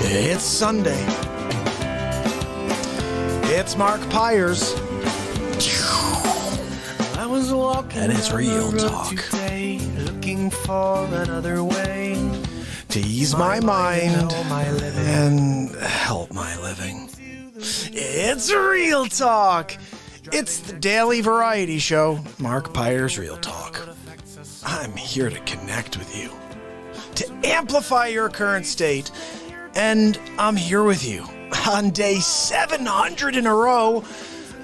It's Sunday. It's MARKPIRES. I was walking and it's real talk. Today, looking for another way to ease my mind and help my living. It's real talk. It's the daily variety show, MARKPIRES Real Talk. I'm here to connect with you, to amplify your current state, and I'm here with you on day 700 in a row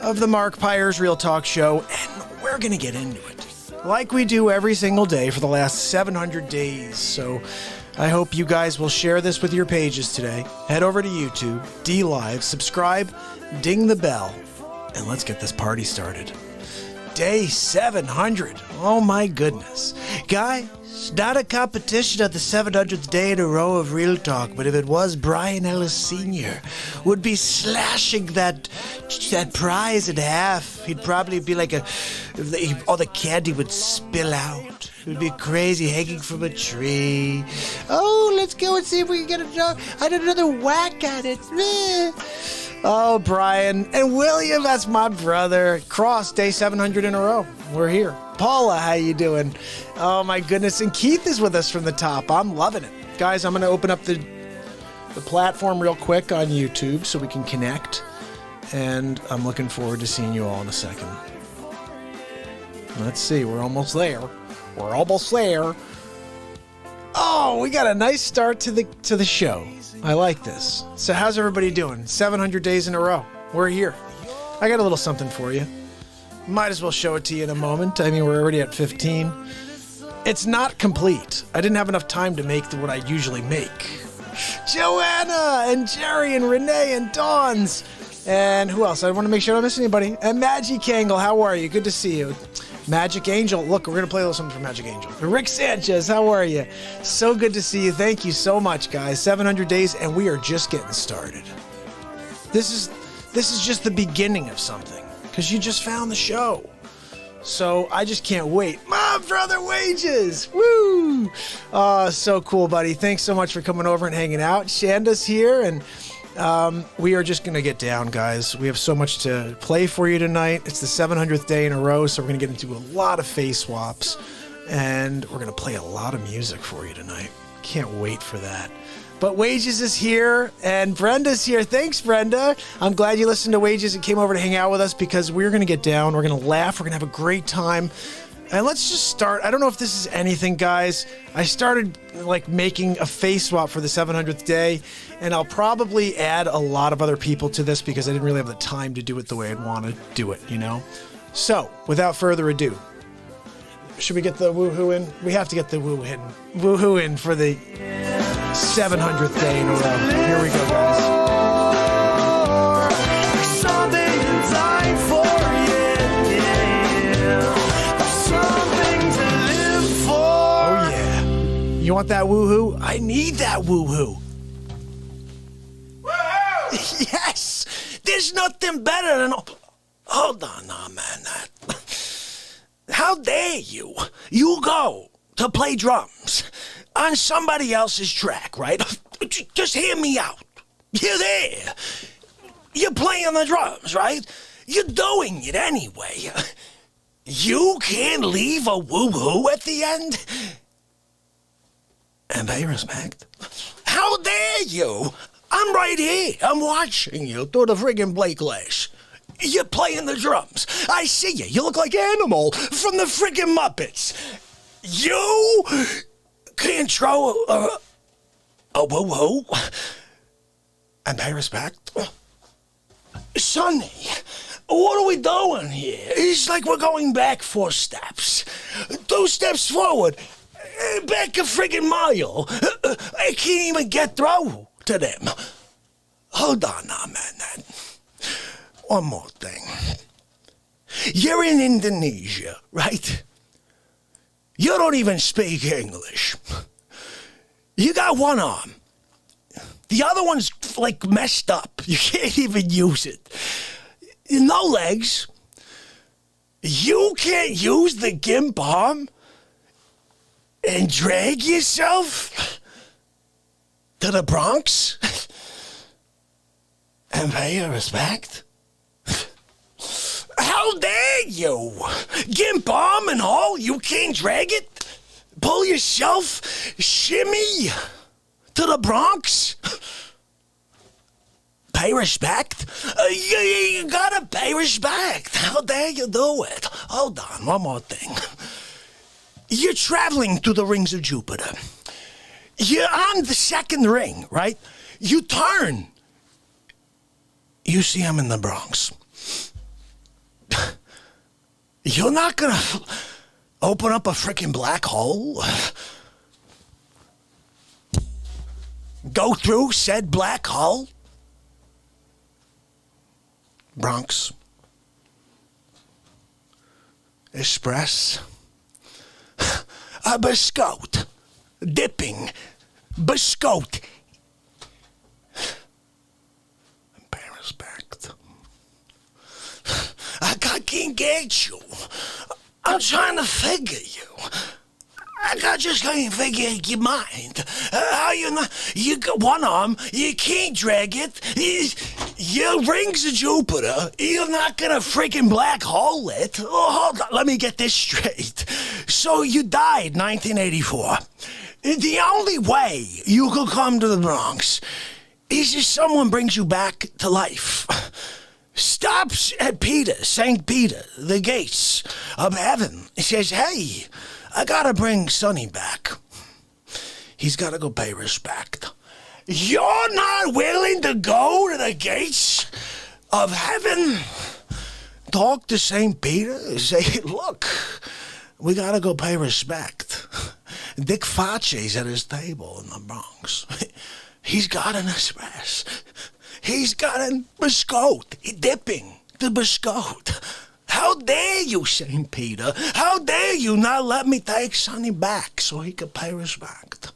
of the MARKPIRES Real Talk show, and we're going to get into it like we do every single day for the last 700 days. So I hope you guys will share this with your pages today. Head over to YouTube, DLive, subscribe, ding the bell, and let's get this party started. Day 700. Oh my goodness. Guys, it's not a competition of the 700th day in a row of Real Talk, but if it was, Brian Ellis Sr. would be slashing that prize in half. He'd probably be like all the candy would spill out. It would be crazy, hanging from a tree. Oh, let's go and see if we can get another whack at it. Oh, Brian. And William, that's my brother. Cross, day 700 in a row. We're here. Paula, how you doing? Oh, my goodness. And Keith is with us from the top. I'm loving it. Guys, I'm going to open up the platform real quick on YouTube so we can connect. And I'm looking forward to seeing you all in a second. Let's see. We're almost there. We're almost there. Oh, we got a nice start to the show. I like this. So how's everybody doing? 700 days in a row. We're here. I got a little something for you. Might as well show it to you in a moment. I mean, we're already at 15. It's not complete. I didn't have enough time to make what I usually make. Joanna and Jerry and Renee and Dawn's. And who else? I want to make sure I don't miss anybody. And Magic Angle, how are you? Good to see you. Magic Angel, look, we're going to play a little something for Magic Angel. Rick Sanchez, how are you? So good to see you. Thank you so much, guys. 700 days, and we are just getting started. This is just the beginning of something, because you just found the show. So I just can't wait. My brother Wages! Woo! So cool, buddy. Thanks so much for coming over and hanging out. Shanda's here, and we are just going to get down, guys. We have so much to play for you tonight. It's the 700th day in a row, so we're going to get into a lot of face swaps, and we're going to play a lot of music for you tonight. Can't wait for that. But Wages is here, and Brenda's here. Thanks, Brenda. I'm glad you listened to Wages and came over to hang out with us, because we're going to get down. We're going to laugh. We're going to have a great time. And let's just start. I don't know if this is anything, guys. I started making a face swap for the 700th day, and I'll probably add a lot of other people to this because I didn't really have the time to do it the way I'd want to do it, you know? So, without further ado, should we get the woohoo in? We have to get the woohoo in for the 700th day in a row. Here we go, guys. You want that woohoo? I need that woohoo. Woohoo! Yes! There's nothing better than... Hold on, man. How dare you? You go to play drums on somebody else's track, right? Just hear me out. You're there. You're playing the drums, right? You're doing it anyway. You can't leave a woohoo at the end? And pay respect. How dare you? I'm right here. I'm watching you through the friggin' plate glass. You're playing the drums. I see you. You look like Animal from the friggin' Muppets. You can't throw a woo-woo and pay respect. Sonny, what are we doing here? It's like we're going back 4 steps. 2 steps forward. Back a friggin' mile. I can't even get through to them. Hold on now, man. One more thing. You're in Indonesia, right? You don't even speak English. You got one arm. The other one's messed up. You can't even use it. No legs. You can't use the gimp arm. and drag yourself to the Bronx and pay your respect? How dare you? Get bomb and all, you can't drag it? Pull yourself, shimmy to the Bronx? Pay respect? You gotta pay respect. How dare you do it? Hold on, one more thing. You're traveling through the rings of Jupiter. You're on the second ring, right? You turn. You see I'm in the Bronx. You're not gonna open up a freaking black hole? Go through said black hole? Bronx. Express. A biscotte. Dipping. Biscotte. And pay respect. I can't get you. I'm trying to figure you. I just can't figure your mind. How you not? You got one arm. You can't drag it. Your rings of Jupiter. You're not gonna freaking black hole it. Oh, hold on. Let me get this straight. So you died 1984. The only way you could come to the Bronx is if someone brings you back to life. Stops at Peter, St. Peter, the gates of heaven. He says, hey, I gotta bring Sonny back. He's gotta go pay respect. You're not willing to go to the gates of heaven? Talk to St. Peter? Say, look, we gotta go pay respect. Dick Facci's at his table in the Bronx. He's got an express. He's got a biscotte. Dipping the biscotte. How dare you, St. Peter? How dare you not let me take Sonny back so he could pay respect?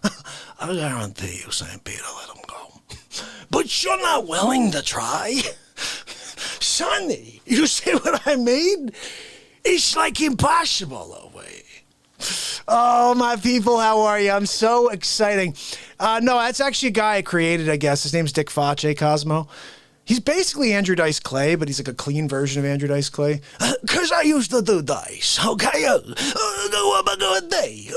I guarantee you, St. Peter, let him go. But you're not willing to try? Sonny, you see what I mean? It's like impossible away. Oh, my people, how are you? I'm so exciting. No, that's actually a guy I created, I guess. His name's Dick Facci, Cosmo. He's basically Andrew Dice Clay, but he's like a clean version of Andrew Dice Clay. Because I used to do dice, okay?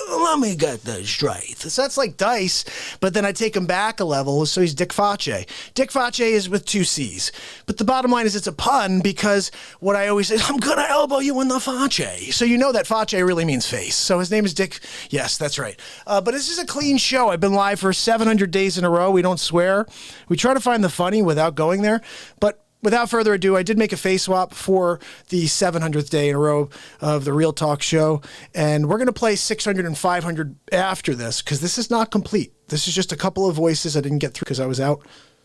Let me get this straight. So that's like Dice, but then I take him back a level, so he's Dick Facci. Dick Facci is with 2 C's. But the bottom line is it's a pun because what I always say, I'm going to elbow you in the Facci. So you know that Facci really means face. So his name is Dick. Yes, that's right. But this is a clean show. I've been live for 700 days in a row. We don't swear. We try to find the funny without going there. But without further ado, I did make a face swap for the 700th day in a row of the Real Talk show. And we're going to play 600 and 500 after this because this is not complete. This is just a couple of voices I didn't get through because I was out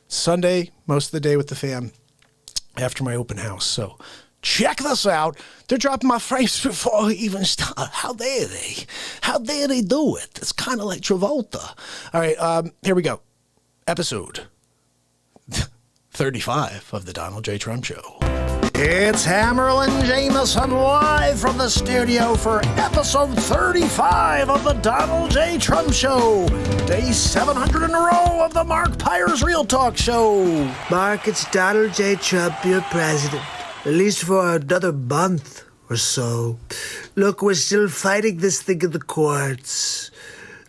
Sunday, most of the day with the fam after my open house. So check this out. They're dropping my frames before we even start. How dare they? How dare they do it? It's kind of like Travolta. All right, here we go. Episode 35 of the Donald J. Trump Show. It's Hamerlin Jamison live from the studio for episode 35 of the Donald J. Trump Show. Day 700 in a row of the MARKPIRES Real Talk Show. Mark, it's Donald J. Trump, your president. At least for another month or so. Look, we're still fighting this thing in the courts.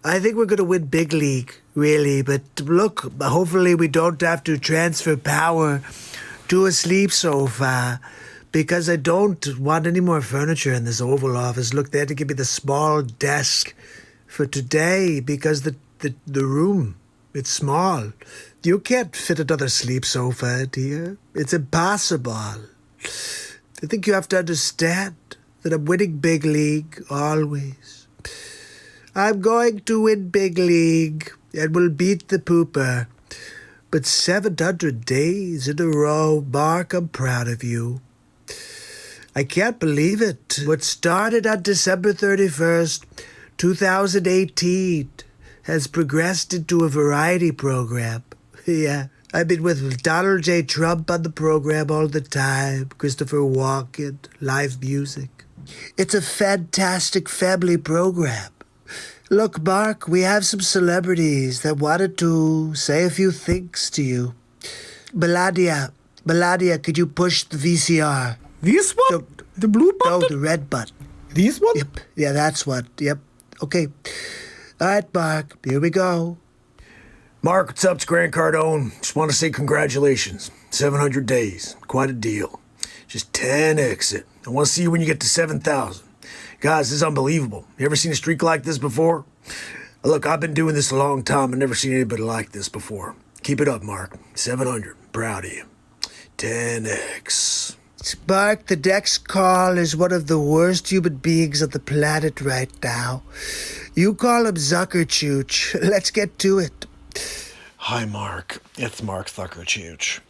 I think we're going to win big league, really. But look, hopefully we don't have to transfer power to a sleep sofa because I don't want any more furniture in this Oval Office. Look, they had to give me the small desk for today because the room, it's small. You can't fit another sleep sofa here. It's impossible. I think you have to understand that I'm winning big league always. I'm going to win big league and will beat the pooper. But 700 days in a row, Mark, I'm proud of you. I can't believe it. What started on December 31st, 2018 has progressed into a variety program. Yeah, I've been with Donald J. Trump on the program all the time, Christopher Walken, live music. It's a fantastic family program. Look, Mark, we have some celebrities that wanted to say a few things to you. Beladia, could you push the VCR? This one? The blue button? No, the red button. This one? Yep, yeah, that's what. Yep, okay. All right, Mark, here we go. Mark, what's up? It's Grant Cardone. Just want to say congratulations. 700 days. Quite a deal. Just 10x it. I want to see you when you get to 7,000. Guys, this is unbelievable. You ever seen a streak like this before? Look, I've been doing this a long time. I've never seen anybody like this before. Keep it up, Mark. 700. Proud of you. 10x. Mark, the next call is one of the worst human beings on the planet right now. You call him Zuckerchooch. Let's get to it. Hi, Mark. It's Mark Zuckerchooch.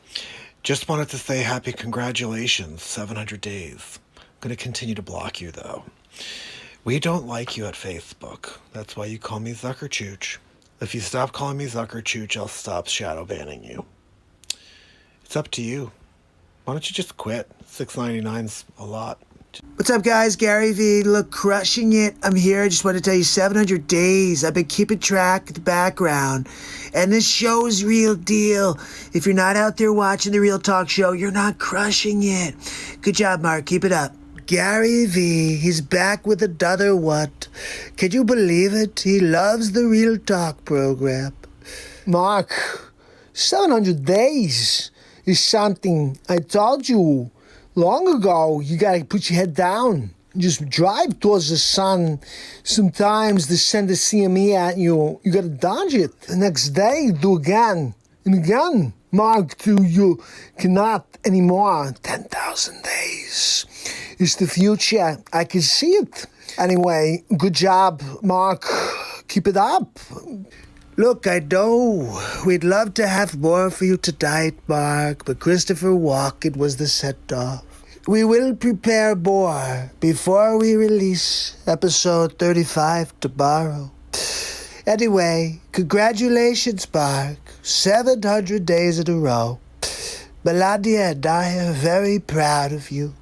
Just wanted to say happy congratulations, 700 days. I'm going to continue to block you, though. We don't like you at Facebook. That's why you call me Zuckerchooch. If you stop calling me Zuckerchooch, I'll stop shadow banning you. It's up to you. Why don't you just quit? $6.99's a lot. What's up, guys? Gary V. Look, crushing it. I'm here. I just want to tell you 700 days. I've been keeping track of the background. And this show is real deal. If you're not out there watching the Real Talk Show, you're not crushing it. Good job, Mark. Keep it up. Gary V. He's back with another what? Can you believe it? He loves the Real Talk program. Mark, 700 days is something I told you long ago. You gotta put your head down. Just drive towards the sun. Sometimes they send a CME at you. You gotta dodge it. The next day, do again and again. Mark, till you cannot anymore. 10,000 days is the future. I can see it. Anyway, good job, Mark. Keep it up. Look, I know we'd love to have more for you tonight, Mark, but Christopher Walken was the set-off. We will prepare more before we release episode 35 tomorrow. Anyway, congratulations, Mark. 700 days in a row. Melania and I are very proud of you.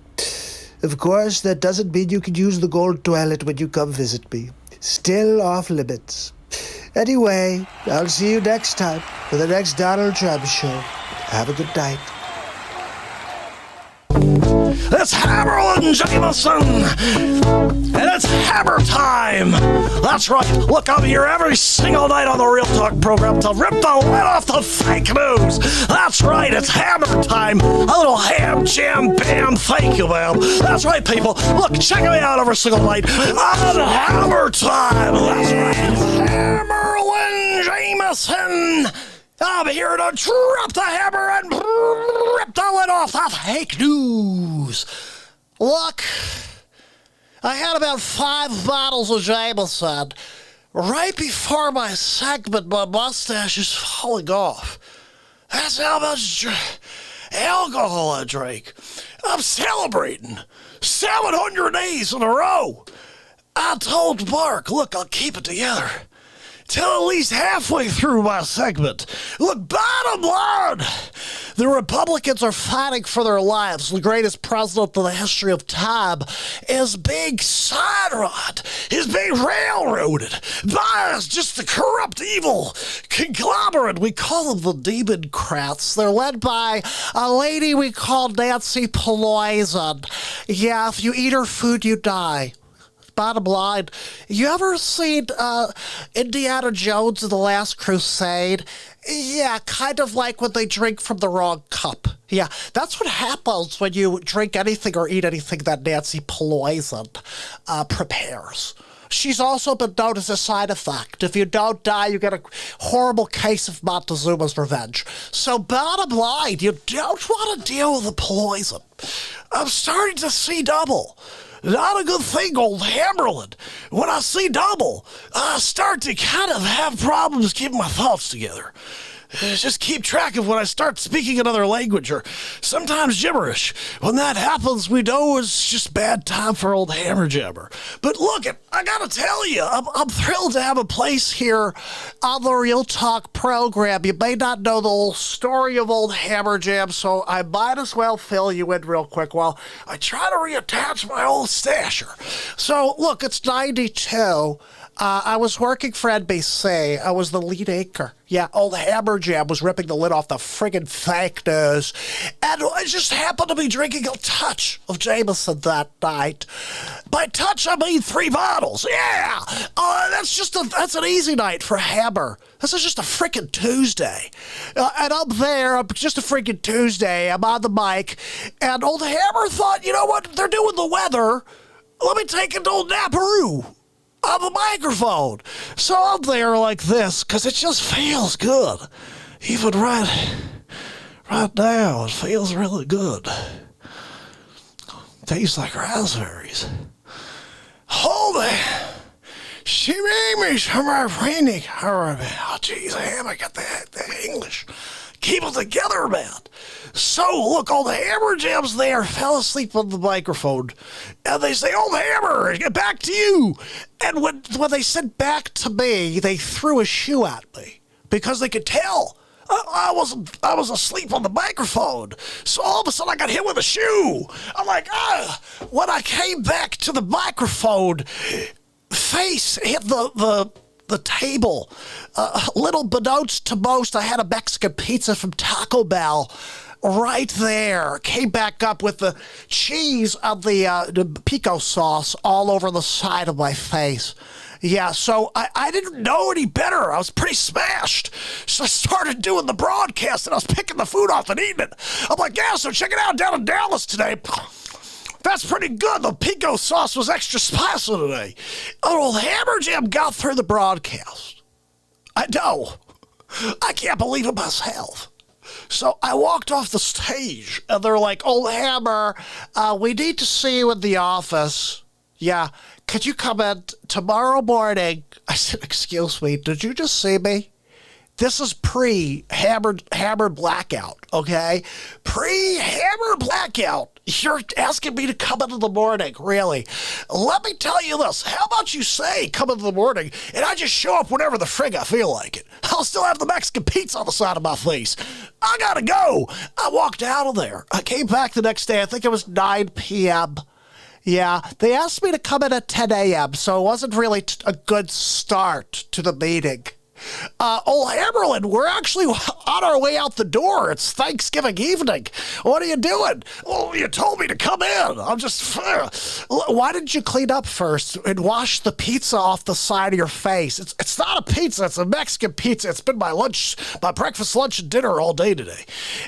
Of course, that doesn't mean you can use the gold toilet when you come visit me. Still off limits. Anyway, I'll see you next time for the next Donald Trump show. Have a good night. It's Hamerlin Jamison, and it's hammer time. That's right. Look, I'm here every single night on the Real Talk program to rip the lid off the fake news. That's right. It's hammer time. A little ham, jam, bam. Thank you, ma'am. That's right, people. Look, check me out every single night on Hammer Time. That's right. Hamerlin Jamison. I'm here to drop the hammer and rip the lid off the fake news. Look, I had about 5 bottles of Jamison. Right before my segment, my mustache is falling off. That's how much alcohol I drank. I'm celebrating 700 days in a row. I told Mark, look, I'll keep it together till at least halfway through my segment. Look, bottom line, the Republicans are fighting for their lives. The greatest president in the history of time is being sidelined, is being railroaded by just a corrupt, evil conglomerate. We call them the Democrats. They're led by a lady we call Nancy Pelosi. Yeah, if you eat her food, you die. Bottom line, you ever seen Indiana Jones and the Last Crusade? Yeah, kind of like when they drink from the wrong cup. Yeah, that's what happens when you drink anything or eat anything that Nancy Pelosi prepares. She's also been known as a side effect. If you don't die, you get a horrible case of Montezuma's revenge. So bottom line, you don't want to deal with the poison. I'm starting to see double. Not a good thing, old Hamerlin. When I see double, I start to kind of have problems keeping my thoughts together. Just keep track of when I start speaking another language or sometimes gibberish. When that happens, we know it's just bad time for old Hammer Jabber. But look, I gotta tell you, I'm thrilled to have a place here on the Real Talk program. You may not know the whole story of old Hammer Jam, so I might as well fill you in real quick while I try to reattach my old stasher. So look, it's 92. I was working for NBC. I was the lead anchor. Yeah, old Hammer Jam was ripping the lid off the friggin' fake news. And I just happened to be drinking a touch of Jamison that night. By touch, I mean 3 bottles. Yeah! That's an easy night for Hammer. This is just a freaking Tuesday. And I'm there, just a freaking Tuesday. I'm on the mic. And old Hammer thought, you know what? They're doing the weather. Let me take it to old Naparoo on the microphone. So I'm there like this, because it just feels good. Even right now, it feels really good. Tastes like raspberries. Hold it. She made me some rainy. Oh, jeez, I got the English. Keep it together, man. So, look, old Hammer Jam's there, fell asleep on the microphone. And they say, old Hammer, get back to you. And when they said back to me, they threw a shoe at me because they could tell I was asleep on the microphone. So all of a sudden I got hit with a shoe. I'm like, when I came back to the microphone, face hit the table. Little beknownst to most, I had a Mexican pizza from Taco Bell right there. Came back up with the cheese of the pico sauce all over the side of my face. Yeah, so I didn't know any better. I was pretty smashed. So I started doing the broadcast, and I was picking the food off and eating it. I'm like, yeah, so check it out down in Dallas today. That's pretty good. The pico sauce was extra spicy today. Old Hammer Jam got through the broadcast. I know. I can't believe it myself. So I walked off the stage, and they're like, old Hammer, we need to see you in the office. Yeah, could you come in tomorrow morning? I said, excuse me, did you just see me? This is pre-Hammer blackout, okay? Pre-Hammer blackout. You're asking me to come in the morning, really? Let me tell you this. How about you say come in the morning, and I just show up whenever the frig I feel like it. I'll still have the Mexican pizza on the side of my face. I gotta go. I walked out of there. I came back the next day. I think it was 9 p.m., yeah, they asked me to come in at 10 a.m., so it wasn't really a good start to the meeting. Old Hamerlin, we're actually on our way out the door. It's Thanksgiving evening. What are you doing? Well, you told me to come in. I'm just... Why didn't you clean up first and wash the pizza off the side of your face? It's not a pizza. It's a Mexican pizza. It's been my breakfast, lunch, and dinner all day today.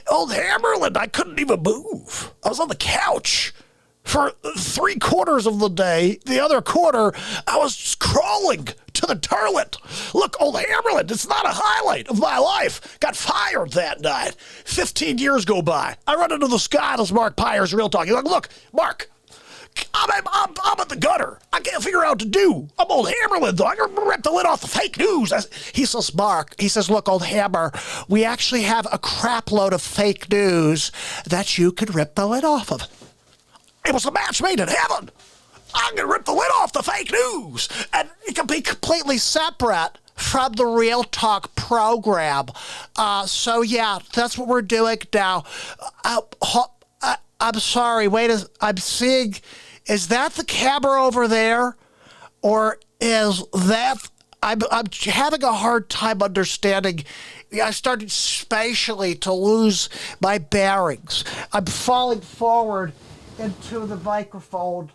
Old Hamerlin, I couldn't even move. I was on the couch for 3/4 of the day. The other quarter, I was just crawling to the toilet. Look, old Hamerlin, it's not a highlight of my life. Got fired that night. 15 years go by. I run into this guy, this MARKPIRES Real Talk. He's like, look, Mark, I'm at the gutter. I can't figure out what to do. I'm old Hamerlin, though. I can rip the lid off the fake news. He says, Mark, look, old Hammer, we actually have a crap load of fake news that you could rip the lid off of. It was a match made in heaven. I'm going to rip the lid off the fake news. And it can be completely separate from the Real Talk program. So, yeah, that's what we're doing now. I'm sorry. I'm seeing, is that the camera over there? Or is that, I'm having a hard time understanding. I started spatially to lose my bearings. I'm falling forward into the microphone,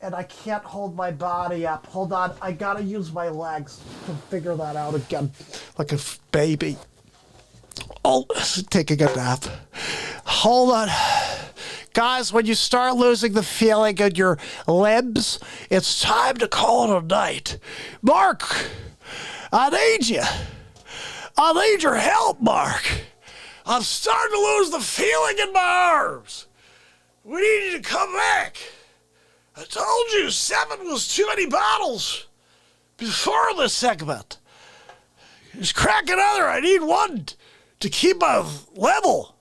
and I can't hold my body up. Hold on, I gotta use my legs to figure that out again, like a baby. Oh, taking a nap. Hold on. Guys, when you start losing the feeling in your limbs, it's time to call it a night. Mark, I need you. I need your help, Mark. I'm starting to lose the feeling in my arms. We need you to come back. I told you 7 was too many bottles before this segment. Just crack another. I need one to keep my level.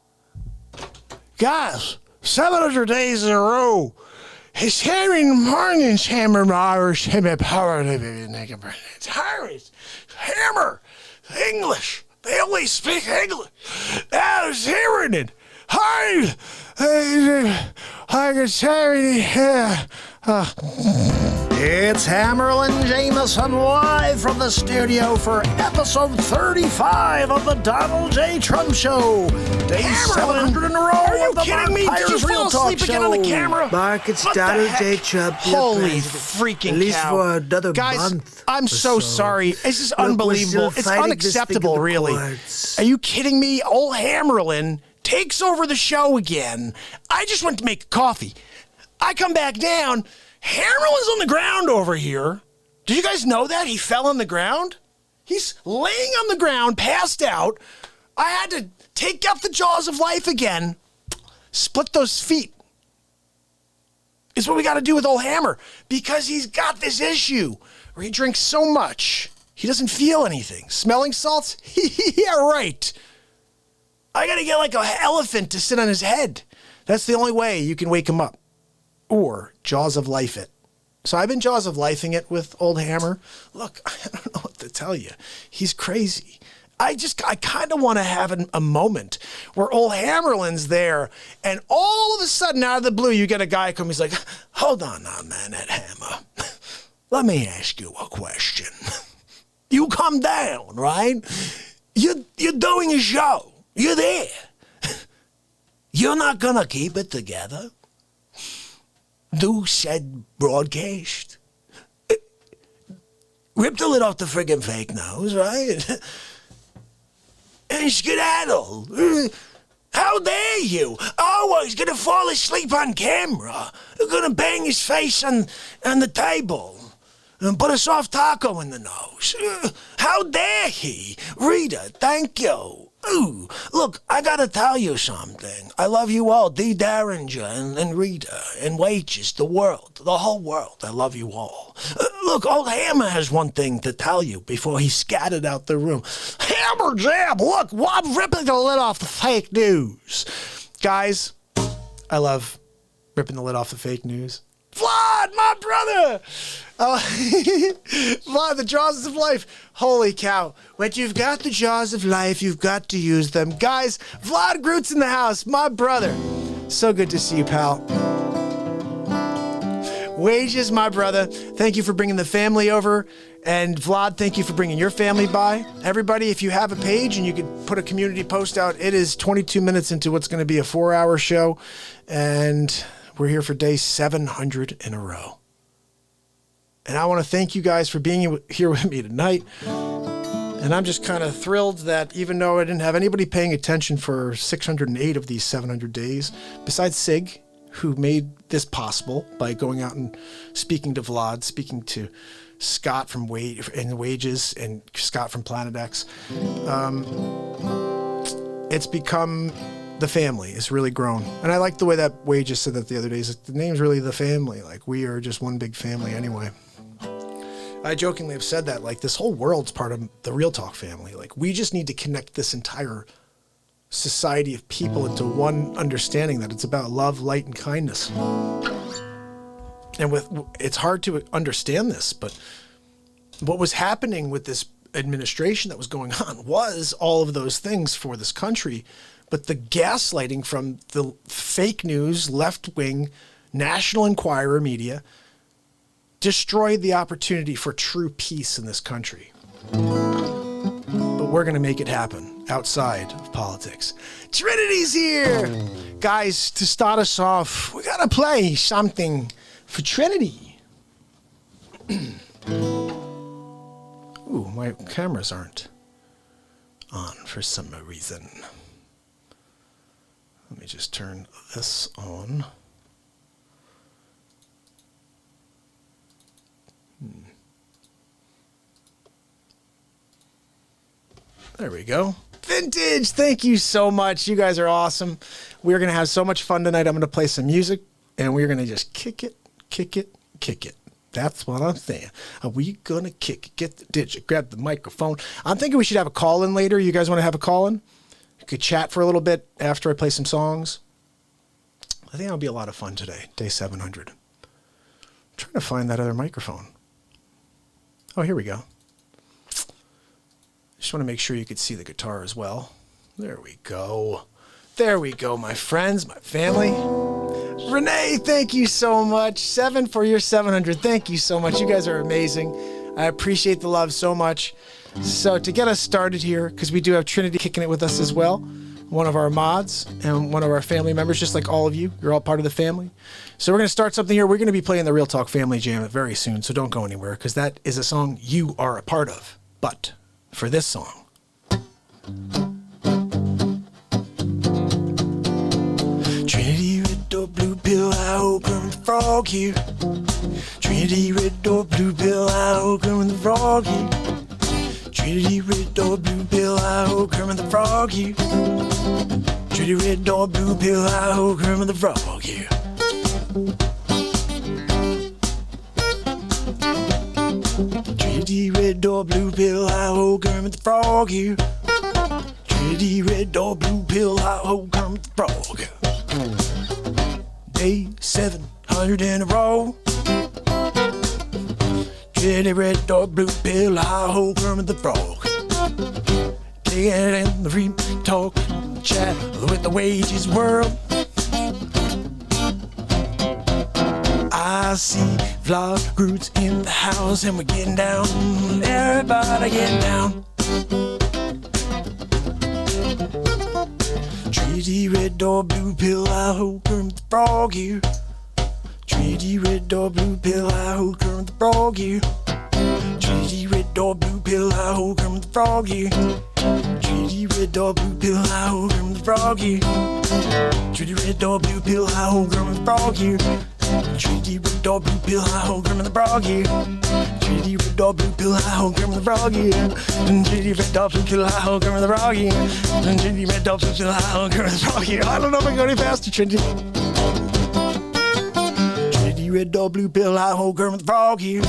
Guys, 700 days in a row. It's having mornings, Hammer, Irish, Hammer, Power, Hammer, English. They only speak English. I was hearing it. I can say, It's Hamerlin Jamison live from the studio for episode 35 of the Donald J. Trump Show. Day 700 in a row. Are you of the kidding me? Did you MARKPIRES fall Real Talk asleep again on the Show. camera? Mark, it's What the Donald heck? J. Trump, your Holy president. freaking At least cow. for another Guys, month. I'm or so sorry. This is Look, we're unbelievable. still It's fighting this thing unacceptable, in the really. courts. Are you kidding me? Old Hamerlin takes over the show again. I just went to make coffee. I come back down. Hamerlin's on the ground over here. Did you guys know that? He fell on the ground? He's laying on the ground, passed out. I had to take out the jaws of life again, split those feet. Is what we got to do with old Hammer, because he's got this issue where he drinks so much he doesn't feel anything. Smelling salts? Yeah, right. I got to get like an elephant to sit on his head. That's the only way you can wake him up. Or jaws of life it. So I've been jaws of lifing it with old Hammer. Look, I don't know what to tell you. He's crazy. I kind of want to have a moment where old Hamerlin's there, and all of a sudden, out of the blue, you get a guy come. He's like, "Hold on now, man, that Hammer. Let me ask you a question. You come down, right? You're doing a show. You're there. You're not gonna keep it together. Do said broadcast. Rip the lid off the friggin' fake news, right? And skedaddle. How dare you? Oh, he's gonna fall asleep on camera. He's gonna bang his face on the table and put a soft taco in the nose. How dare he? Rita, thank you. Ooh, look, I gotta tell you something. I love you all, D. Derringer and Rita and Wages, the world, the whole world. I love you all. Look, old Hammer has one thing to tell you before he scattered out the room. Hammer Jam, look, I'm ripping the lid off the fake news. Guys, I love ripping the lid off the fake news. Vlad, my brother! Vlad, the jaws of life. Holy cow. When you've got the jaws of life, you've got to use them. Guys, Vlad Groot's in the house, my brother. So good to see you, pal. Wages, my brother. Thank you for bringing the family over. And Vlad, thank you for bringing your family by. Everybody, if you have a page and you could put a community post out, it is 22 minutes into what's going to be a 4-hour show. And we're here for day 700 in a row. And I want to thank you guys for being here with me tonight. And I'm just kind of thrilled that even though I didn't have anybody paying attention for 608 of these 700 days, besides Sig, who made this possible by going out and speaking to Vlad, speaking to Scott from Wages and Scott from Planet X, it's become the family. It's really grown. And I like the way that Wages said that the other day. The name's really the family. Like, we are just one big family anyway. I jokingly have said that, like, this whole world's part of the Real Talk family. Like, we just need to connect this entire society of people into one understanding that it's about love, light, and kindness. And it's hard to understand this, but what was happening with this administration that was going on was all of those things for this country. But the gaslighting from the fake news, left-wing, National Enquirer media destroyed the opportunity for true peace in this country. But we're going to make it happen outside of politics. Trinity's here! Guys, to start us off, we got to play something for Trinity. Ooh, my cameras aren't on for some reason. Let me just turn this on. There we go. Vintage, thank you so much. You guys are awesome. We're going to have so much fun tonight. I'm going to play some music, and we're going to just kick it, kick it, kick it. That's what I'm saying. Are we going to kick it? Get the digit, grab the microphone. I'm thinking we should have a call-in later. You guys want to have a call-in? You could chat for a little bit after I play some songs. I think that'll be a lot of fun today, day 700. I'm trying to find that other microphone. Oh, here we go. Just want to make sure you could see the guitar as well. There we go. There we go, my friends, my family. Renee, thank you so much. 7 for your 700. Thank you so much. You guys are amazing. I appreciate the love so much. So to get us started here, because we do have Trinity kicking it with us as well, one of our mods and one of our family members, just like all of you. You're all part of the family. So we're going to start something here. We're going to be playing the Real Talk Family Jam very soon, so don't go anywhere, because that is a song you are a part of. But for this song... Trinity, red or blue pill, how come the frog here? Trinity, red or blue pill, how come the frog here? Trinity, red or blue pill, how come the frog here? Trinity, red or blue pill, how come the frog here? Trinity, red or blue pill, how come the frog here? Trinity, red or blue pill, how come the frog here? Day 700 in a row. Trinity, red or blue pill, how come the frog? Taking it in the free talk, chat with the wages world. I see vlog roots in the house and we're getting down. Everybody getting down. Trinity, red or blue pill, I hope come the frog here. Trinity, red or blue pill, I hope come the frog here. Trinity, red or blue pill, I hope come the frog here. Trinity, red or blue pill, I hope come the frog here. Trinity, red or blue pill, I hope come the frog here. Trinity, red or blue pill, I hope come the frog here. Trinity, red or blue pill, I hope come the frog here. Trinity, red or blue pill, I hope come the frog here. Trinity, red or blue pill, I hope come the frog here. I don't know if I can go any faster, Trinity. Trinity, red or blue pill, I hope come the frog here.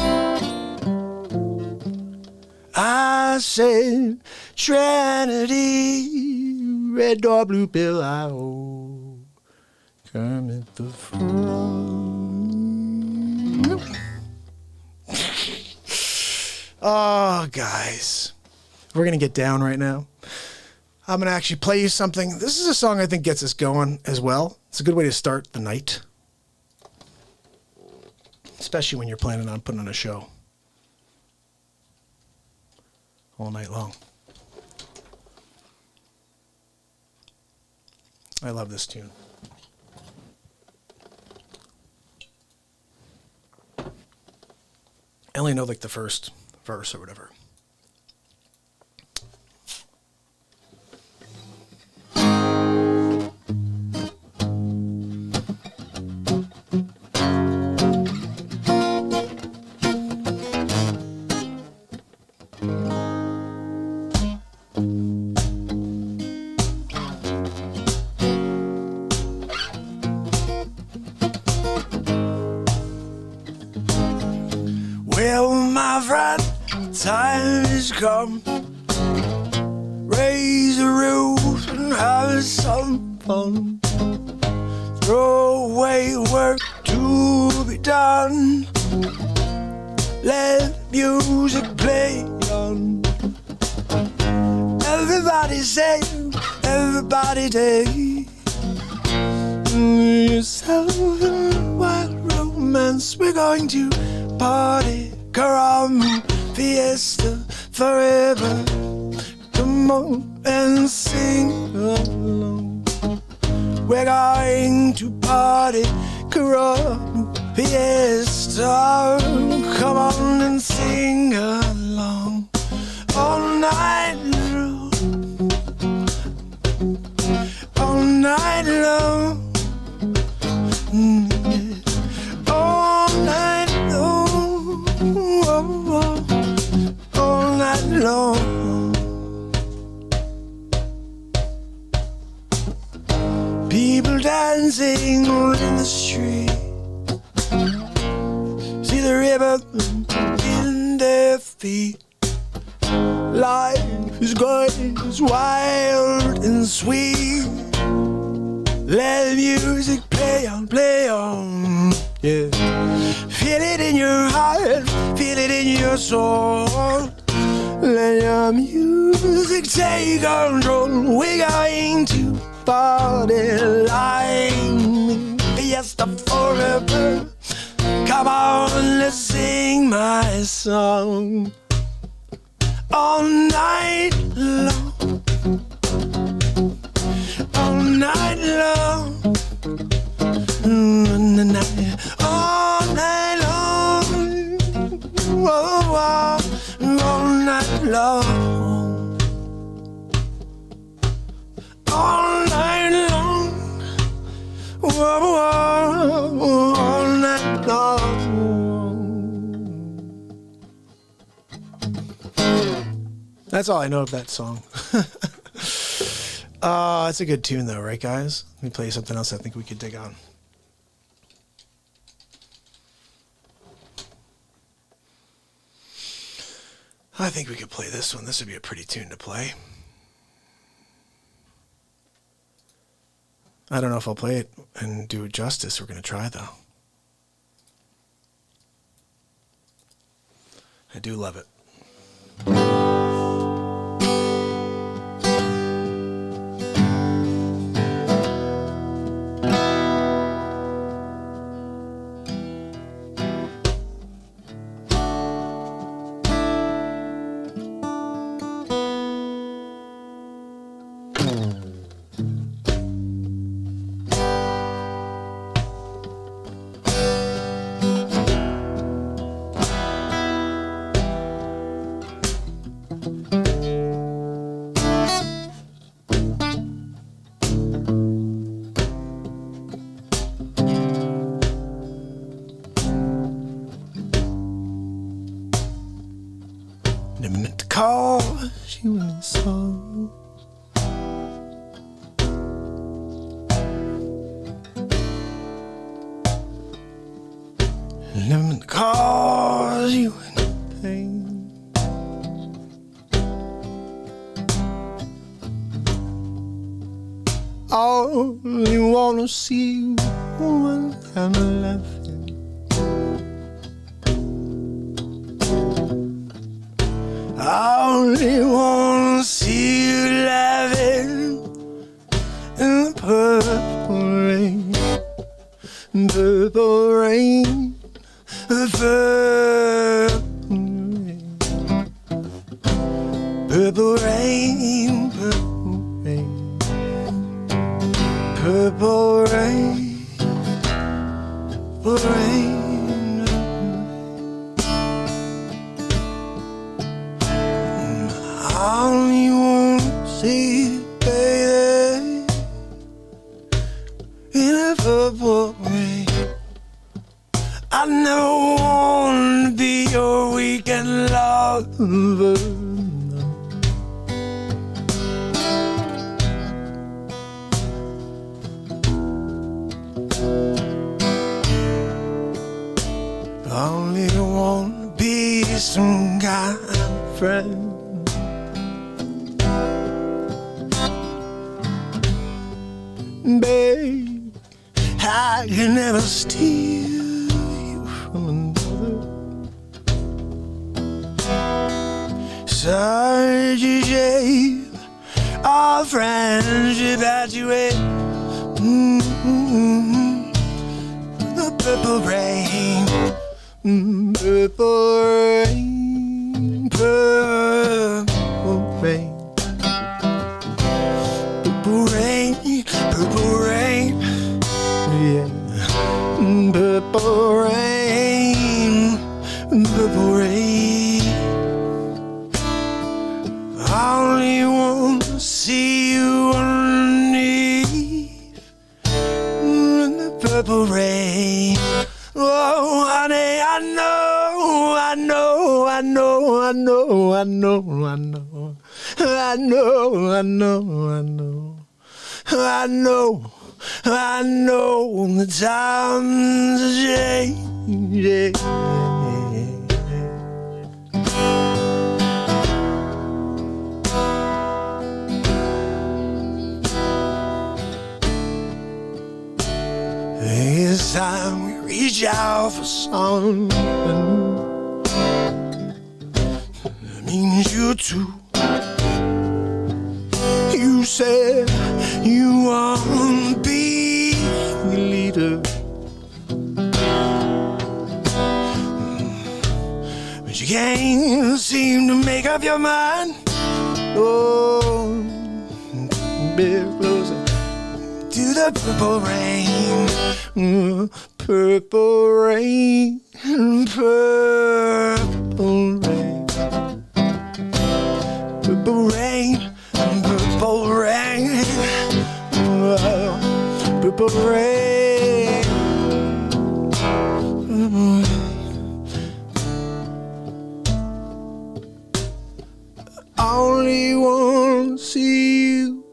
I said, Trinity, red or blue pill, I hope Kermit the Frog. Oh, guys. We're going to get down right now. I'm going to actually play you something. This is a song I think gets us going as well. It's a good way to start the night. Especially when you're planning on putting on a show. All night long. I love this tune. I only know like the first verse or whatever. Well, my friend, time has come. Raise the roof and have some fun. Throw away work to be done. Let music play on. Everybody say, everybody day. Yourself in a wild romance. We're going to party, caram, fiesta, forever. Come on and sing along. We're going to party, caram, fiesta. Come on and sing along. All night long. All night long. All night long. All night long. People dancing in the street. See the river in their feet. Life is good, it's wild and sweet. Let music play on, yeah. Feel it in your heart, feel it in your soul. Let your music take control. We're going to party like, yes, the forever. Come on, let's sing my song all night long, all night long, all night long, oh, all night long, all night long, all night long. That's all I know of that song. It's a good tune though, right guys? Let me play you something else I think we could dig on. I think we could play this one. This would be a pretty tune to play. I don't know if I'll play it and do it justice. We're going to try though. I do love it. Cause you in song. Never cause you in pain. I only wanna see you one time laughing. I only wanna see you laughing in the purple rain, purple rain, purple rain, purple rain, purple rain, purple rain, purple rain. I only wanna see you, baby, in a purple rain. I never wanna be your weekend lover. I only wanna be some kind of friend. Babe, I can never steal you from another. Such a shame our friendship had you in the purple rain, purple rain, purple rain. Purple rain, purple rain, yeah. Purple rain, purple rain. I only want to see you underneath the purple rain. Oh, honey, I know, I know, I know, I know, I know, I know, I know, I know, I know. I know, I know the times are changing. It's time we reach out for something that means you too. You said you want to be the leader. can't seem to make up your mind. Oh, bit closer to the purple rain. Purple rain, purple rain. Purple rain, purple rain. Purple rain. I only want to see you.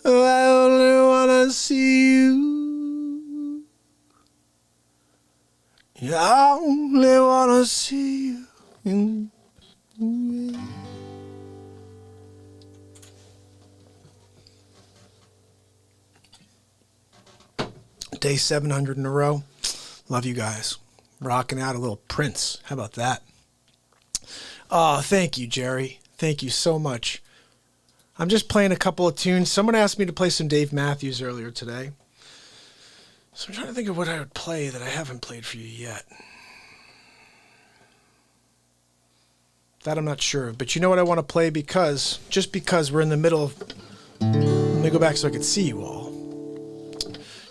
I only want to see you. Yeah, I only want to see you. Day 700 in a row. Love you guys. Rocking out a little Prince. How about that? Oh, thank you, Jerry. Thank you so much. I'm just playing a couple of tunes. Someone asked me to play some Dave Matthews earlier today. So I'm trying to think of what I would play that I haven't played for you yet. That I'm not sure of. But you know what I want to play just because we're in the middle of... Let me go back so I can see you all.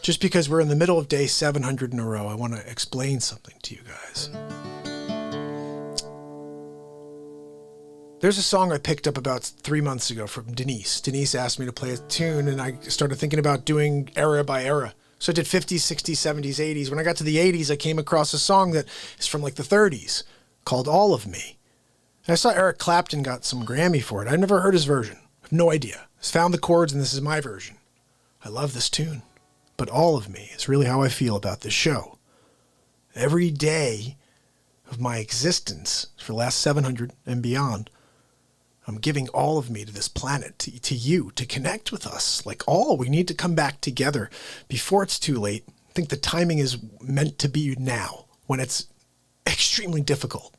Just because we're in the middle of day 700 in a row, I want to explain something to you guys. There's a song I picked up about 3 months ago from Denise. Denise asked me to play a tune, and I started thinking about doing era by era. So I did 50s, 60s, 70s, 80s. When I got to the 80s, I came across a song that is from like the 30s called All of Me. And I saw Eric Clapton got some Grammy for it. I've never heard his version. I have no idea. I just found the chords, and this is my version. I love this tune. But All of Me is really how I feel about this show. Every day of my existence for the last 700 and beyond, I'm giving all of me to this planet, to you, to connect with us. Like we need to come back together before it's too late. I think the timing is meant to be now, when it's extremely difficult.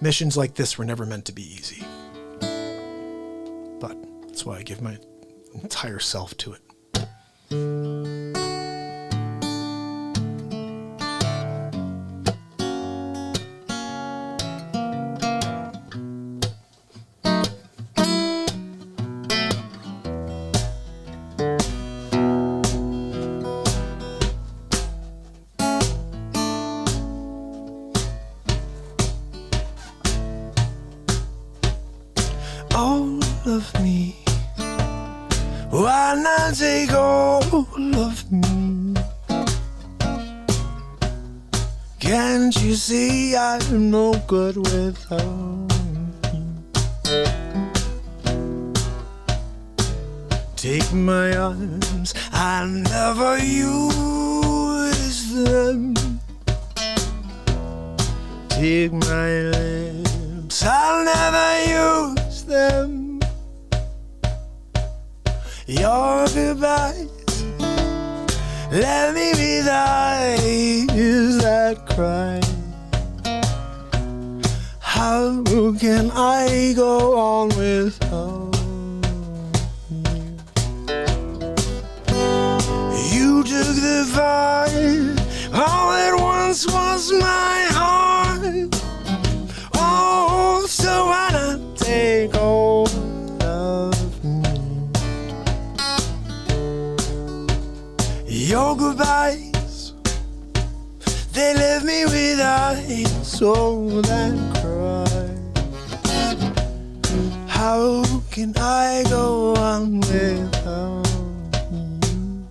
Missions like this were never meant to be easy. But that's why I give my entire self to it. All of me. Why not take all of me? Can't you see I'm no good without you? Take my arms, I never use them. Take my lips, I'll never use them. Your goodbyes, let me be the eyes that cry. How can I go on without you? You took the part, all that once was my heart. Oh, so why not take all of me? Your goodbyes, they left me with eyes so that cry. How can I go on without you?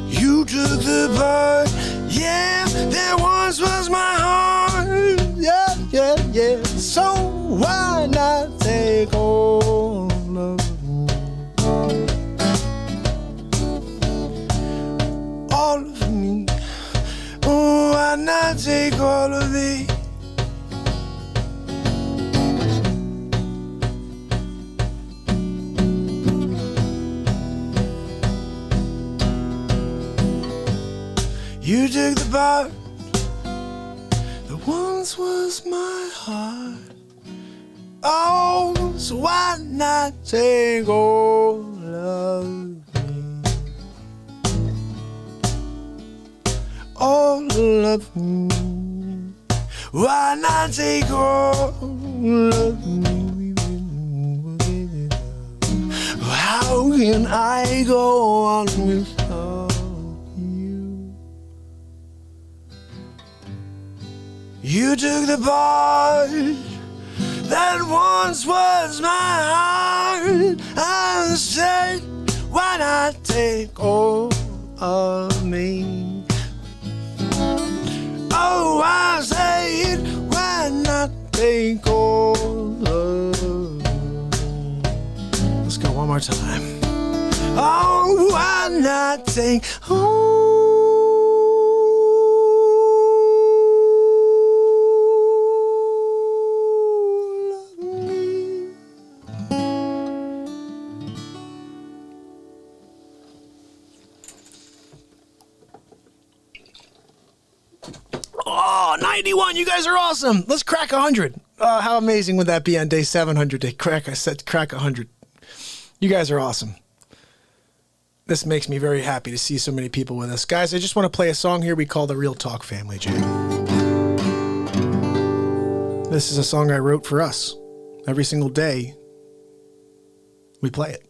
You took the part, yeah, that once was my heart. Yeah, yeah, yeah. So why not take all of me? All of me. Oh, why not take all of me? You took the part that once was my heart. Oh, so why not take all of me? of me? Why not take all of me? How can I go on without you? You took the part that once was my heart and said, why not take all of me? Oh, I said, why not take all of me? Let's go one more time. Oh, why not take Oh, 91, you guys are awesome. Let's crack 100. How amazing would that be on day 700 to crack 100? You guys are awesome. This makes me very happy to see so many people with us. Guys, I just want to play a song here we call the Real Talk Family Jam. This is a song I wrote for us. Every single day, we play it.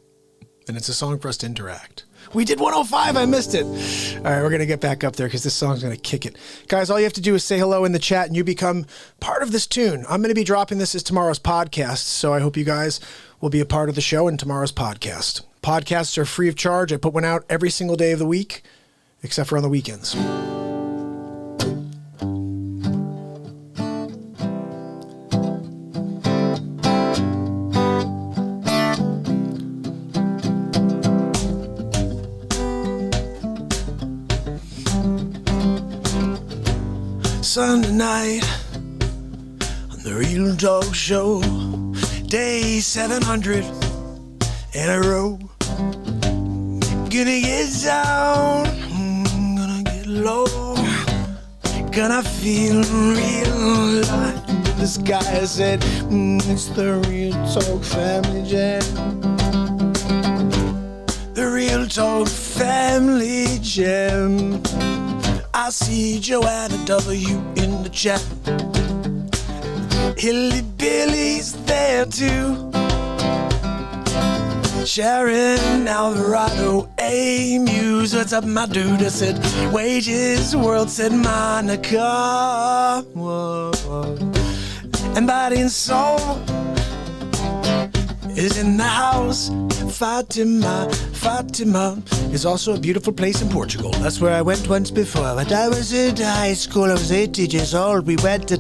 And it's a song for us to interact. We did 105. I missed it. All right, we're going to get back up there because this song's going to kick it. Guys, all you have to do is say hello in the chat and you become part of this tune. I'm going to be dropping this as tomorrow's podcast, so I hope you guys will be a part of the show in tomorrow's podcast. Podcasts are free of charge. I put one out every single day of the week, except for on the weekends. Sunday night on the Real Talk Show, day 700 in a row. Gonna get down, gonna get low, gonna feel real light. This guy said, it's the Real Talk Family Jam. The Real Talk Family Jam. I see Joanna W. in the chat. Hilly Billy's there too. Sharon Alvarado, A Muse, what's up, my dude? I said, Wages World said, Monica. Whoa, whoa. And Body and Soul is in the house. Fatima is also a beautiful place in Portugal. That's where I went once before. When I was in high school, I was 18 years old. I went to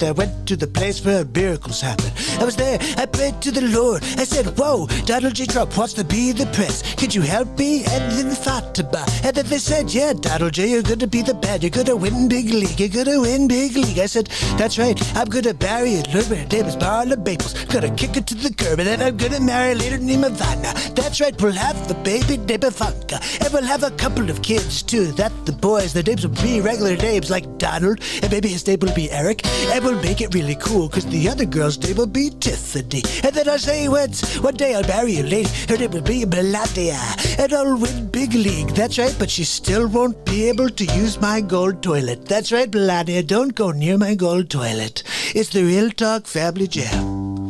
the place where miracles happen. I was there, I prayed to the Lord. I said, whoa, Donald J. Trump wants to be the prince. Could you help me? And then Fatima. And then they said, yeah, Donald J., you're gonna be the bad. You're gonna win big league. You're gonna win big league. I said, that's right. I'm gonna marry a little bit. Her name is Marla Maples. Gonna kick her to the curb. And then I'm gonna marry a later named Ivana. That's right, we'll have the baby named Ivanka. And we'll have a couple of kids too. That the boys, their names will be regular names like Donald. And maybe his name will be Eric. And we'll make it really cool because the other girl's name will be Tiffany. And then I'll say one day I'll marry a lady. Her name will be Melania. And I'll win big league. That's right, but she still won't be able to use my gold toilet. That's right, Melania, don't go near my gold toilet. It's the Real Talk Family Jam.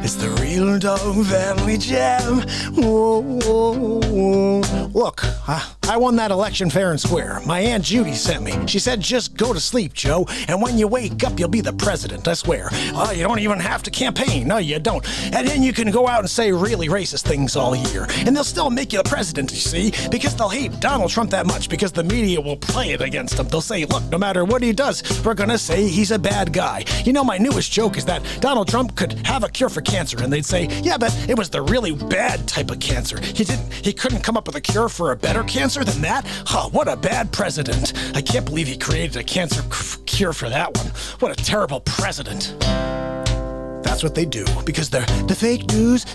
It's the Real Talk Family Jam. Whoa, whoa, whoa. Look, I won that election fair and square. My Aunt Judy sent me. She said, just go to sleep, Joe, and when you wake up, you'll be the president, I swear. You don't even have to campaign. No, you don't. And then you can go out and say really racist things all year. And they'll still make you the president, you see, because they'll hate Donald Trump that much, because the media will play it against him. They'll say, look, no matter what he does, we're gonna say he's a bad guy. You know, my newest joke is that Donald Trump could have a cure for cancer, and they'd say, yeah, but it was the really bad type of cancer. He couldn't come up with a cure for a better cancer than that? Huh, what a bad president. I can't believe he created a cancer cure for that one. What a terrible president. That's what they do, because they're the fake news,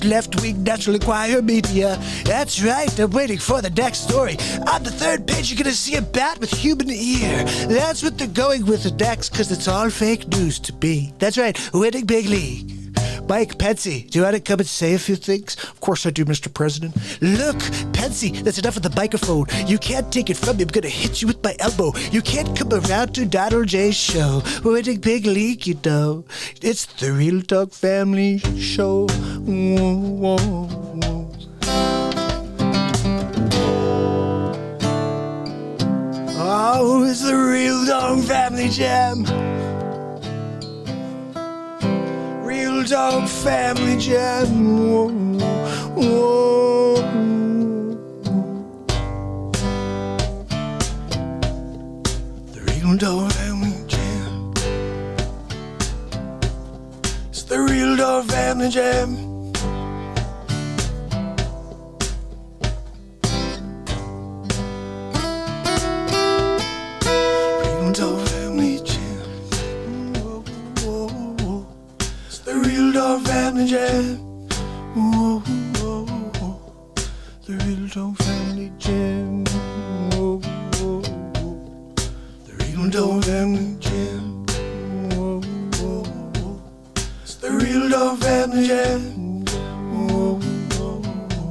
left-wing National Enquirer media. That's right, they're waiting for the next story. On the third page, you're gonna see a bat with human ear. That's what they're going with next, because it's all fake news to me. That's right, winning big league. Mike, Patsy, do you want to come and say a few things? Of course I do, Mr. President. Look, Patsy, that's enough of the microphone. You can't take it from me. I'm going to hit you with my elbow. You can't come around to Donald J's show with a big leak, you know. It's the Real Talk Family Show. Whoa, whoa, whoa. Oh, it's the Real Dog Family Jam. Real Dog Family Jam. Whoa, whoa. The Real Dog Family Jam. It's the Real Dog Family Jam. Family Jam. Whoa, whoa, whoa. The Real Dog Family Jam. Whoa, whoa, whoa. The Real Dog Family Jam. Whoa, whoa, whoa. It's the Real Dog Family Jam. Whoa, whoa, whoa.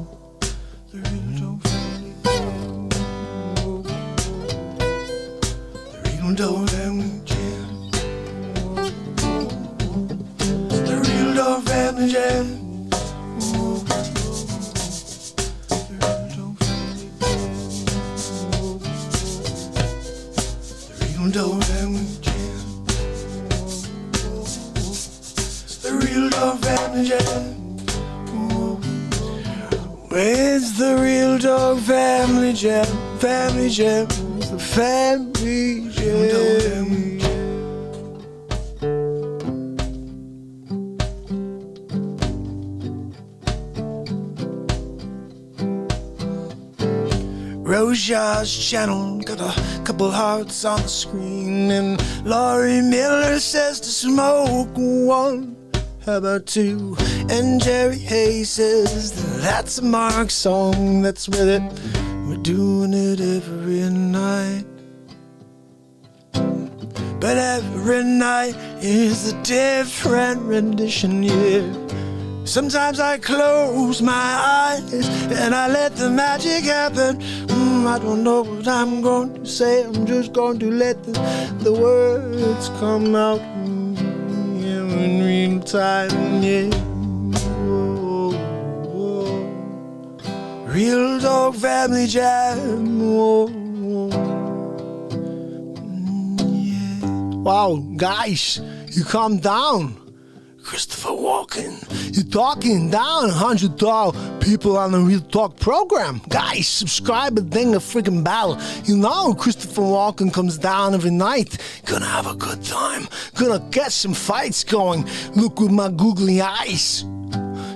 The Real Dog Family Jam. Whoa, whoa. The Real Dog Family Jam. Family Jam. Whoa, whoa, the Real Dog Family Jam. The Real Dog Family Jam. The Real Dog Family Jam. Where's the Real Dog Family Jam? Family Jam. It's the Family Jam. Roja's channel got a couple hearts on the screen, and Laurie Miller says to smoke one. How about two? And Jerry Hayes says that's a Mark song. That's with it. We're doing it every night. But every night is a different rendition, yeah. Sometimes I close my eyes and I let the magic happen. I don't know what I'm going to say. I'm just going to let the words come out in real time, yeah. Whoa, whoa. Real Dog Family Jam. Whoa, whoa. Yeah. Wow, guys, you calm down. Christopher Walken. You're talking down 100 people on the Real Talk program. Guys, subscribe and ding a freaking bell. You know Christopher Walken comes down every night. Gonna have a good time. Gonna get some fights going. Look with my googly eyes.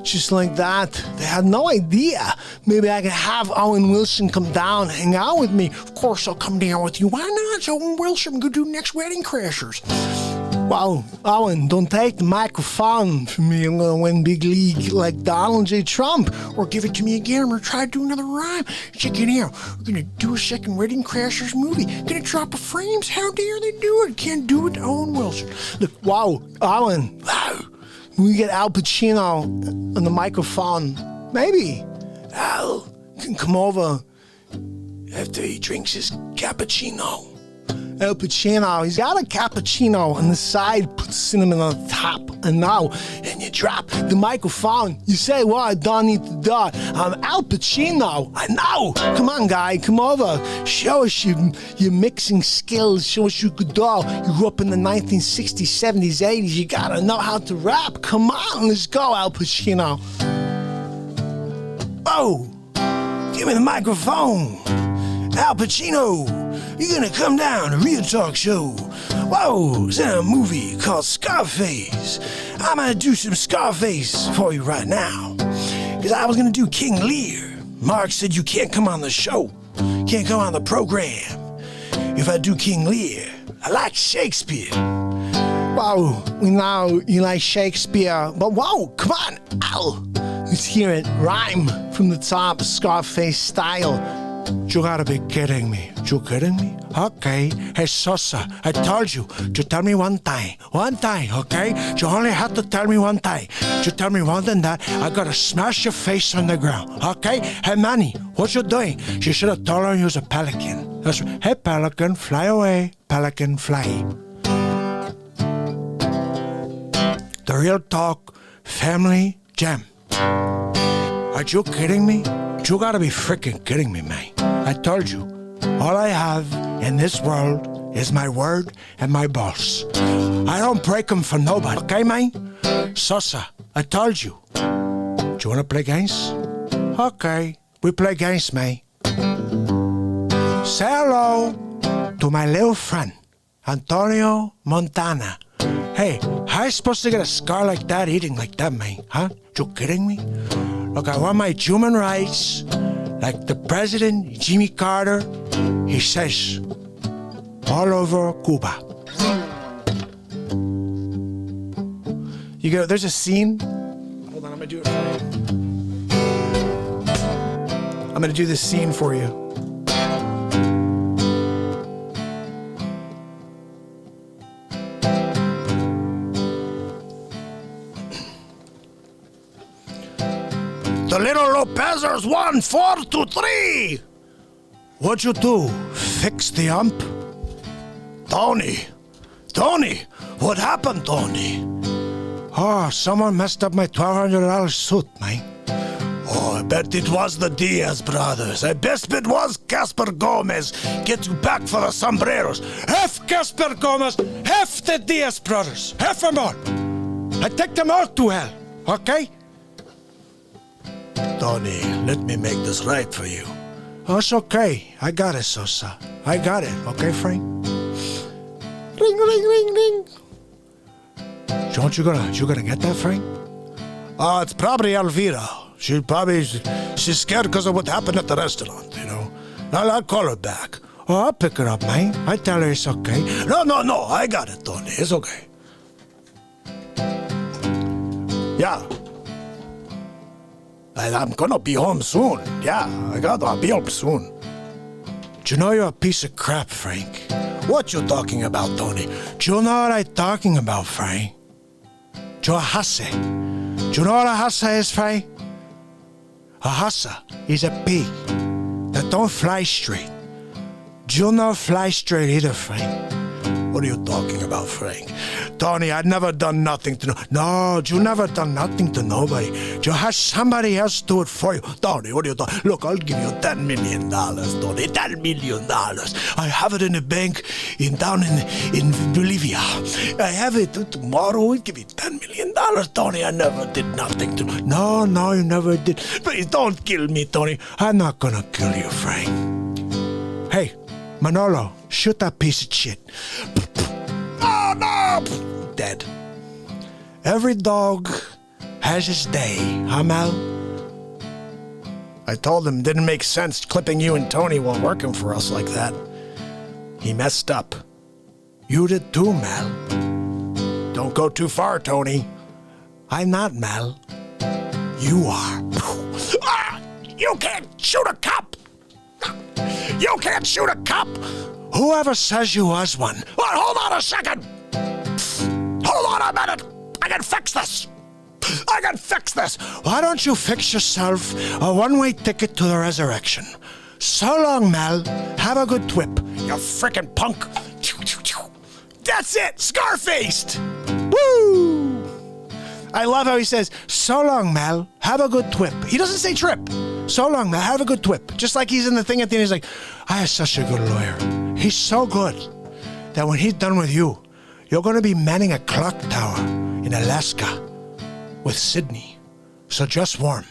Just like that. They had no idea. Maybe I could have Owen Wilson come down, hang out with me. Of course I'll come down with you. Why not? It's Owen Wilson. I'm gonna do next Wedding Crashers. Wow, Owen, don't take the microphone from me. I'm gonna win big league like Donald J. Trump. Or give it to me again. I'm gonna try to do another rhyme. Check it out. We're gonna do a second Wedding Crashers movie. Gonna drop a frames. How dare they do it? Can't do it to Owen Wilson. Look, wow, Owen, wow. We get Al Pacino on the microphone. Maybe Al can come over after he drinks his cappuccino. Al Pacino, he's got a cappuccino on the side, puts cinnamon on the top, and you drop the microphone. You say, well, I don't need to do it. I'm Al Pacino. I know. Come on, guy, come over. Show us your mixing skills. Show us you could do. You grew up in the 1960s, 70s, 80s. You gotta know how to rap. Come on, let's go, Al Pacino. Oh, give me the microphone. Al Pacino, you're gonna come down to Real Talk Show. Whoa, it's in a movie called Scarface. I'm gonna do some Scarface for you right now. Because I was gonna do King Lear. Mark said you can't come on the show. Can't come on the program if I do King Lear. I like Shakespeare. Wow, we know you like Shakespeare. But whoa, come on, Al. Let's hear it rhyme from the top, Scarface style. You gotta be kidding me. You kidding me? Okay. Hey, Sosa, I told you. You tell me one time. One time, okay? You only have to tell me one time. You tell me more than that, I gotta smash your face on the ground, okay? Hey, Manny, what you doing? You should have told her you was a pelican. That's right. Hey, pelican, fly away. Pelican, fly. The Real Talk Family Jam. Are you kidding me? You gotta be freaking kidding me, man. I told you, all I have in this world is my word and my balls. I don't break them for nobody, okay, man? Sosa, I told you. Do you wanna play games? Okay, we play games, man. Say hello to my little friend, Antonio Montana. Hey, how are you supposed to get a scar like that eating like that, man? Huh? You kidding me? Look, I want my human rights, like the president, Jimmy Carter, he says, all over Cuba. You go, there's a scene. Hold on, I'm gonna do it for you. I'm gonna do this scene for you. The little Lopezers won 4-3. What'd you do? Fix the ump? Tony, what happened, Tony? Oh, someone messed up my $1,200 suit, man. Oh, I bet it was the Diaz brothers. I bet it was Casper Gomez. Get you back for the sombreros. F Casper Gomez, F the Diaz brothers. F them all. I take them all to hell, okay? Tony, let me make this right for you. Oh, it's okay. I got it, Sosa. I got it. Okay, Frank? Ring, ring, ring, ring. Don't you gonna get that, Frank? It's probably Elvira. She's scared because of what happened at the restaurant, you know. I'll call her back. Oh, I'll pick her up, man. I tell her it's okay. No, I got it, Tony. It's okay. Yeah. I'm gonna be home soon. Yeah, I'll be home soon. Do you know you're a piece of crap, Frank? What you talking about, Tony? Do you know what I'm talking about, Frank? You're a hussy. Do you know what a hussy is, Frank? A hussy is a pig that don't fly straight. Do you not fly straight either, Frank? What are you talking about, Frank? Tony, I'd never done nothing to no, you never done nothing to nobody. You have somebody else do it for you. Tony, what are you talking? Look, I'll give you $10 million, Tony. $10 million. I have it in the bank down in Bolivia. I have it tomorrow. I'll give you $10 million, Tony. I never did nothing to no, you never did. Please don't kill me, Tony. I'm not gonna kill you, Frank. Hey, Manolo, shoot that piece of shit. Oh, no! Dead. Every dog has his day, huh, Mal? I told him it didn't make sense clipping you and Tony while working for us like that. He messed up. You did too, Mal. Don't go too far, Tony. I'm not, Mal. You are. You can't shoot a cop! You can't shoot a cop! Whoever says you was one. Well, hold on a second! Hold on a minute! I can fix this! Why don't you fix yourself a one-way ticket to the resurrection? So long, Mel. Have a good twip, you frickin' punk. That's it! Scar-faced! Woo! I love how he says, so long, Mel. Have a good twip. He doesn't say trip. So long, Mel. Have a good twip. Just like he's in the thing at the end. He's like, I have such a good lawyer. He's so good that when he's done with you, you're going to be manning a clock tower in Alaska with Sydney. So just warm.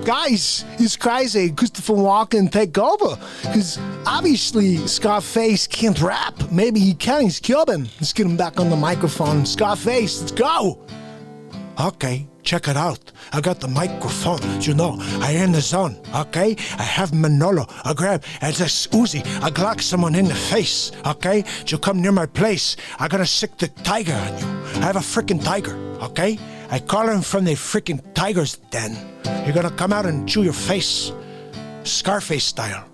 Guys, it's crazy. Christopher Walken take over. Because obviously Scarface can't rap. Maybe he can. He's Cuban. Let's get him back on the microphone. Scarface, let's go. Okay, check it out. I got the microphone. You know, I in the zone, okay? I have Manolo. I grab and just Uzi. I glock someone in the face, okay? You come near my place. I gotta sick the tiger on you. I have a freaking tiger, okay? I call him from the freaking tiger's den. You're gonna come out and chew your face. Scarface style.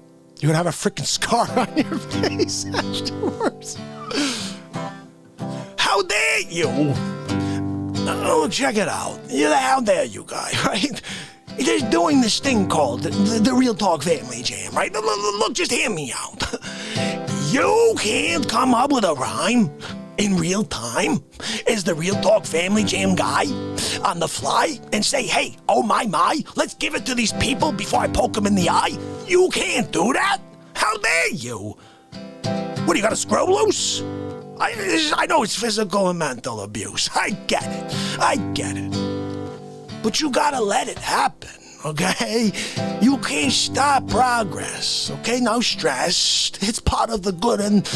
You're gonna have a freaking scar on your face afterwards. How dare you? Oh, check it out. How dare you, guy, right? They're doing this thing called the Real Talk Family Jam, right? Look, just hear me out. You can't come up with a rhyme in real time as the Real Talk Family Jam guy on the fly and say, hey, oh my, let's give it to these people before I poke them in the eye. You can't do that. How dare you? What, you got a screw loose? I know it's physical and mental abuse. I get it. But you gotta let it happen, okay? You can't stop progress, okay? No stress. It's part of the good and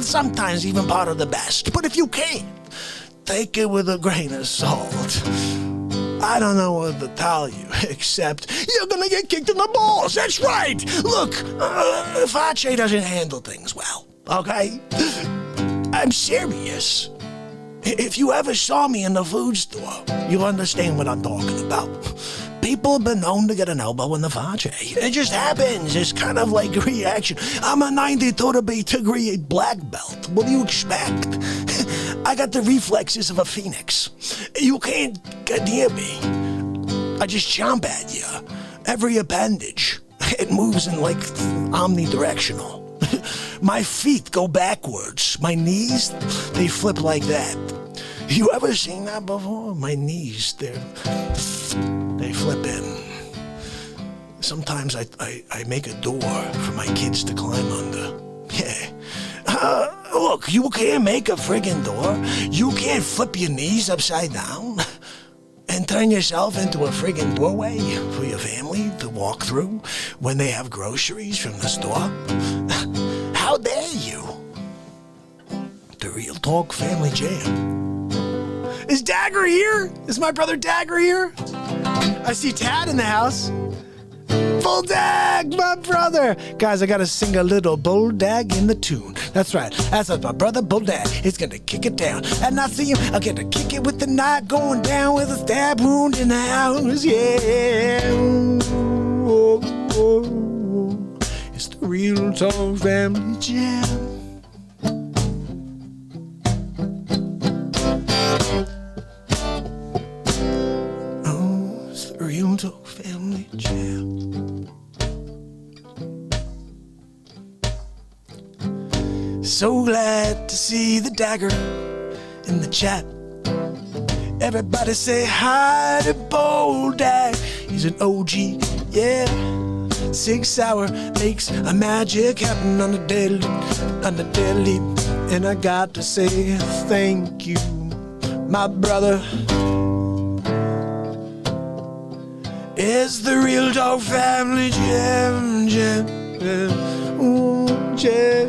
sometimes even part of the best. But if you can't, take it with a grain of salt. I don't know what to tell you, except you're gonna get kicked in the balls. That's right. Look, Facce doesn't handle things well, okay? I'm serious. If you ever saw me in the food store, you'll understand what I'm talking about. People have been known to get an elbow in the Facce. It just happens. It's kind of like a reaction. I'm a 92-degree black belt. What do you expect? I got the reflexes of a phoenix. You can't get near me. I just chomp at you. Every appendage. It moves in like omnidirectional. My feet go backwards. My knees, they flip like that. You ever seen that before? My knees, they flip in. Sometimes I make a door for my kids to climb under. Yeah. Look, you can't make a friggin' door. You can't flip your knees upside down and turn yourself into a friggin' doorway for your family to walk through when they have groceries from the store. How dare you? The Real Talk Family Jam. Is Dagger here? Is my brother Dagger here? I see Tad in the house. Bull Dag, my brother. Guys, I gotta sing a little Bull Dag in the tune. That's right. That's my brother Bull Dag. He's gonna kick it down. And I see him, I get to kick it with the knife, going down with a stab wound in the house. Yeah. Oh, oh, oh. It's the Real Talk Family Jam. Oh, it's the Real Talk Family Jam. So glad to see the Dagger in the chat. Everybody say hi to Bold Dag. He's an OG, yeah. 6 Hour makes a magic happen on the daily. And I got to say thank you, my brother. It's the Real Talk Family Jam. Ooh, yeah.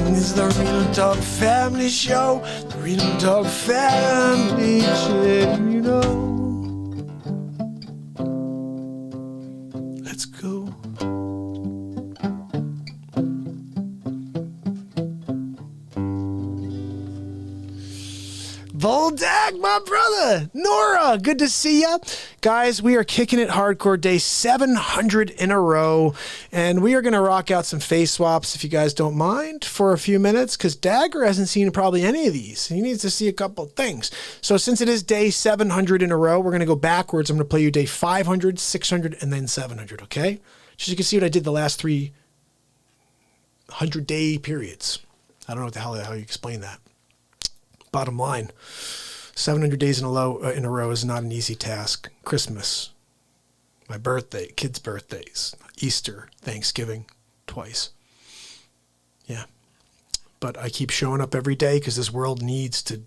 It's the Real Talk Family Show, the Real Talk Family Jam, you know. Let's go. Voldag, my brother. Nora, good to see ya. Guys, we are kicking it hardcore, day 700 in a row, and we are going to rock out some face swaps, if you guys don't mind, for a few minutes, because Dagger hasn't seen probably any of these. He needs to see a couple things. So since it is day 700 in a row, we're going to go backwards. I'm going to play you day 500, 600, and then 700, okay? Just so you can see what I did the last 300-day periods. I don't know what the hell how you explain that. Bottom line, 700 days in a row is not an easy task. Christmas, my birthday, kids' birthdays, Easter, Thanksgiving, twice. Yeah. But I keep showing up every day because this world needs to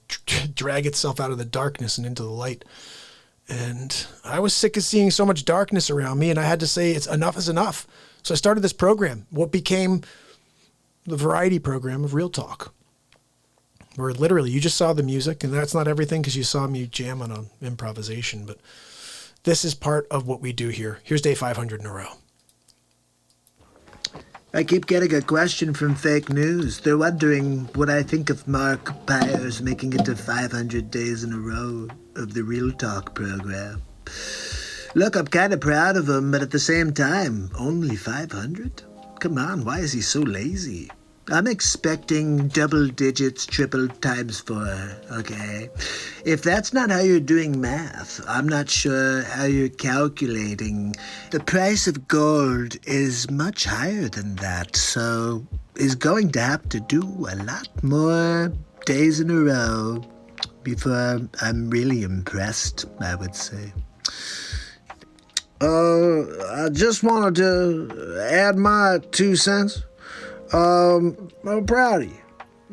drag itself out of the darkness and into the light. And I was sick of seeing so much darkness around me, and I had to say enough is enough. So I started this program, what became the variety program of Real Talk. Where literally you just saw the music, and that's not everything because you saw me jam on an improvisation, but this is part of what we do here. Here's day 500 in a row. I keep getting a question from fake news. They're wondering what I think of MARKPIRES making it to 500 days in a row of the Real Talk program. Look, I'm kind of proud of him, but at the same time, only 500? Come on, why is he so lazy? I'm expecting double digits, triple times 4, okay? If that's not how you're doing math, I'm not sure how you're calculating. The price of gold is much higher than that, so he's going to have to do a lot more days in a row before I'm really impressed, I would say. I just wanted to add my 2 cents. I'm proud of you.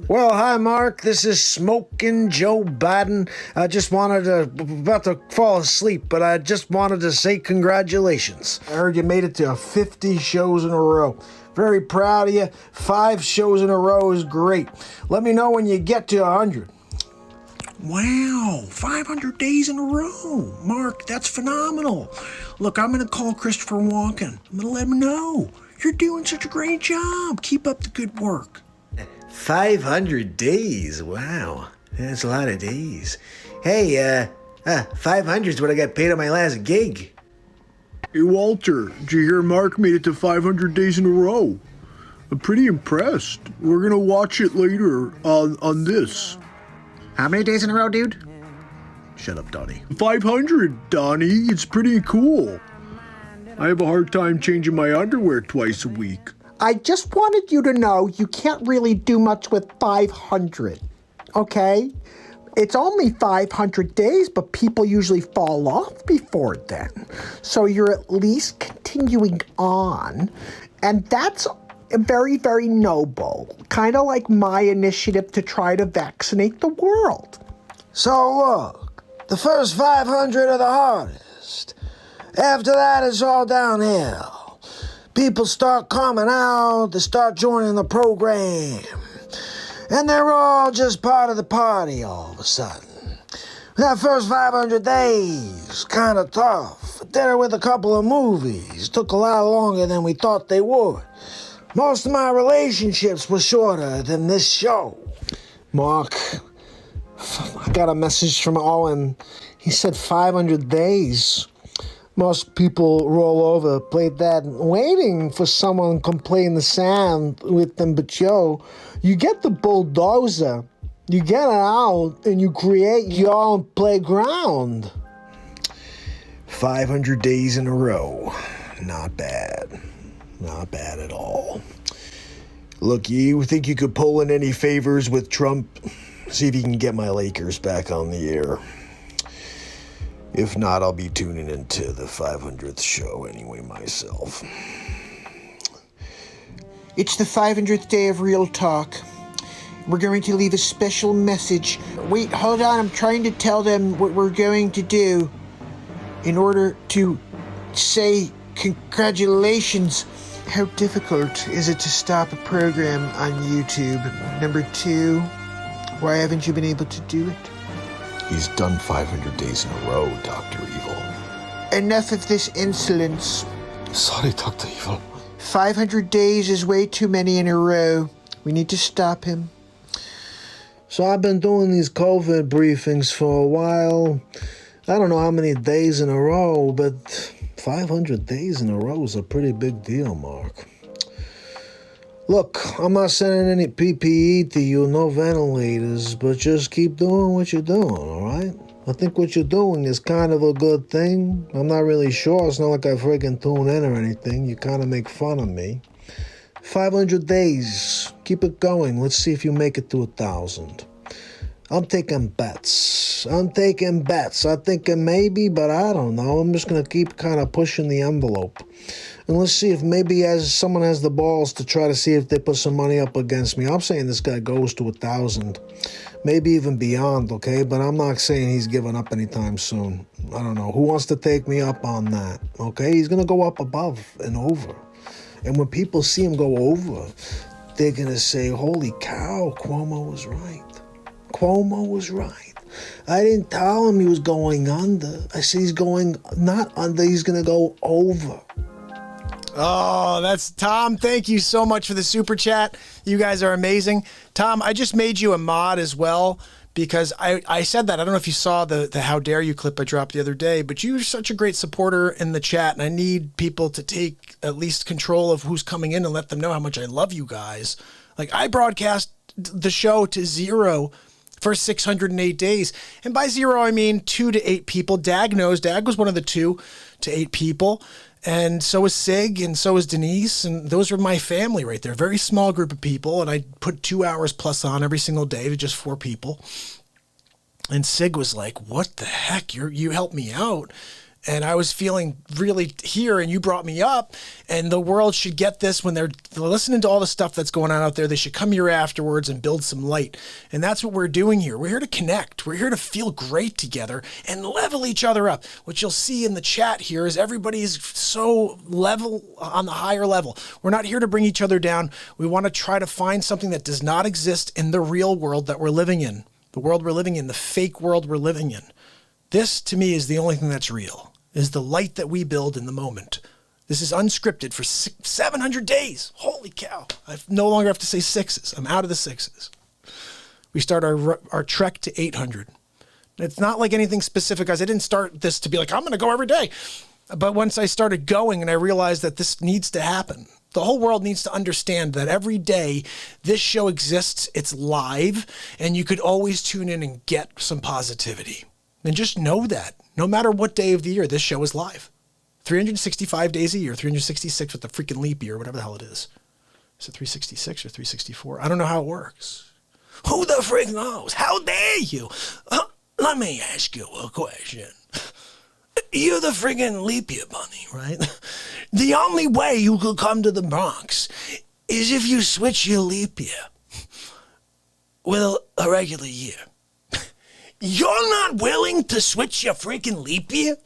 Well, hi, Mark. This is Smoking Joe Biden. I just about to fall asleep, but I just wanted to say congratulations. I heard you made it to 50 shows in a row. Very proud of you. 5 shows in a row is great. Let me know when you get to 100. Wow, 500 days in a row. Mark, that's phenomenal. Look, I'm going to call Christopher Walken. I'm going to let him know. You're doing such a great job. Keep up the good work. 500 days? Wow, that's a lot of days. Hey, 500 is what I got paid on my last gig. Hey, Walter, did you hear Mark made it to 500 days in a row? I'm pretty impressed. We're going to watch it later on this. How many days in a row, dude? Shut up, Donnie. 500, Donnie. It's pretty cool. I have a hard time changing my underwear twice a week. I just wanted you to know you can't really do much with 500, okay? It's only 500 days, but people usually fall off before then. So you're at least continuing on, and that's very, very noble. Kind of like my initiative to try to vaccinate the world. So look, the first 500 are the hardest. After that, it's all downhill. People start coming out, they start joining the program. And they're all just part of the party all of a sudden. That first 500 days, kind of tough. Dinner with a couple of movies took a lot longer than we thought they would. Most of my relationships were shorter than this show. Mark, I got a message from Owen. He said 500 days. Most people roll over, played that, waiting for someone to complain the sound with them, but you get the bulldozer, you get it out, and you create your own playground. 500 days in a row. Not bad. Not bad at all. Look, you think you could pull in any favors with Trump? See if you can get my Lakers back on the air. If not, I'll be tuning into the 500th show anyway myself. It's the 500th day of Real Talk. We're going to leave a special message. Wait, hold on. I'm trying to tell them what we're going to do in order to say congratulations. How difficult is it to stop a program on YouTube? Number 2, why haven't you been able to do it? He's done 500 days in a row, Dr. Evil. Enough of this insolence. Sorry, Dr. Evil. 500 days is way too many in a row. We need to stop him. So I've been doing these COVID briefings for a while. I don't know how many days in a row, but 500 days in a row is a pretty big deal, Mark. Look, I'm not sending any PPE to you, no ventilators, but just keep doing what you're doing, all right? I think what you're doing is kind of a good thing. I'm not really sure. It's not like I freaking tune in or anything. You kind of make fun of me. 500 days. Keep it going. Let's see if you make it to 1,000. I'm taking bets. I'm thinking maybe, but I don't know. I'm just going to keep kind of pushing the envelope. And let's see if maybe someone has the balls to try to see if they put some money up against me. I'm saying this guy goes to 1,000, maybe even beyond, okay? But I'm not saying he's giving up anytime soon. I don't know. Who wants to take me up on that, okay? He's going to go up above and over. And when people see him go over, they're going to say, holy cow, Cuomo was right. Cuomo was right. I didn't tell him he was going under. I said he's going not under, he's going to go over. Oh, that's Tom. Thank you so much for the super chat. You guys are amazing. Tom, I just made you a mod as well because I said that. I don't know if you saw the How Dare You clip I dropped the other day, but you're such a great supporter in the chat, and I need people to take at least control of who's coming in and let them know how much I love you guys. Like, I broadcast the show to 0 for 608 days. And by 0, I mean 2 to 8 people. Dag knows. Dag was one of the 2 to 8 people. And so was Sig, and so was Denise, and those are my family right there. Very small group of people, and I put 2 hours plus on every single day to just 4 people. And Sig was like, what the heck? You helped me out. And I was feeling really here, and you brought me up, and the world should get this when they're listening to all the stuff that's going on out there. They should come here afterwards and build some light. And that's what we're doing here. We're here to connect. We're here to feel great together and level each other up. What you'll see in the chat here is everybody's so level on the higher level. We're not here to bring each other down. We want to try to find something that does not exist in the real world that we're living in, the world we're living in, the fake world we're living in. This, to me, is the only thing that's real. Is the light that we build in the moment. This is unscripted for 700 days. Holy cow. I no longer have to say 6s. I'm out of the 6s. We start our trek to 800. It's not like anything specific, guys. I didn't start this to be like, I'm going to go every day. But once I started going and I realized that this needs to happen, the whole world needs to understand that every day this show exists, it's live, and you could always tune in and get some positivity. And just know that. No matter what day of the year, this show is live. 365 days a year, 366 with the freaking leap year, whatever the hell it is. Is it 366 or 364? I don't know how it works. Who the frick knows? How dare you? Let me ask you a question. You're the friggin' leap year bunny, right? The only way you could come to the Bronx is if you switch your leap year with a regular year. You're not willing to switch your freaking leap year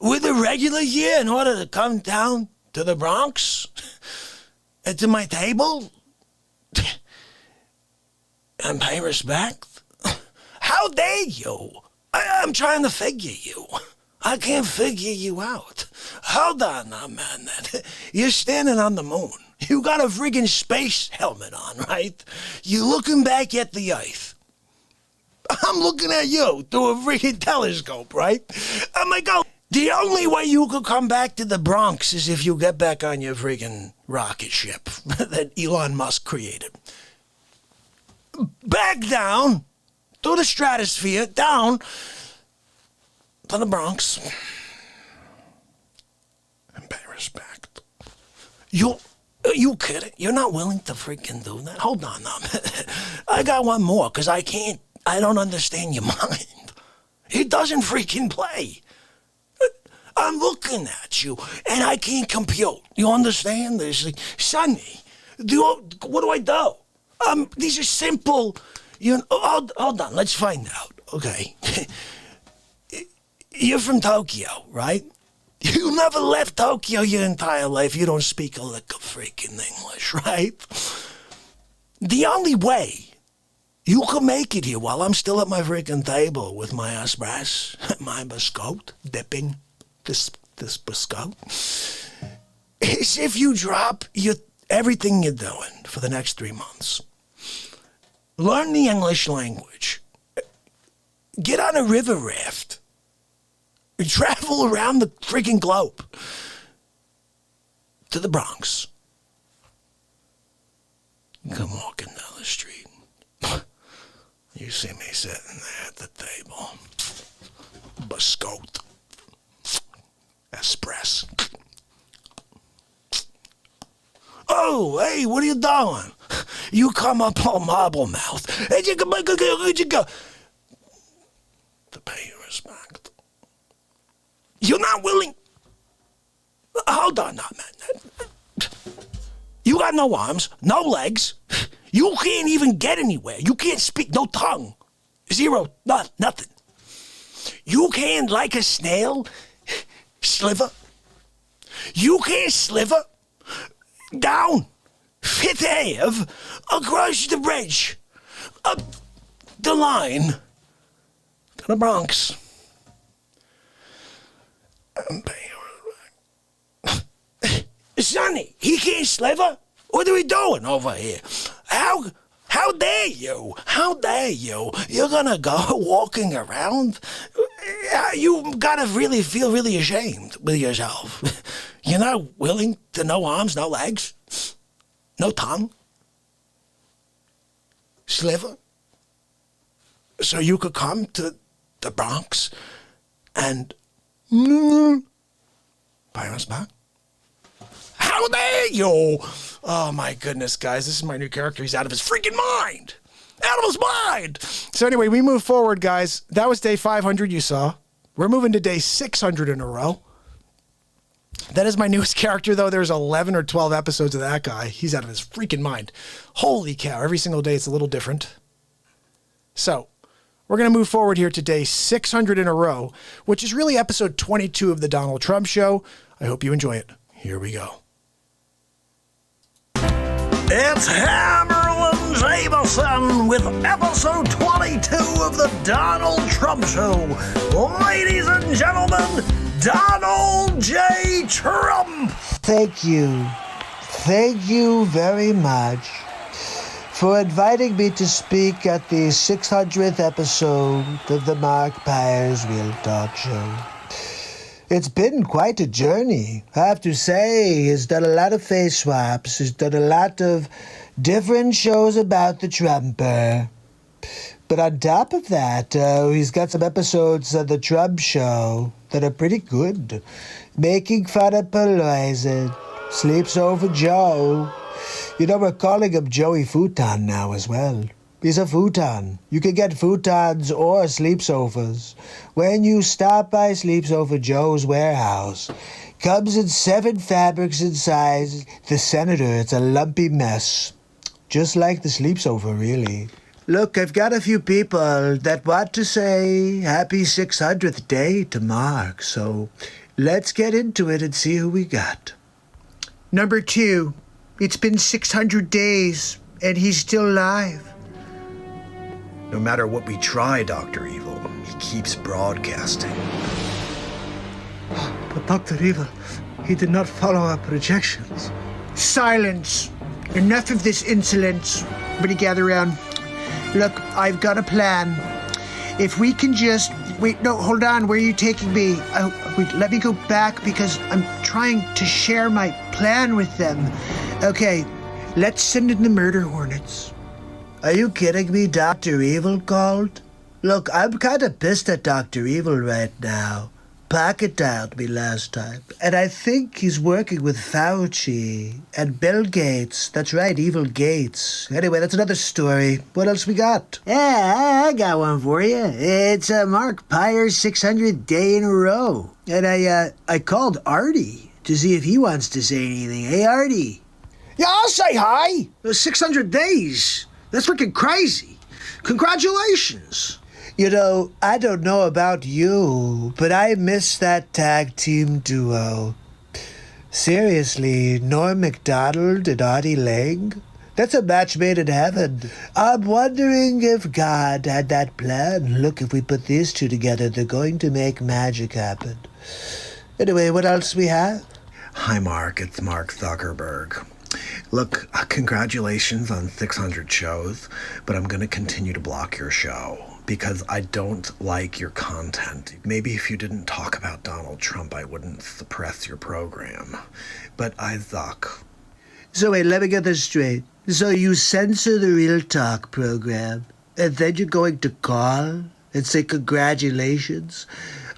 with a regular year in order to come down to the Bronx and to my table and pay respect? How dare you? I'm trying to figure you. I can't figure you out. Hold on now, man. You're standing on the moon. You got a freaking space helmet on, right? You're looking back at the Earth. I'm looking at you through a freaking telescope, right? I'm like, oh, the only way you could come back to the Bronx is if you get back on your freaking rocket ship that Elon Musk created. Back down through the stratosphere, down to the Bronx, and pay respect. You kidding? You're not willing to freaking do that? Hold on now. I got one more, because I don't understand your mind. It doesn't freaking play. I'm looking at you, and I can't compute. You understand this? Like, Sonny, what do I do? These are simple. Hold on, let's find out. Okay. You're from Tokyo, right? You never left Tokyo your entire life. You don't speak a lick of freaking English, right? The only way you can make it here while I'm still at my freaking table with my espresso, my biscotte, dipping this biscotte, is if you drop everything you're doing for the next 3 months. Learn the English language. Get on a river raft. Travel around the freaking globe to the Bronx. Come walking down the street. You see me sitting there at the table. Biscotte. Espresso. Oh, hey, what are you doing? You come up all marble mouth. And you go to pay your respect. You're not willing. Hold on now, man. You got no arms, no legs. You can't even get anywhere. You can't speak, no tongue. Zero, nothing. You can't, like a snail, sliver. You can't sliver down Fifth Ave, across the bridge, up the line to the Bronx. Sonny, he can't sliver? What are we doing over here? How dare you? How dare you? You're gonna go walking around? You gotta really feel really ashamed with yourself. You're not willing to no arms, no legs, no tongue, sliver, so you could come to the Bronx and buy us back? How dare you? Oh my goodness, guys, this is my new character. He's out of his freaking mind. Out of his mind. So anyway, we move forward, guys. That was day 500 you saw. We're moving to day 600 in a row. That is my newest character, though. There's 11 or 12 episodes of that guy. He's out of his freaking mind. Holy cow. Every single day it's a little different. So we're going to move forward here to day 600 in a row, which is really episode 22 of the Donald Trump Show. I hope you enjoy it. Here we go. It's Hamerlin Jamison with episode 22 of the Donald Trump Show. Ladies and gentlemen, Donald J. Trump. Thank you. Thank you very much for inviting me to speak at the 600th episode of the MARKPIRES Real Talk Show. It's been quite a journey. I have to say, he's done a lot of face swaps. He's done a lot of different shows about the Trumper. But on top of that, he's got some episodes of the Trump Show that are pretty good. Making fun of Poison, Sleeps Over Joe. You know, we're calling him Joey Futon now as well. He's a futon. You can get futons or sleepsofas when you stop by Sleeps Over Joe's warehouse. Comes in 7 fabrics and sizes. The Senator, it's a lumpy mess. Just like the sleepsofa, really. Look, I've got a few people that want to say happy 600th day to Mark, so let's get into it and see who we got. Number 2, it's been 600 days, and he's still alive. No matter what we try, Dr. Evil, he keeps broadcasting. But Dr. Evil, he did not follow our projections. Silence. Enough of this insolence. Everybody gather around. Look, I've got a plan. If we can just... Wait, no, hold on. Where are you taking me? Wait, let me go back because I'm trying to share my plan with them. Okay, let's send in the murder hornets. Are you kidding me? Dr. Evil called? Look, I'm kind of pissed at Dr. Evil right now. Pocket dialed me last time, and I think he's working with Fauci and Bill Gates. That's right, Evil Gates. Anyway, that's another story. What else we got? Yeah, I got one for you. It's MARKPIRES 600th day in a row. And I called Artie to see if he wants to say anything. Hey, Artie. Yeah, I'll say hi. 600 days. That's freaking crazy. Congratulations. You know, I don't know about you, but I miss that tag team duo. Seriously, Norm Macdonald and Artie Lang? That's a match made in heaven. I'm wondering if God had that plan. Look, if we put these two together, they're going to make magic happen. Anyway, what else we have? Hi, Mark. It's Mark Zuckerberg. Look, congratulations on 600 shows, but I'm going to continue to block your show because I don't like your content. Maybe if you didn't talk about Donald Trump, I wouldn't suppress your program, but I zuck. So wait, let me get this straight. So you censor the Real Talk program, and then you're going to call and say congratulations?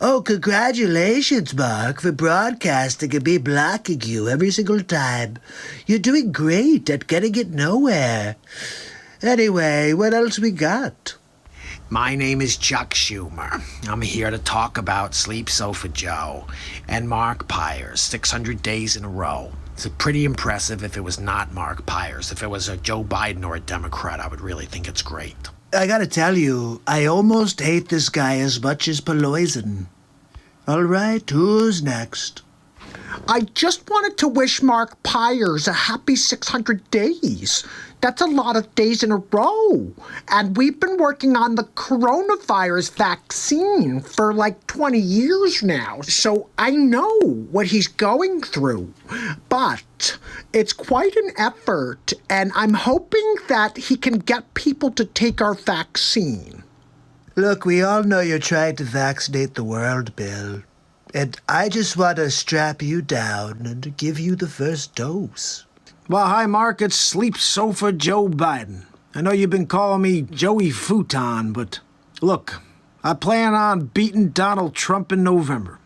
Oh, congratulations, Mark, for broadcasting and me blocking you every single time. You're doing great at getting it nowhere. Anyway, what else we got? My name is Chuck Schumer. I'm here to talk about Sleep Sofa Joe and MARKPIRES 600 days in a row. It's pretty impressive if it was not MARKPIRES. If it was a Joe Biden or a Democrat, I would really think it's great. I gotta tell you, I almost hate this guy as much as Poison. All right, who's next? I just wanted to wish MARKPIRES a happy 600 days. That's a lot of days in a row. And we've been working on the coronavirus vaccine for like 20 years now. So I know what he's going through. But it's quite an effort. And I'm hoping that he can get people to take our vaccine. Look, we all know you're trying to vaccinate the world, Bill. And I just want to strap you down and give you the first dose. Well, hi, Mark. It's Sleep Sofa Joe Biden. I know you've been calling me Joey Futon, but look, I plan on beating Donald Trump in November.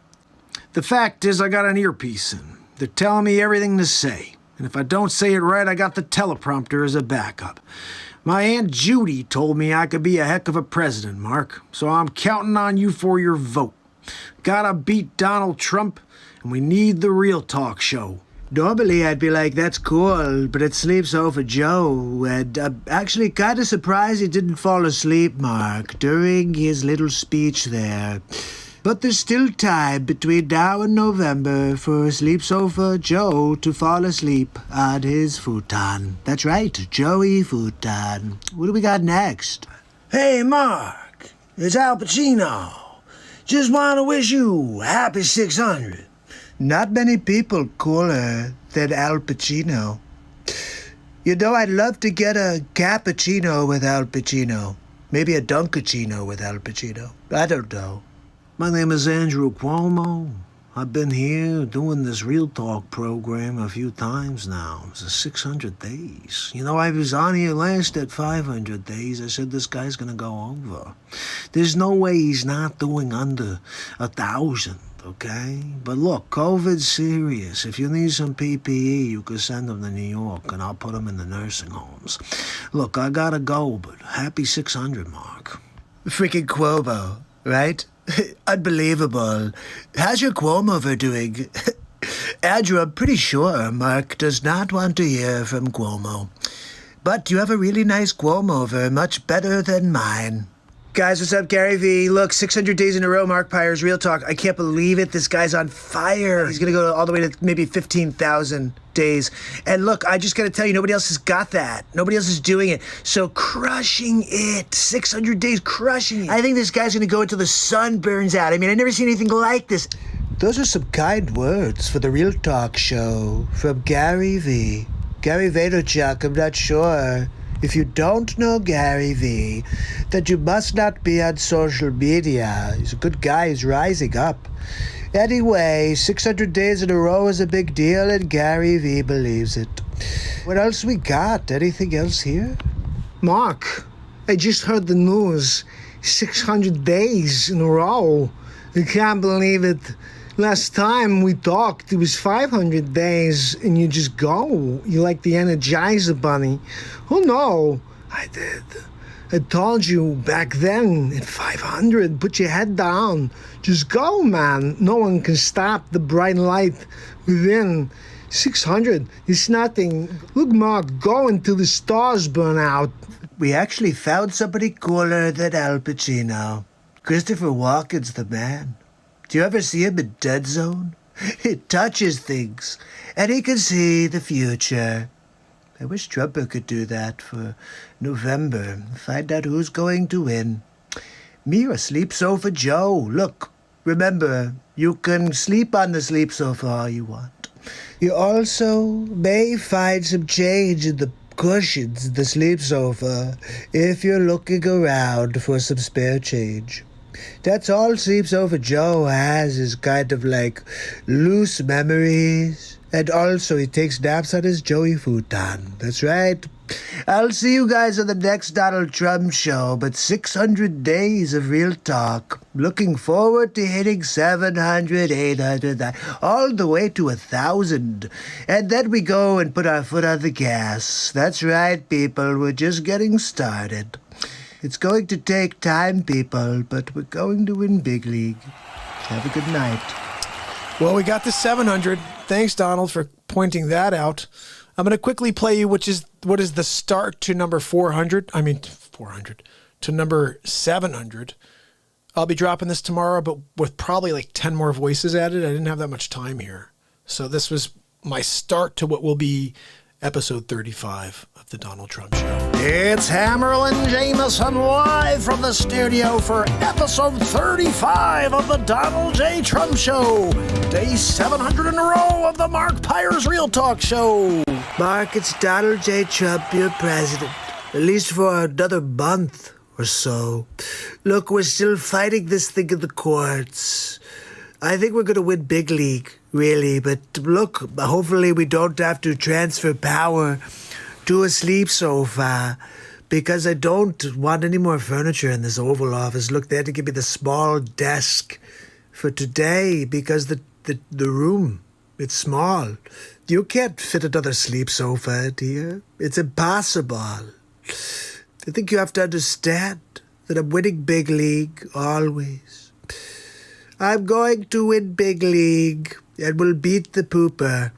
The fact is, I got an earpiece in. They're telling me everything to say. And if I don't say it right, I got the teleprompter as a backup. My Aunt Judy told me I could be a heck of a president, Mark. So I'm counting on you for your vote. Gotta beat Donald Trump, and we need the Real Talk show. Normally I'd be like, that's cool, but it sleeps over Joe, and I'm actually kind of surprised he didn't fall asleep, Mark, during his little speech there. But there's still time between now and November for Sleep Sofa Joe to fall asleep on his futon. That's right, Joey Futon. What do we got next? Hey, Mark, it's Al Pacino. Just want to wish you happy 600. Not many people cooler than Al Pacino. You know, I'd love to get a cappuccino with Al Pacino. Maybe a Dunkachino with Al Pacino. I don't know. My name is Andrew Cuomo. I've been here doing this Real Talk program a few times now. It's 600 days. You know, I was on here last at 500 days. I said this guy's gonna go over. There's no way he's not doing under 1,000, okay? But look, COVID's serious. If you need some PPE, you can send them to New York, and I'll put them in the nursing homes. Look, I gotta go, but happy 600, Mark. Freaking Cuomo, right? Unbelievable. How's your Cuomo doing? Andrew, I'm pretty sure Mark does not want to hear from Cuomo. But you have a really nice Cuomo, much better than mine. Guys, what's up? Gary V. Look, 600 days in a row, MARKPIRES, Real Talk. I can't believe it. This guy's on fire. He's going to go all the way to maybe 15,000 days. And look, I just got to tell you, nobody else has got that. Nobody else is doing it. So crushing it. 600 days, crushing it. I think this guy's going to go until the sun burns out. I mean, I've never seen anything like this. Those are some kind words for the Real Talk show from Gary V. Gary Vaynerchuk, I'm not sure. If you don't know Gary V, then you must not be on social media. He's a good guy. He's rising up. Anyway, 600 days in a row is a big deal, and Gary V believes it. What else we got? Anything else here? Mark, I just heard the news. 600 days in a row. I can't believe it. Last time we talked, it was 500 days, and you just go. You like the Energizer Bunny. Oh, no. I did. I told you back then at 500, put your head down. Just go, man. No one can stop the bright light within. 600 is nothing. Look, Mark, go until the stars burn out. We actually found somebody cooler than Al Pacino. Christopher Walken's the man. Do you ever see him in Dead Zone? He touches things, and he can see the future. I wish Trump could do that for November. Find out who's going to win. Me or Sleep Sofa Joe. Look, remember, you can sleep on the sleep sofa all you want. You also may find some change in the cushions in the sleep sofa if you're looking around for some spare change. That's all Sleep Sofa Joe has, is kind of like loose memories. And also he takes naps on his Joey futon. That's right. I'll see you guys on the next Donald Trump show, but 600 days of Real Talk. Looking forward to hitting 700, 800, all the way to 1,000. And then we go and put our foot on the gas. That's right, people. We're just getting started. It's going to take time, people, but we're going to win big league. Have a good night. Well, we got to 700. Thanks, Donald, for pointing that out. I'm going to quickly play you what is the start to number 400. I mean, 400 to number 700. I'll be dropping this tomorrow, but with probably like 10 more voices added. I didn't have that much time here. So this was my start to what will be episode 35 of The Donald Trump Show. It's Hamerlin Jamison live from the studio for episode 35 of the Donald J. Trump Show. Day 700 in a row of the MARKPIRES Real Talk Show. Mark, it's Donald J. Trump, your president. At least for another month or so. Look, we're still fighting this thing in the courts. I think we're going to win big league, really. But look, hopefully we don't have to transfer power to a sleep sofa, because I don't want any more furniture in this Oval Office. Look, they had to give me the small desk for today because the room, it's small. You can't fit another sleep sofa here. It's impossible. I think you have to understand that I'm winning big league always. I'm going to win big league and will beat the pooper.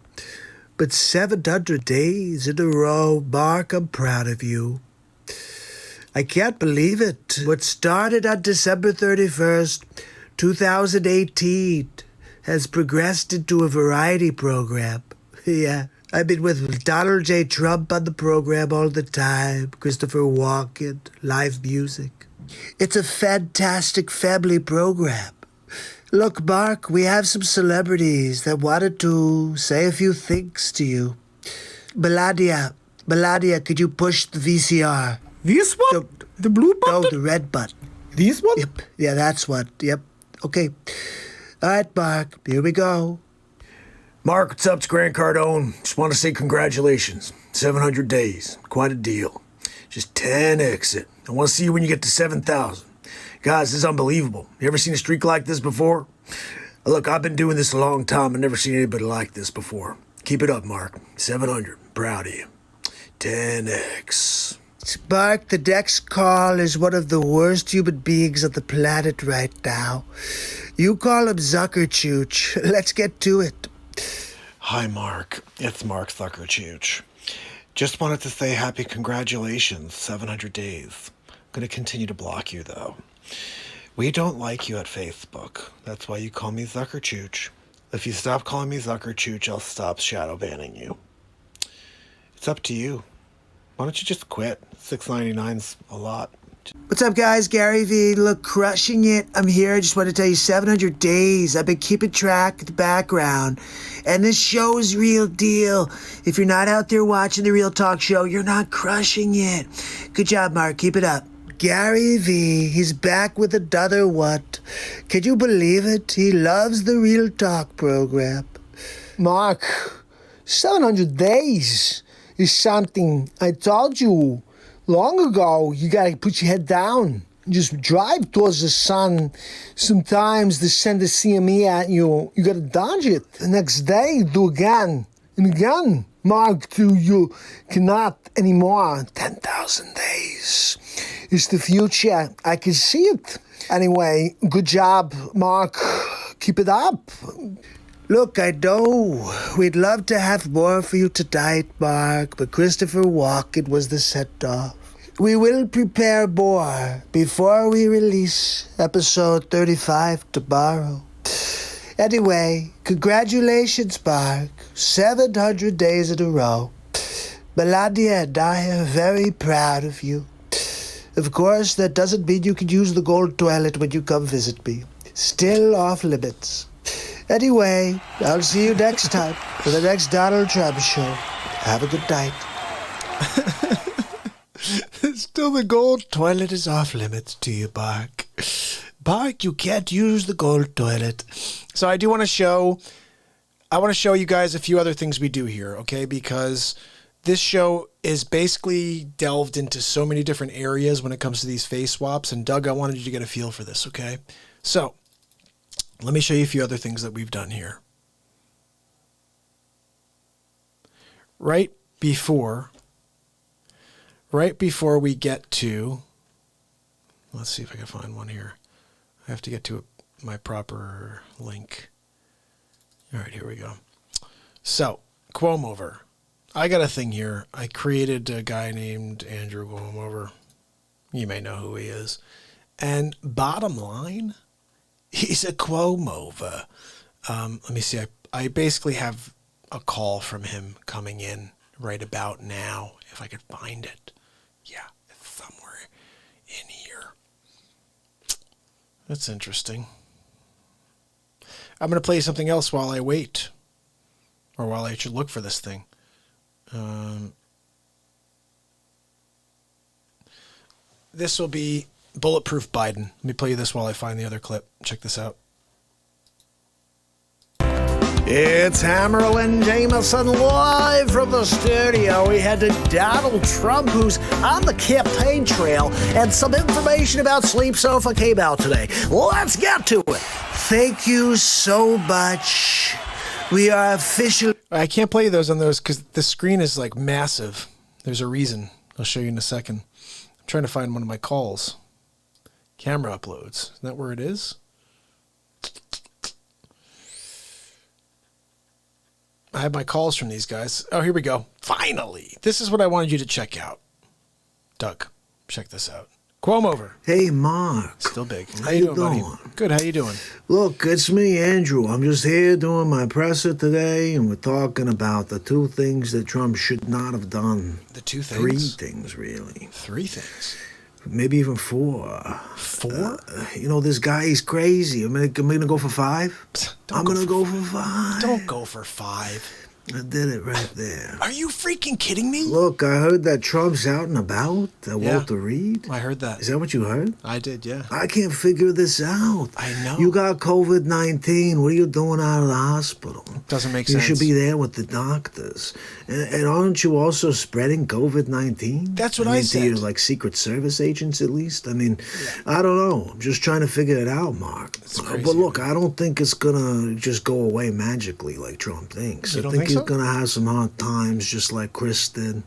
But 700 days in a row, Mark, I'm proud of you. I can't believe it. What started on December 31st, 2018 has progressed into a variety program. Yeah, I've been with Donald J. Trump on the program all the time, Christopher Walken, live music. It's a fantastic family program. Look, Mark, we have some celebrities that wanted to say a few things to you. Melania, could you push the VCR? This one? The blue button? No, the red button. This one? Yep, yeah, that's what. Yep, okay. All right, Mark, here we go. Mark, what's up? It's Grant Cardone. Just want to say congratulations. 700 days. Quite a deal. Just 10x it. I want to see you when you get to 7,000. Guys, this is unbelievable. You ever seen a streak like this before? Look, I've been doing this a long time. I've never seen anybody like this before. Keep it up, Mark. 700. Proud of you. 10x. Mark, the next call is one of the worst human beings on the planet right now. You call him Zuckerchooch. Let's get to it. Hi, Mark. It's Mark Zuckerchooch. Just wanted to say happy congratulations, 700 days. I'm going to continue to block you, though. We don't like you at Facebook. That's why you call me Zuckerchooch. If you stop calling me Zuckerchooch, I'll stop shadow banning you. It's up to you. Why don't you just quit? $6.99's a lot. What's up, guys? Gary V. Look, crushing it. I'm here. I just want to tell you 700 days. I've been keeping track of the background. And this show is real deal. If you're not out there watching the Real Talk Show, you're not crushing it. Good job, Mark. Keep it up. Gary V. He's back with another what? Can you believe it? He loves the Real Talk program. Mark, 700 days is something I told you long ago. You gotta put your head down. Just drive towards the sun. Sometimes they send a CME at you. You gotta dodge it. The next day, do again and again. Mark, till you cannot anymore. 10,000 days is the future. I can see it. Anyway, good job, Mark. Keep it up. Look, I know we'd love to have more for you tonight, Mark, but Christopher Walken was the set-off. We will prepare more before we release episode 35 tomorrow. Anyway, congratulations, Mark. 700 days in a row. Melania and I are very proud of you. Of course, that doesn't mean you can use the gold toilet when you come visit me. Still off limits. Anyway, I'll see you next time for the next Donald Trump show. Have a good night. Still, the gold toilet is off limits to you, Bark. Bark, you can't use the gold toilet. So I want to show you guys a few other things we do here, okay? Because this show is basically delved into so many different areas when it comes to these face swaps. And Doug, I wanted you to get a feel for this, okay? So let me show you a few other things that we've done here. Right before we get to, let's see if I can find one here. I have to get to my proper link. All right, here we go. So, Quomover. I got a thing here. I created a guy named Andrew Quomover. You may know who he is. And bottom line, he's a Quomover. Let me see. I basically have a call from him coming in right about now, if I could find it. Yeah, it's somewhere in here. That's interesting. I'm going to play something else while I wait, or while I should look for this thing. This will be Bulletproof Biden. Let me play you this while I find the other clip. Check this out. It's Hamerlin Jamison live from the studio. We had Donald Trump, who's on the campaign trail, and some information about Sleep Sofa came out today. Let's get to it. Thank you so much. We are officially... I can't play those on those because the screen is like massive. There's a reason. I'll show you in a second. I'm trying to find one of my calls. Camera uploads. Isn't that where it is? I have my calls from these guys. Oh, here we go. Finally. This is what I wanted you to check out. Doug, check this out. Quom over. Hey, Mark. Still big. How you doing, buddy? Good. How you doing? Look, it's me, Andrew. I'm just here doing my presser today, and we're talking about the 2 things that Trump should not have done. The 2 things? 3 things, really. 3 things? Maybe even 4. 4? You know, this guy, he's crazy. I'm gonna go for 5. I'm gonna go for 5. Don't go for 5. I did it right there. Are you freaking kidding me? Look, I heard that Trump's out and about at Yeah. Walter Reed. I heard that. Is that what you heard? I did, yeah. I can't figure this out. I know. You got COVID-19. What are you doing out of the hospital? Doesn't make You sense. should be there with the doctors. And aren't you also spreading COVID-19? That's what I To your, said. like, Secret Service agents, at least? I mean, I don't know. I'm just trying to figure it out, Mark. crazy. But look, I don't think it's gonna just go away magically like Trump thinks. You I don't think think he's so? gonna have some hard times just like Chris did.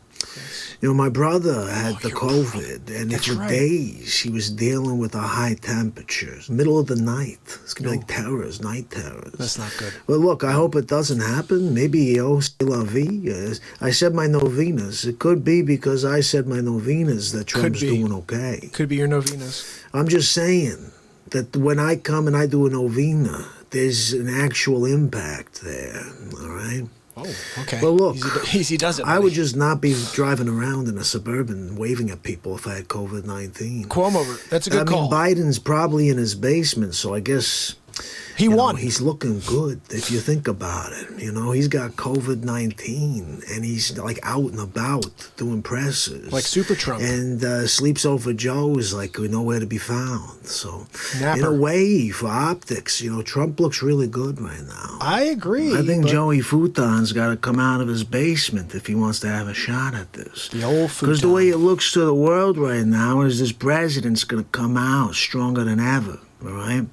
You know, my brother had the COVID, and That's for right. days he was dealing with the high temperatures. Middle of the night. It's gonna be like terrors, night terrors. That's not good. Well, look, I hope it doesn't happen. Maybe, c'est la vie. I said my novenas. It could be because I said my novenas that Trump's be. doing okay. Could be your novenas. I'm just saying that when I come and I do a novena, there's an actual impact there, all right? Oh, okay. Well, look, easy does it. I buddy. would just not be driving around in a Suburban waving at people if I had COVID-19. Quom over. That's a good I call. mean, Biden's probably in his basement, so I guess... He you know, won. he's looking good if you think about it. You know, he's got COVID-19 and he's like out and about doing presses. Like Super Trump. And Sleeps Over Joe is like nowhere to be found. So in Napper. a way, for optics, you know, Trump looks really good right now. I agree. I think but Joey Futon's got to come out of his basement if he wants to have a shot at this. The old Because the futon. way it looks to the world right now is this president's going to come out stronger than ever. All right?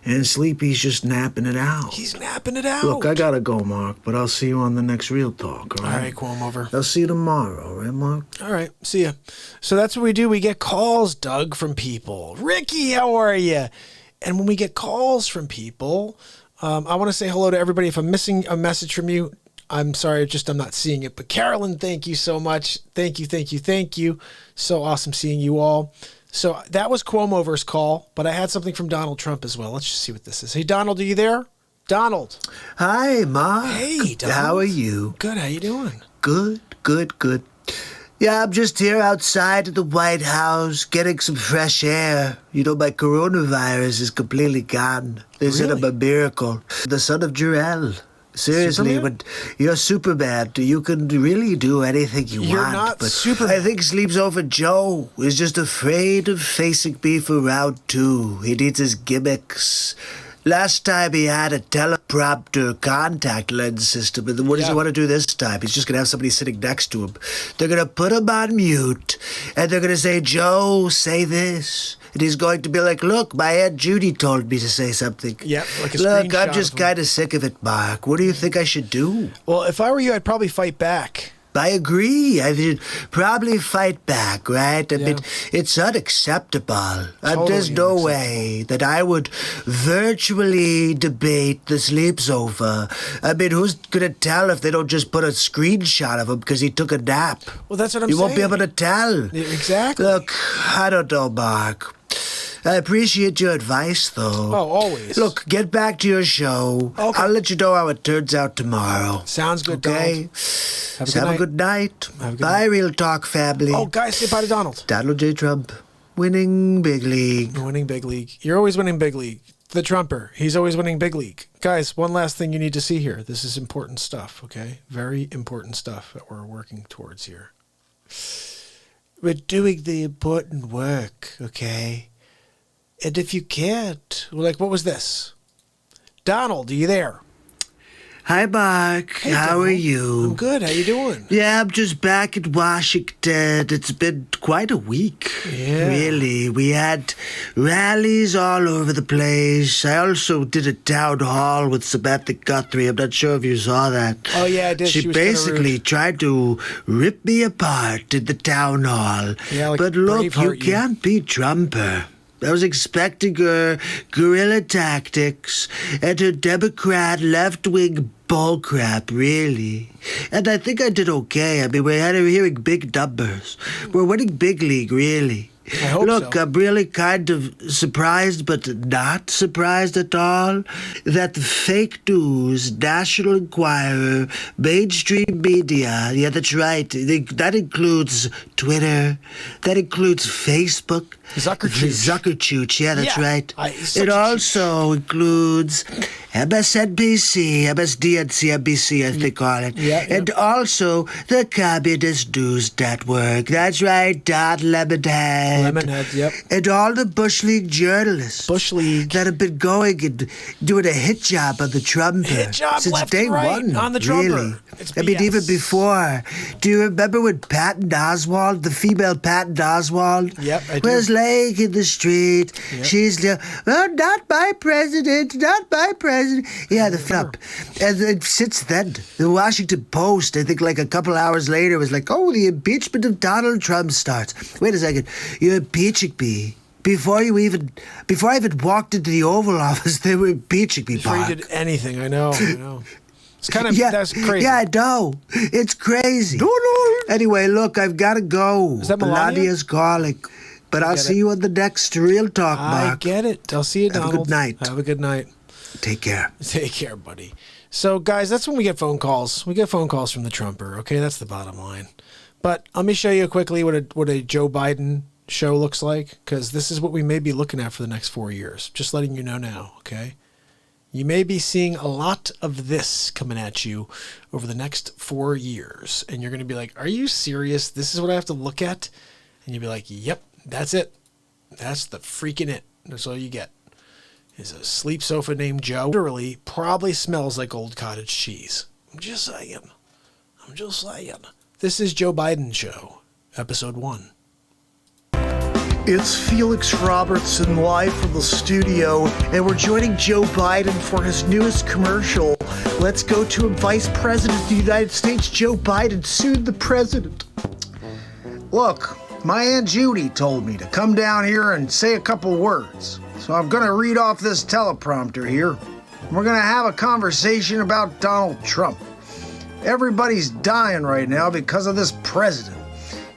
And Sleepy's just napping it out. He's napping it out. Look, I gotta go, Mark, but I'll see you on the next Real Talk, all All right? right, Quom over. I'll see you tomorrow, all right, Mark? All right, see ya. So that's what we do. We get calls, Doug, from people. Ricky, how are you? And when we get calls from people, I want to say hello to everybody. If I'm missing a message from you, I'm sorry, I'm not seeing it. But Carolyn, thank you so much. Thank you. So awesome seeing you all. So that was Cuomover's call, but I had something from Donald Trump as well. Let's just see what this is. Hey, Donald, are you there? Donald. Hi, Mark. Hey, Donald. How are you? Good. How you doing? Good. Yeah, I'm just here outside of the White House getting some fresh air. You know, my coronavirus is completely gone. They said I'm a miracle. The son of Jor-El. Seriously, Superman? but you're Superman. You can really do anything you You're want. not but Superman. I think Sleeps Over Joe is just afraid of facing me for round 2. He needs his gimmicks. Last time he had a teleprompter contact lens system, and what does he want to do this time? He's just going to have somebody sitting next to him. They're going to put him on mute, and they're going to say, Joe, say this. And he's going to be like, look, my Aunt Judy told me to say something. Yep, like a Look, screenshot I'm just of him. kind of sick of it, Mark. What do you think I should do? Well, if I were you, I'd probably fight back. I agree. I should probably fight back, right? I mean, it's unacceptable. There's no way that I would virtually debate the Sleeps Over. I mean, who's going to tell if they don't just put a screenshot of him because he took a nap? Well, that's what I'm You saying. won't be able to tell. Exactly. Look, I don't know, Mark. I appreciate your advice, though. Oh, always. Look, get back to your show. Okay. I'll let you know how it turns out tomorrow. Sounds good, Okay? Donald. Have a good night. Have a good Bye, night. Real Talk family. Oh, guys, say bye to Donald. Donald J. Trump, winning big league. Winning big league. You're always winning big league. The Trumper, he's always winning big league. Guys, one last thing you need to see here. This is important stuff, okay? Very important stuff that we're working towards here. We're doing the important work, okay? And if you can't, like, what was this? Donald, are you there? Hi, Mark. How are Donald. you? I'm good. How you doing? Yeah, I'm just back in Washington. It's been quite a week. Yeah. Really. We had rallies all over the place. I also did a town hall with Samantha Guthrie. I'm not sure if you saw that. Oh, yeah, I did. She She was kinda basically rude. tried to rip me apart in the town hall. Yeah, like but look, you Braveheart you. can't beat Trumper. I was expecting her guerrilla tactics and her Democrat left-wing bullcrap, really. And I think I did okay. I mean, we're hearing big numbers. We're winning big league, really. I hope Look, so. I'm really kind of surprised, but not surprised at all, that the fake news, National Enquirer, mainstream media, yeah, that's right, that includes Twitter, that includes Facebook. Zuckerchooch. Zuckerchooch, yeah, that's Yeah, right. such a It also includes MSNBC, MSDNC, NBC, as they call it. Yeah, yeah. And also the Communist News Network. That's right, Lemonhead. Lemonhead, yep. And all the Bush League journalists. Bush League. That have been going and doing a hit job on the Trumper. Hit job since left day and right one. on the Trumper. Really. It's I mean, BS. even before. Do you remember when Patton Oswald, the female Patton Oswald, Yep, I do. was laying in the street? Yep. She's like, well, not my president, not my president. Yeah, the flop. And since then, the Washington Post, I think like a couple hours later, was like, oh, the impeachment of Donald Trump starts. Wait a second. You're impeaching me. Before I even walked into the Oval Office, they were impeaching me, Before Mark. you did anything, I know. It's kind of, that's crazy. Yeah, I know. It's crazy. Anyway, look, I've got to go. Is that Melania? Melania's calling. But I'll get see it. you on the next Real Talk, I Mark. get it. I'll see you, Have a Donald. good night. Have a good night. Take care. Take care, buddy. So, guys, that's when we get phone calls. We get phone calls from the Trumper. Okay, that's the bottom line. But let me show you quickly what a Joe Biden show looks like, because this is what we may be looking at for the next 4 years. Just letting you know now, okay? You may be seeing a lot of this coming at you over the next 4 years, and you're going to be like, "Are you serious? This is what I have to look at?" And you'll be like, "Yep, that's it. That's the freaking it. That's all you get." Is a sleep sofa named Joe. Literally, probably smells like old cottage cheese. I'm just saying. This is Joe Biden Show, episode 1. It's Felix Robertson live from the studio, and we're joining Joe Biden for his newest commercial. Let's go to Vice President of the United States, Joe Biden, soon the president. Look, my Aunt Judy told me to come down here and say a couple words. So I'm gonna read off this teleprompter here. We're gonna have a conversation about Donald Trump. Everybody's dying right now because of this president.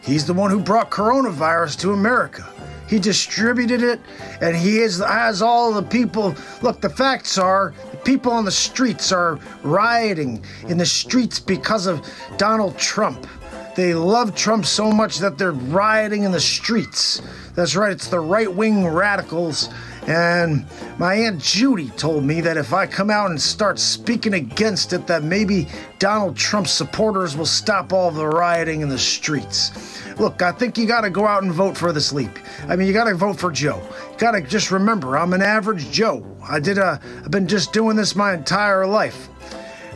He's the one who brought coronavirus to America. He distributed it, and he has all the people. Look, the facts are, the people on the streets are rioting in the streets because of Donald Trump. They love Trump so much that they're rioting in the streets. That's right, it's the right-wing radicals. And my Aunt Judy told me that if I come out and start speaking against it, that maybe Donald Trump's supporters will stop all the rioting in the streets. Look, I think you gotta go out and vote for this leap. I mean, you gotta vote for Joe. You gotta just remember, I'm an average Joe. I've been just doing this my entire life.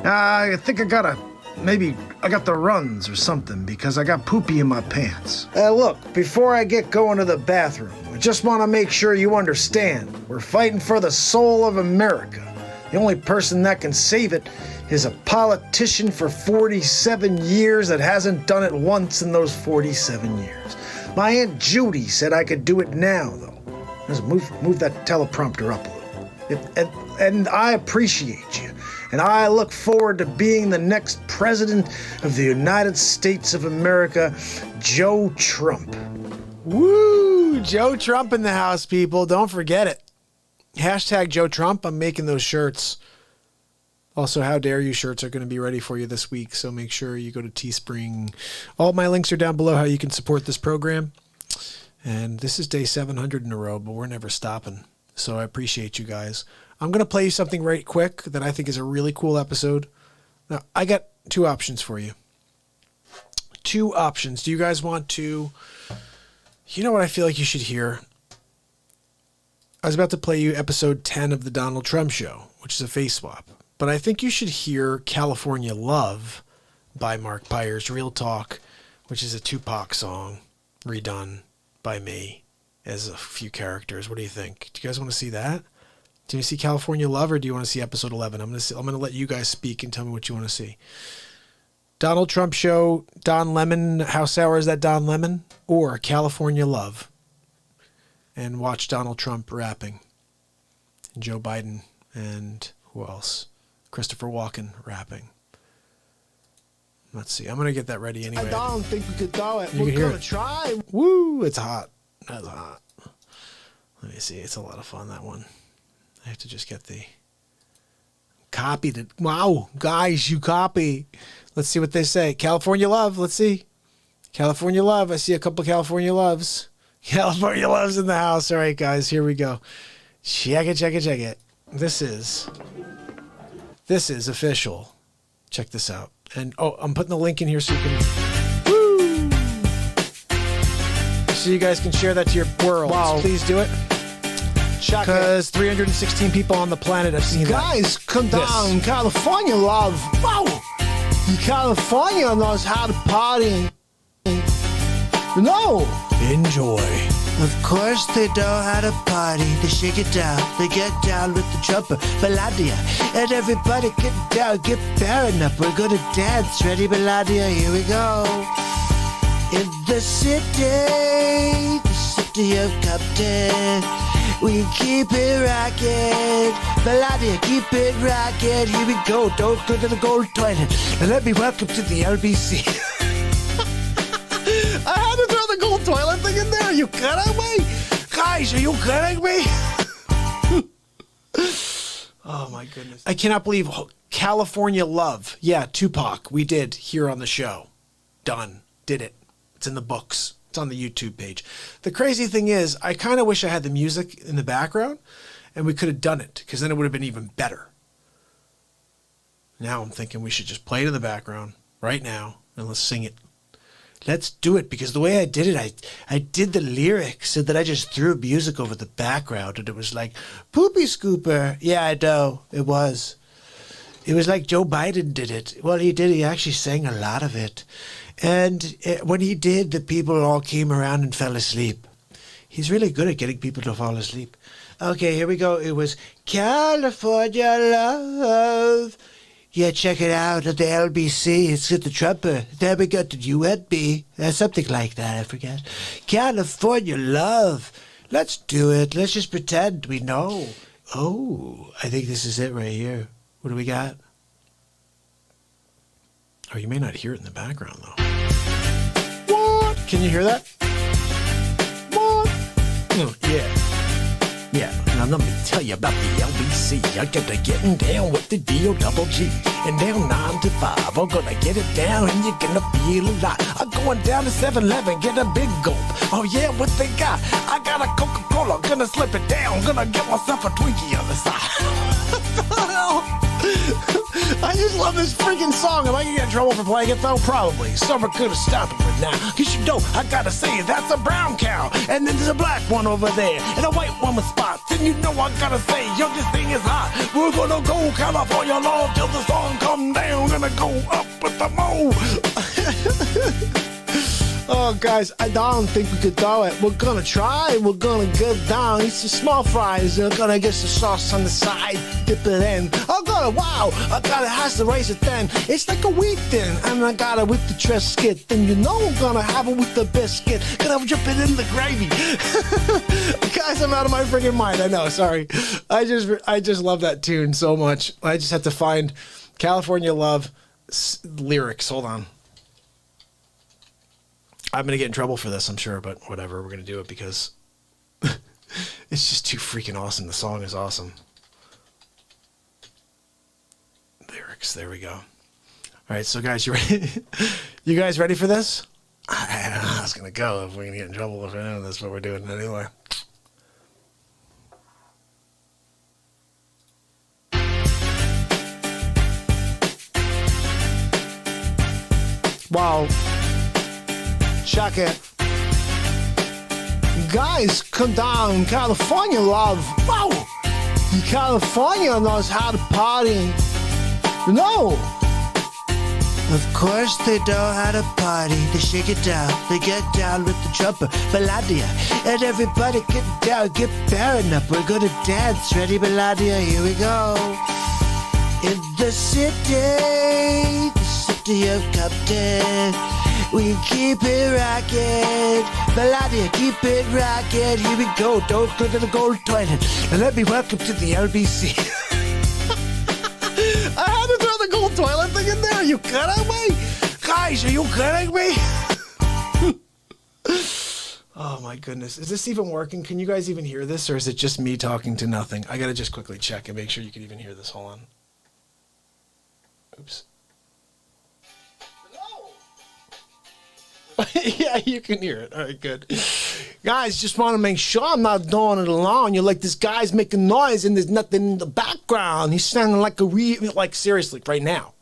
I think I got the runs or something because I got poopy in my pants. Look, before I get going to the bathroom, I just want to make sure you understand we're fighting for the soul of America. The only person that can save it is a politician for 47 years that hasn't done it once in those 47 years. My Aunt Judy said I could do it now, though. Just move that teleprompter up a little. And I appreciate you. And I look forward to being the next president of the United States of America, Joe Trump. Woo! Woo! Joe Trump in the house, people. Don't forget it. Hashtag Joe Trump. I'm making those shirts. Also, How Dare You shirts are going to be ready for you this week, so make sure you go to Teespring. All my links are down below how you can support this program. And this is day 700 in a row, but we're never stopping. So I appreciate you guys. I'm going to play you something right quick that I think is a really cool episode. Now, I got two options for you. Two options. Do you guys want to... You know what I feel like you should hear? I was about to play you episode 10 of the Donald Trump Show, which is a face swap. But I think you should hear California Love by MARKPIRES, Real Talk, which is a Tupac song redone by me as a few characters. What do you think? Do you guys want to see that? Do you see California Love, or do you want to see episode 11? I'm going to let you guys speak and tell me what you want to see. Donald Trump Show, Don Lemon. How sour is that Don Lemon? Or California Love. And watch Donald Trump rapping. And Joe Biden. And who else? Christopher Walken rapping. Let's see. I'm going to get that ready anyway. I don't think we could do it. You We're can hear going it. to try. Woo! It's hot. That's hot. Let me see. It's a lot of fun, that one. I have to just get the... Copied it. Wow, guys, you copy. Let's see what they say. California Love. Let's see. California Love. I see a couple California Loves. California Loves in the house. All right, guys, here we go. Check it, check it, check it. This is official. Check this out. And, oh, I'm putting the link in here so you can... Woo! So you guys can share that to your worlds. Wow. Please do it. Because 316 people on the planet have seen that. Guys, come down. California Love. Wow. California knows how to party. No. Enjoy. Of course they know how to party. They shake it down. They get down with the trumper, Melania. And everybody get down, get pairing up. We're gonna dance. Ready, Melania? Here we go. In the city of Compton, we keep it rockin'. Melania, keep it rockin'. Here we go. Don't go to the gold toilet. And let me welcome to the LBC. I had to throw the gold toilet thing in there. Are you kidding me? Guys, are you kidding me? Oh, my goodness. I cannot believe California Love. Yeah, Tupac. We did here on the show. Done. Did it. It's in the books. It's on the YouTube page. The crazy thing is, I kind of wish I had the music in the background and we could have done it, because then it would have been even better. Now I'm thinking we should just play it in the background right now and let's sing it. Let's do it, because the way I did it, I did the lyrics so that I just threw music over the background, and it was like, Poopy Scooper. Yeah, I know. It was. It was like Joe Biden did it. Well, he did. He actually sang a lot of it. And when he did, the people all came around and fell asleep. He's really good at getting people to fall asleep. Okay, here we go. It was California Love. Yeah, check it out at the LBC. It's at the Trumper. Then we got the USB. Something like that, I forget. California Love. Let's do it. Let's just pretend we know. Oh, I think this is it right here. What do we got? Oh, you may not hear it in the background, though. What? Can you hear that? What? Oh, yeah. Yeah, now let me tell you about the LBC. I got to getting down with the D-O-double-G. And down 9 to 5, I'm gonna get it down and you're gonna feel a lot. I'm going down to 7-Eleven, get a big gulp. Oh yeah, what they got? I got a Coca-Cola, gonna slip it down. Gonna get myself a Twinkie on the side. I just love this freaking song. Am I gonna get in trouble for playing it though? Probably. Someone could have stopped it right now. Cause you know, I gotta say, that's a brown cow. And then there's a black one over there. And a white one with spots. And you know I gotta say, yo, this thing is hot. We're gonna go California Love till the sun come down. Gonna go up with the mo. Oh, guys, I don't think we could do it. We're gonna try. We're gonna get down. Eat some small fries. We're gonna get some sauce on the side. Dip it in. I gotta, wow. I gotta has to raise it thin. It's like a wheat thin. And I got it with the Triscuit. Then you know I'm gonna have it with the biscuit. Gonna dip it in the gravy. Guys, I'm out of my freaking mind. I know, sorry. I just love that tune so much. I just have to find California Love lyrics. Hold on. I'm going to get in trouble for this, I'm sure, but whatever. We're going to do it because It's just too freaking awesome. The song is awesome. Lyrics, there we go. All right, so guys, you ready? You guys ready for this? I don't know how it's gonna go, if we're gonna get in trouble if I know this, but we're doing it anyway. Wow. Check it. Guys, come down. California love. Wow. California knows how to party. No. Of course they know how to party. They shake it down. They get down with the trumper, Melodia. And everybody get down, get pairing up. We're gonna dance. Ready, Melodia? Here we go. In the city of Compton, we keep it rockin'. Melodia, keep it rockin'. Here we go. Don't go to the gold toilet. And let me welcome to the LBC. I had to throw the gold toilet thing in there. Are you kidding me? Guys, are you kidding me? Oh my goodness. Is this even working? Can you guys even hear this, or is it just me talking to nothing? I gotta just quickly check and make sure you can even hear this. Hold on. Oops. Yeah, you can hear it. All right, good. Guys, just want to make sure I'm not doing it alone. You're like, this guy's making noise and there's nothing in the background. He's sounding like like seriously, right now.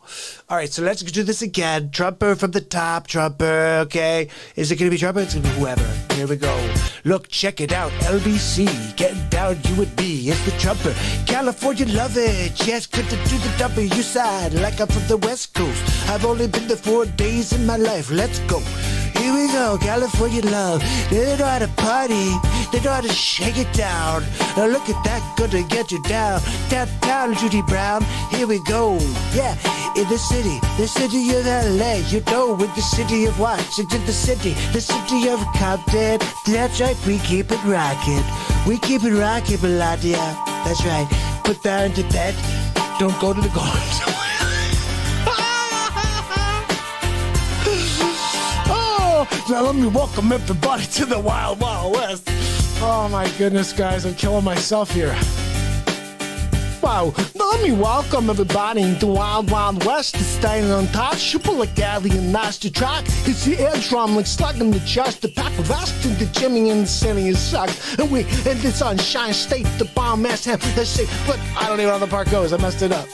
All right, so let's do this again. Trumper from the top, Trumper, okay? Is it going to be Trumper? It's going to be whoever. Here we go. Look, check it out. LBC, getting down, you and me. It's the Trumper. California, love it. Yes, good to do the W side, like I'm from the West Coast. I've only been there 4 days in my life. Let's go. Here we go, California love. They know how to party. They know how to shake it down. Now look at that, gonna get you down. Downtown, Judy Brown. Here we go. Yeah, in the city of LA. You know, in the city of Washington, the city of Compton. That's right, we keep it rockin'. We keep it rockin', Melodia. That's right. Put down to bed. Don't go to the garden. Now let me welcome everybody to the Wild Wild West. Oh my goodness, guys, I'm killing myself here. Wow, now let me welcome everybody to the Wild Wild West. It's standing on top, super like alley and master track. It's the air drum like slugging the chest, the pack of vest and the Jimmy and the city is sucks. And we in the Sunshine State, the bomb ass hemp. Let's see, look, I don't even know how the part goes. I messed it up.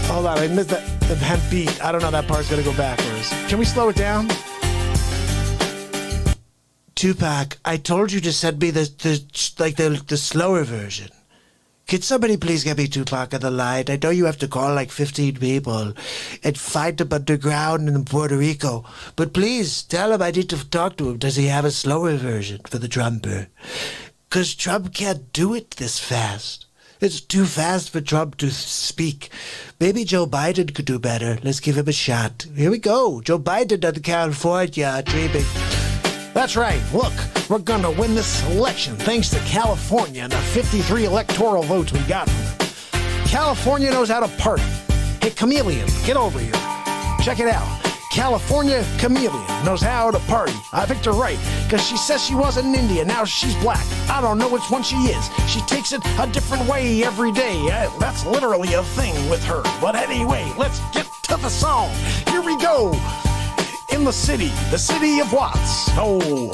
Hold on, I missed that the hemp beat. I don't know, that part's gonna go backwards. Can we slow it down? Tupac, I told you to send me the slower version. Could somebody please get me Tupac on the line? I know you have to call like 15 people and find him underground in Puerto Rico. But please, tell him I need to talk to him. Does he have a slower version for the Trumper? Because Trump can't do it this fast. It's too fast for Trump to speak. Maybe Joe Biden could do better. Let's give him a shot. Here we go. Joe Biden on California, dreaming. That's right. Look, we're going to win this election thanks to California and the 53 electoral votes we got from it. California knows how to party. Hey, Chameleon, get over here. Check it out. California Chameleon knows how to party. I picked her right because she says she was in India. Now she's black. I don't know which one she is. She takes it a different way every day. That's literally a thing with her. But anyway, let's get to the song. Here we go. In the city of Watts. Oh,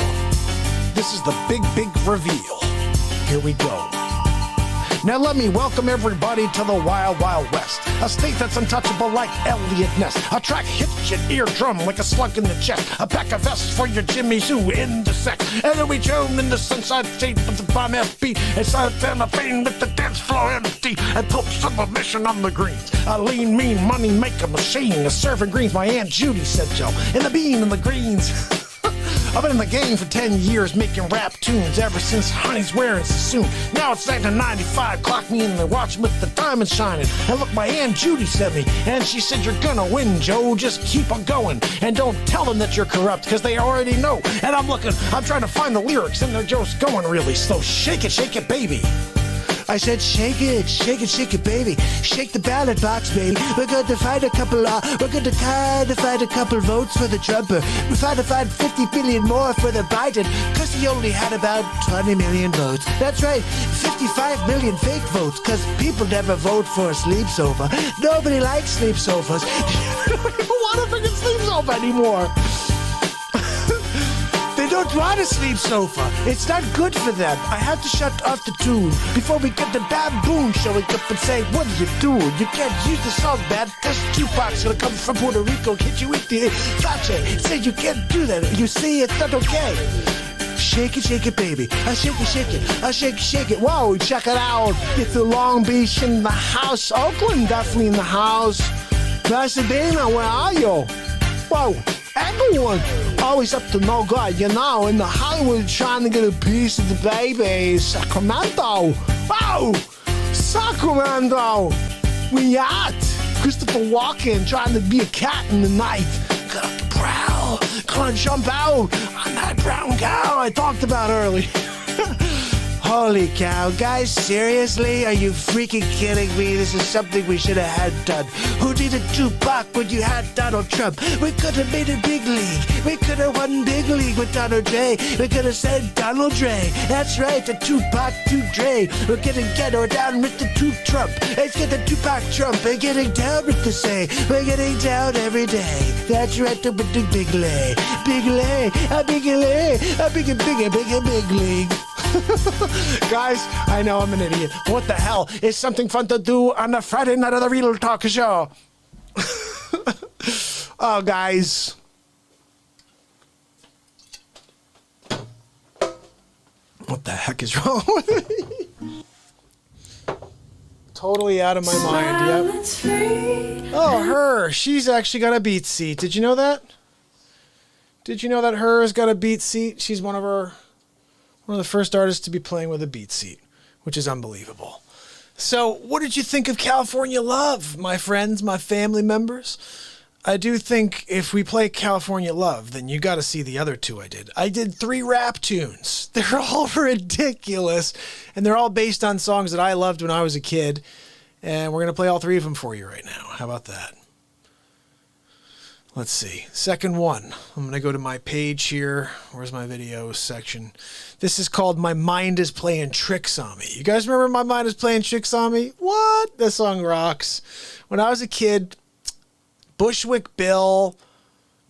this is the big reveal. Here we go. Now let me welcome everybody to the Wild Wild West, a state that's untouchable like Elliot Ness. A track hits your eardrum like a slug in the chest, a pack of vests for your Jimmy Sue in the sex. And then we tune in the Sunshine State with the bomb ass beat, and start down the pain with the dance floor empty, and post of a mission on the greens. A lean, mean money maker machine, a serving greens, my Aunt Judy said Joe, and the bean and the greens. I've been in the game for 10 years making rap tunes ever since Honey's wearing Sassoon. Now it's 1995, clock me in the watch with the diamond shining. And look, my Aunt Judy sent me, and she said, you're gonna win, Joe, just keep on going. And don't tell them that you're corrupt, because they already know. And I'm trying to find the lyrics, and they're just going really slow. Shake it, baby. I said, shake it, baby. Shake the ballot box, baby. We're going to find a couple votes for the Trumper. We're trying to find 50 billion more for the Biden, because he only had about 20 million votes. That's right, 55 million fake votes, because people never vote for a sleep sofa. Nobody likes sleep sofas. They don't want a freaking sleep sofa anymore. They don't want a sleep sofa. It's not good for them. I had to shut off the tune before we get the baboon showing up and say, what are you doing? You can't use the song, man. There's Tupac's gonna come from Puerto Rico, hit you with the Sache. Say you can't do that. You see, it's not okay. Shake it, baby. I shake it. Whoa, check it out. It's the Long Beach in the house. Oakland definitely in the house. Pasadena, where are you? Whoa, everyone always up to no good, you know, in the Hollywood trying to get a piece of the baby. Sacramento. Whoa, Sacramento. We at Christopher Walken trying to be a cat in the night. Got the prowl. Gonna jump out on that brown cow I talked about earlier. Holy cow, guys, seriously? Are you freaking kidding me? This is something we should have had done. Who needed Tupac when you had Donald Trump? We could have made a big league. We could have won big league with Donald Dre. We could have said Donald Dre. That's right, the Tupac, Dre. We're getting ghetto down with the Trump. Let's get the Tupac Trump. We're getting down with the say. We're getting down every day. That's right, the big lay. Big lay, a big lay, a big league. Guys, I know I'm an idiot. What the hell is something fun to do on a Friday night of the Real Talk Show? Oh, guys. What the heck is wrong with me? Totally out of my mind, yep. Oh, her. She's actually got a BeatSeat. Did you know that? Did you know that her has got a BeatSeat? She's one of the first artists to be playing with a BeatSeat, which is unbelievable. So what did you think of California Love, my friends, my family members? I do think if we play California Love, then you got to see the other two I did. I did 3 rap tunes. They're all ridiculous, and they're all based on songs that I loved when I was a kid, and we're going to play all 3 of them for you right now. How about that? Let's see. Second one. I'm going to go to my page here. Where's my video section? This is called My Mind is Playing Tricks on Me. You guys remember My Mind is Playing Tricks on Me? What? This song rocks. When I was a kid, Bushwick Bill,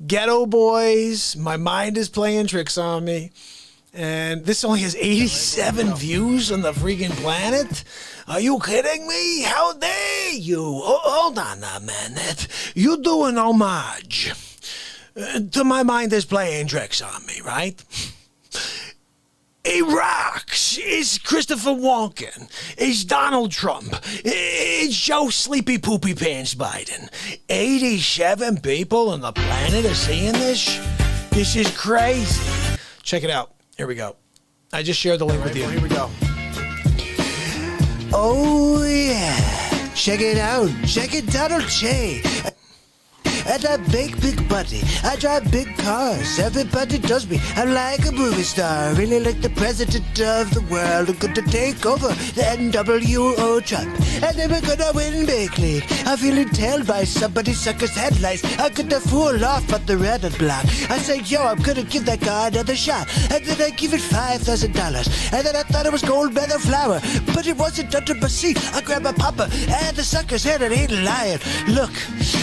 Ghetto Boys, My Mind is Playing Tricks on Me. And this only has 87 views on the freaking planet. Are you kidding me? How dare you? Hold on a minute. You do an homage to My Mind is Playing Tricks on Me, right? He rocks. It's Christopher Walken. It's Donald Trump. It's Joe Sleepy Poopy Pants Biden. 87 people on the planet are seeing this? This is crazy. Check it out. Here we go. I just shared the link with you. Here we go. Oh, yeah. Check it out. Check it, Donald J. And I bake big body. I drive big cars. Everybody does me. I'm like a movie star. Really like the president of the world. I'm gonna take over the NWO Trump. And then we're gonna win big league. I'm feeling tailed by somebody sucker's headlights. I'm gonna fool off on the red and black. I say, yo, I'm gonna give that guy another shot. And then I give it $5,000. And then I thought it was gold medal flour. But it wasn't under my seat. I grabbed my papa and the sucker's head and ain't lying. Look,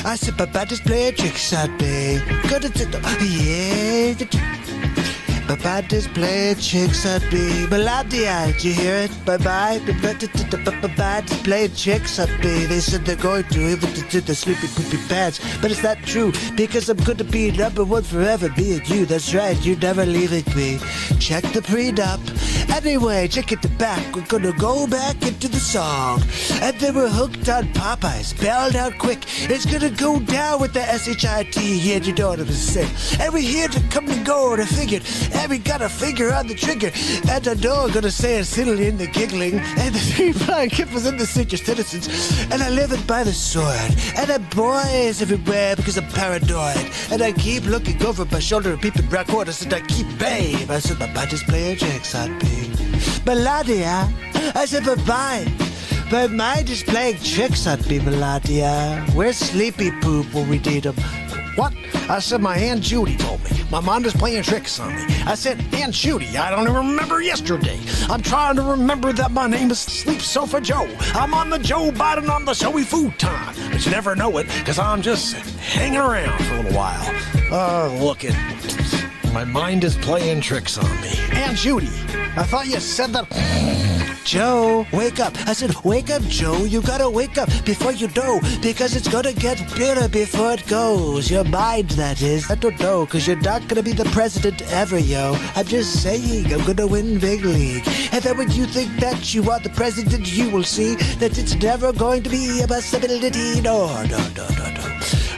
I said, my bad display tricks on me. Gonna do them. Yeah. My bad display tricks on me. Melandia, did you hear it? Bye-bye. My bad display tricks on me. They said they're going to even to do the sleepy poopy pants. But it's not true, because I'm gonna be number one forever, me and you. That's right, you're never leaving me. Check the prenup. Anyway, check it the back. We're gonna go back into the song. And then we're hooked on Popeyes. Bailed out quick. It's gonna go down with the SHIT. Yeah, you know what I'm saying. And we're here to come and go to figure. And we got a finger on the trigger. And I know I'm gonna say it's silly in the giggling. And the 3 flying kippers in the senior citizens. And I live it by the sword. And I boys everywhere because I'm paranoid. And I keep looking over my shoulder and peeping back quarters. And I keep babe. I said my body's playing tricks on me. Melania. I said, bye-bye. My mind is playing tricks on me, Melania. Where's Sleepy Poop when we need him? What? I said my Aunt Judy told me. My mind is playing tricks on me. I said, Aunt Judy, I don't even remember yesterday. I'm trying to remember that my name is Sleep Sofa Joe. I'm on the Joe Biden on the showy food time. But you never know it, because I'm just hanging around for a little while. Look it. My mind is playing tricks on me. Aunt Judy, I thought you said that... Joe, wake up. I said, wake up, Joe. You gotta wake up before you do, because it's gonna get better before it goes. Your mind, that is. I don't know, because you're not gonna be the president ever, yo. I'm just saying, I'm gonna win big league. And then when you think that you are the president, you will see that it's never going to be a possibility. No.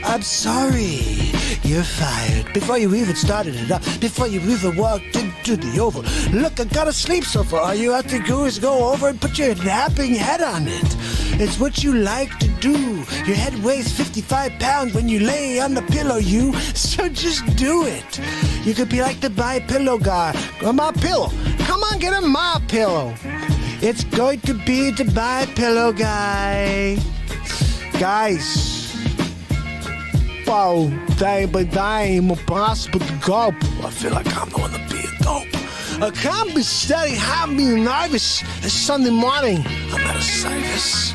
I'm sorry. You're fired. Before you even started it up, before you even walked into the Oval. Look, I got a sleep sofa. All you have to do is go over and put your napping head on it. It's what you like to do. Your head weighs 55 pounds when you lay on the pillow, you. So just do it. You could be like the My Pillow guy. My pillow. Come on, get a My Pillow. It's going to be the My Pillow guy. Guys. Wow, I'm impossible to go. I feel like I'm the one to be a dope. I can't be steady, I'm being nervous. It's Sunday morning. I'm at a circus.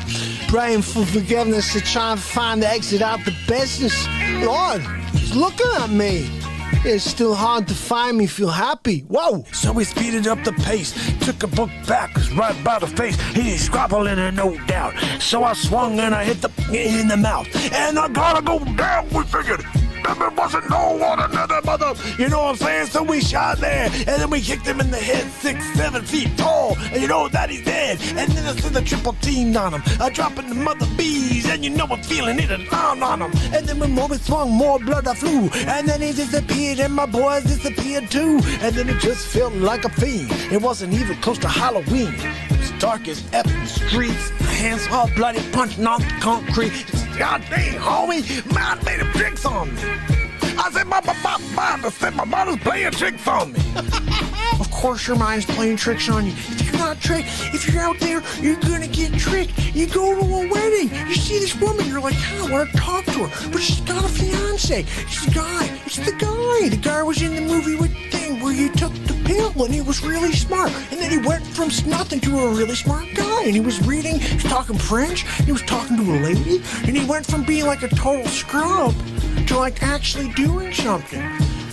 Praying for forgiveness to try and find the exit out the business. Lord, he's looking at me. It's still hard to find me feel happy. Whoa! So we speeded up the pace, took a book back, right by the face. He's squabbling a no doubt. So I swung and I hit the in the mouth. And I gotta go down, we figured. There wasn't no one another mother. You know what I'm saying? So we shot there, and then we kicked him in the head, 6-7 feet tall. And you know that he's dead. And then I threw the triple team on him. I dropping the mother bees, and you know I'm feeling it on him. And then when we swung, more blood I flew. And then he disappeared, and my boys disappeared too. And then it just felt like a fiend. It wasn't even close to Halloween. It was dark as F in the streets. My hands all bloody, punching on the concrete. God dang, homie, mine made a tricks on me. I said, my mother's playing tricks on me. Of course your mind's playing tricks on you. If you're not tricked, if you're out there, you're gonna get tricked. You go to a wedding, you see this woman, you're like, I want to talk to her, but she's got a fiance. It's the guy. It's the guy. The guy was in the movie with the thing where he took the pill and he was really smart. And then he went from nothing to a really smart guy. And he was reading, he was talking French, he was talking to a lady, and he went from being like a total scrub to like actually doing something.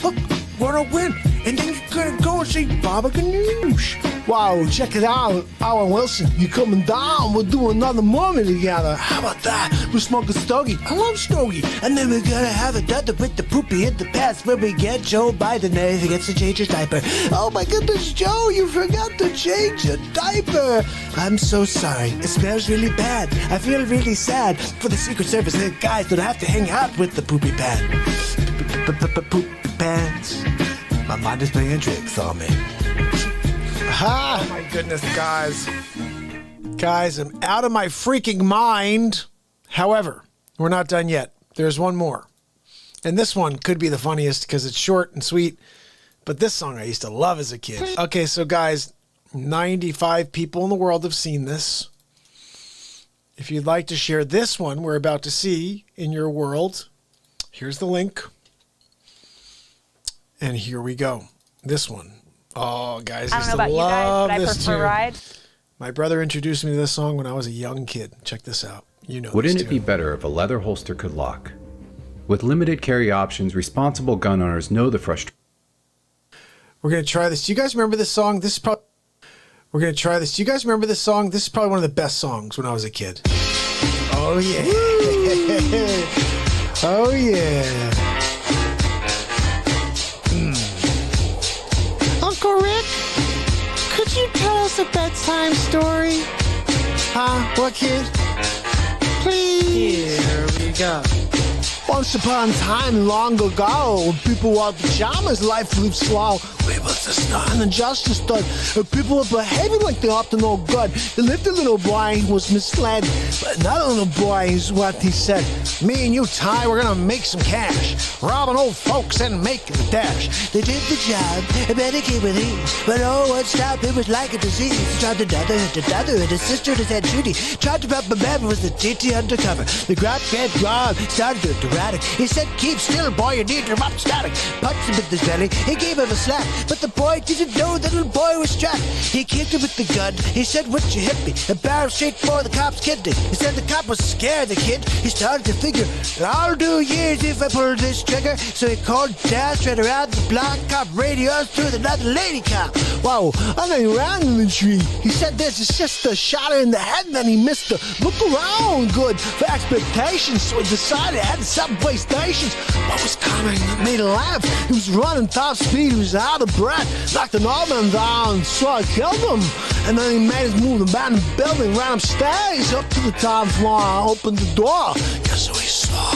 Look, what a win. And then you're gonna go and see Baba Ganoush. Wow, check it out. Owen Wilson, you coming down. We'll do another movie together. How about that? We'll smoke a stogie. I love Stogie. And then we're gonna have another with the poopy in the past where we get Joe Biden and he forgets to change his diaper. Oh my goodness, Joe, you forgot to change your diaper. I'm so sorry. It smells really bad. I feel really sad for the Secret Service and the guys that have to hang out with the poopy pants. Poopy pants. My mind is playing tricks on me. Oh my goodness, guys. Guys, I'm out of my freaking mind. However, we're not done yet. There's one more. And this one could be the funniest because it's short and sweet. But this song I used to love as a kid. Okay, so guys, 95 people in the world have seen this. If you'd like to share this one we're about to see in your world, here's the link. And here we go. This one. Oh, guys, I don't know about you guys, but I prefer Ride. My brother introduced me to this song when I was a young kid. Check this out. You know. Wouldn't it be better if a leather holster could lock? With limited carry options, responsible gun owners know the frustration. We're going to try this. Do you guys remember this song? This is probably... We're going to try this. Do you guys remember this song? This is probably one of the best songs when I was a kid. Oh, yeah. Oh, yeah. Uncle Rick, could you tell us a bedtime story? Huh? What, kid? Please. Here we go. Once upon a time, long ago, when people wore pajamas, life moved slow. people's to start. And the justice thought people were behaving like they ought to know good. The little boy was misled, but another little boy is what he said. Me and you, Ty, we're gonna make some cash, robbing old folks and making the dash. They did the job, and better keep with ease, but oh, what stopped it was like a disease. Tried to dother, and his sister his Aunt Judy tried to rob the man was the TT undercover. The grab Rob started to erratic. He said, keep still, boy, you need to rob static. Punched him in his belly, he gave him a slap, but the boy didn't know the little boy was strapped. He kicked him with the gun, he said, what you hit me? And barreled straight for the cop's kidney. He said the cop was scared, the kid. He started to figure, I'll do years if I pull this trigger. So he called Dad, straight around the block, cop radios to another lady cop. Wow, and then he ran in the tree. He said there's his sister, shot her in the head, and then he missed her. Look around good for expectations, so he decided to head to subway stations. What was coming that made him laugh? He was running top speed, he was out of breath, knocked an old man down, so I killed him. And then he made his move, abandoned the building, ran upstairs, up to the top floor, opened the door. Guess who he saw?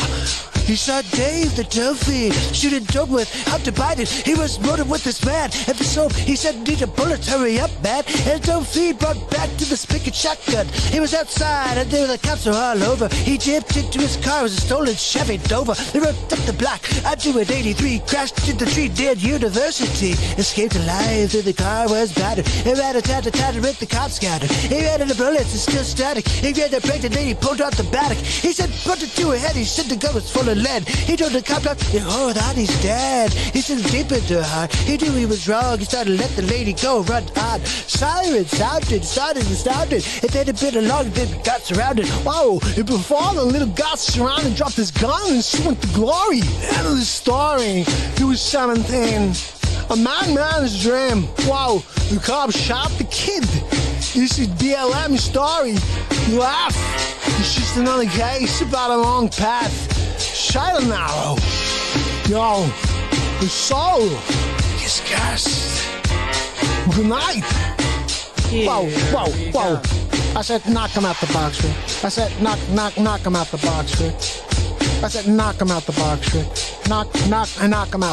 He saw Dave, the dope fiend, shooting dope with Hunter Biden. He was loaded with his man. At the soap, he said, need a bullet, hurry up, man. And the dope fiend brought back to the spigot shotgun. He was outside, and there the cops were all over. He dipped into his car, it was a stolen Chevy Dover. They ripped up the block, onto an 83, crashed into the tree, dead University. Escaped alive, though the car was battered. He ran a tat with the cops scattered. He ran into bullets, it's still static. He ran a pregnant lady, pulled out the batic. He said, put it to her head, he said the gun was full of lead. He told the cop, oh, that he's dead. He said deep into her heart. He knew he was wrong. He started to let the lady go, run on. Sirens sounded. It then a bit along, then got surrounded. Whoa, and before the little got surrounded, dropped his gun and went to glory. End of the story. He was 17. A madman's dream. Wow, the cop shot the kid. This is BLM story. You laugh. It's just another case about a long path. Shut narrow. Yo, the soul is cast. Good night. Whoa. I said knock him out the box, Rick. I said knock him out the box, Rick. I said knock him out the box, Rick. Knock him out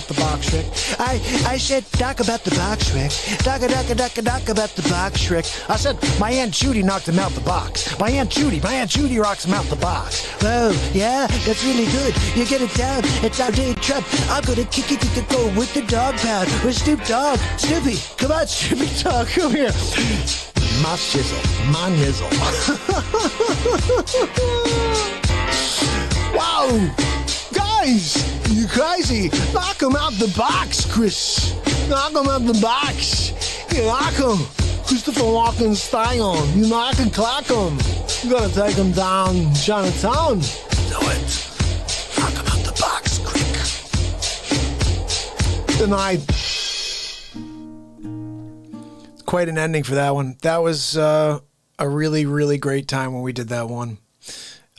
the box, Rick. I said knock him out the box, Rick. Knock him out the box, Rick. I said my Aunt Judy knocked him out the box. My Aunt Judy rocks him out the box. Whoa, yeah, that's really good. You get it down. It's our day Trump. I'm gonna kick it to go with the dog pound. With Snoop Dogg. Snoopy, come on, Snoopy Dogg, come here. My shizzle, my nizzle. Wow! Guys! You crazy! Knock him out the box, Chris! Knock him out the box! You knock him! Christopher Walken style! You knock and clack him! You gotta take him down Chinatown! Do it! Knock him out the box, quick! Good night. Quite an ending for that one. That was a really, really great time when we did that one.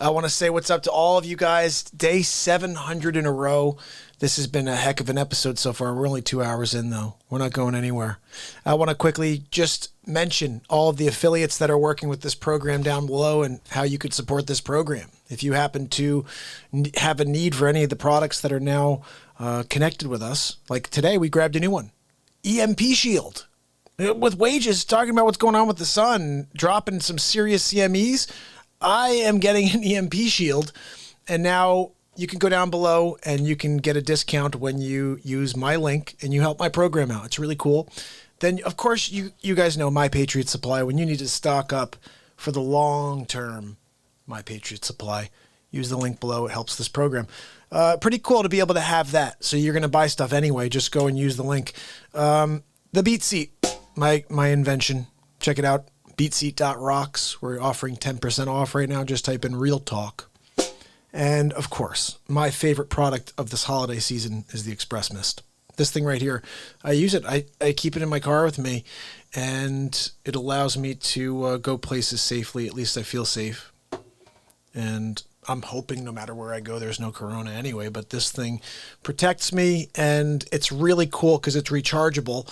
I want to say what's up to all of you guys. Day 700 in a row. This has been a heck of an episode so far. We're only 2 hours in, though. We're not going anywhere. I want to quickly just mention all of the affiliates that are working with this program down below and how you could support this program. If you happen to have a need for any of the products that are now connected with us, like today we grabbed a new one, EMP Shield. With wages, talking about what's going on with the sun, dropping some serious CMEs, I am getting an EMP Shield, and now you can go down below and you can get a discount when you use my link and you help my program out. It's really cool. Then, of course, you guys know My Patriot Supply. When you need to stock up for the long term, My Patriot Supply, use the link below. It helps this program. Pretty cool to be able to have that. So you're going to buy stuff anyway. Just go and use the link. The BeatSeat, my invention. Check it out. BeatSeat.rocks. We're offering 10% off right now. Just type in Real Talk. And, of course, my favorite product of this holiday season is the Xpressmist. This thing right here, I use it. I keep it in my car with me, and it allows me to go places safely. At least I feel safe. And I'm hoping no matter where I go, there's no corona anyway. But this thing protects me, and it's really cool because it's rechargeable.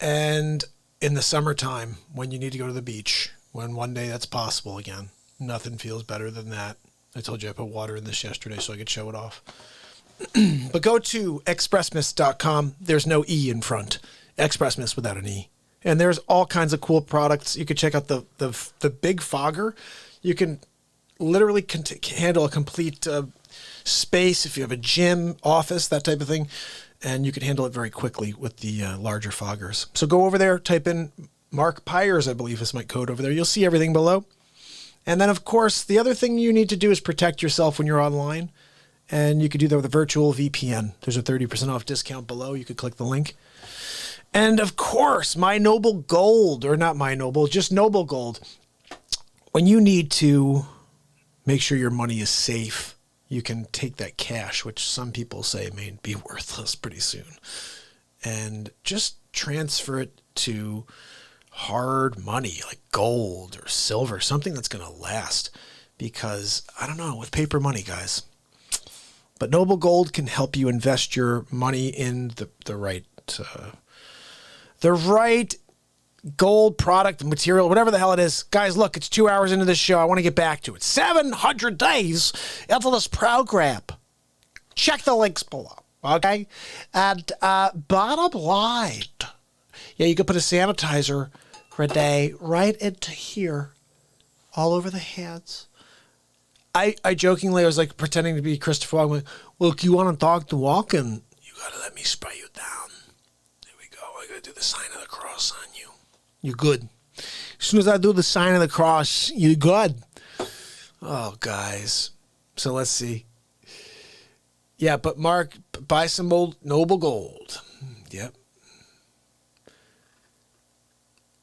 And in the summertime, when you need to go to the beach, when one day that's possible again, nothing feels better than that. I told you I put water in this yesterday so I could show it off. But go to Xpressmist.com. There's no E in front. Xpressmist without an E. And there's all kinds of cool products. You can check out the big fogger. You can literally handle a complete space if you have a gym, office, that type of thing. And you can handle it very quickly with the larger foggers. So go over there, type in MARKPIRES, I believe is my code over there. You'll see everything below. And then, of course, the other thing you need to do is protect yourself when you're online. And you can do that with a virtual VPN. There's a 30% off discount below. You could click the link. And, of course, My Noble Gold, or not My Noble, just Noble Gold. When you need to make sure your money is safe, you can take that cash, which some people say may be worthless pretty soon, and just transfer it to hard money like gold or silver, something that's going to last. Because, I don't know, with paper money, guys. But Noble Gold can help you invest your money in the right gold product, material, whatever the hell it is. Guys, look, it's 2 hours into this show. I want to get back to it. 700 days into this program. Check the links below, okay? And bottom line, yeah, you could put a sanitizer for a day right into here, all over the hands. I jokingly, I was like pretending to be Christopher Walken. Like, look, you want to talk to Walken? You got to let me spray you down. There we go. I got to do the sign of the cross on you. You're good. As soon as I do the sign of the cross, you're good. Oh, guys. So let's see. Yeah, but Mark, buy some old Noble Gold. Yep.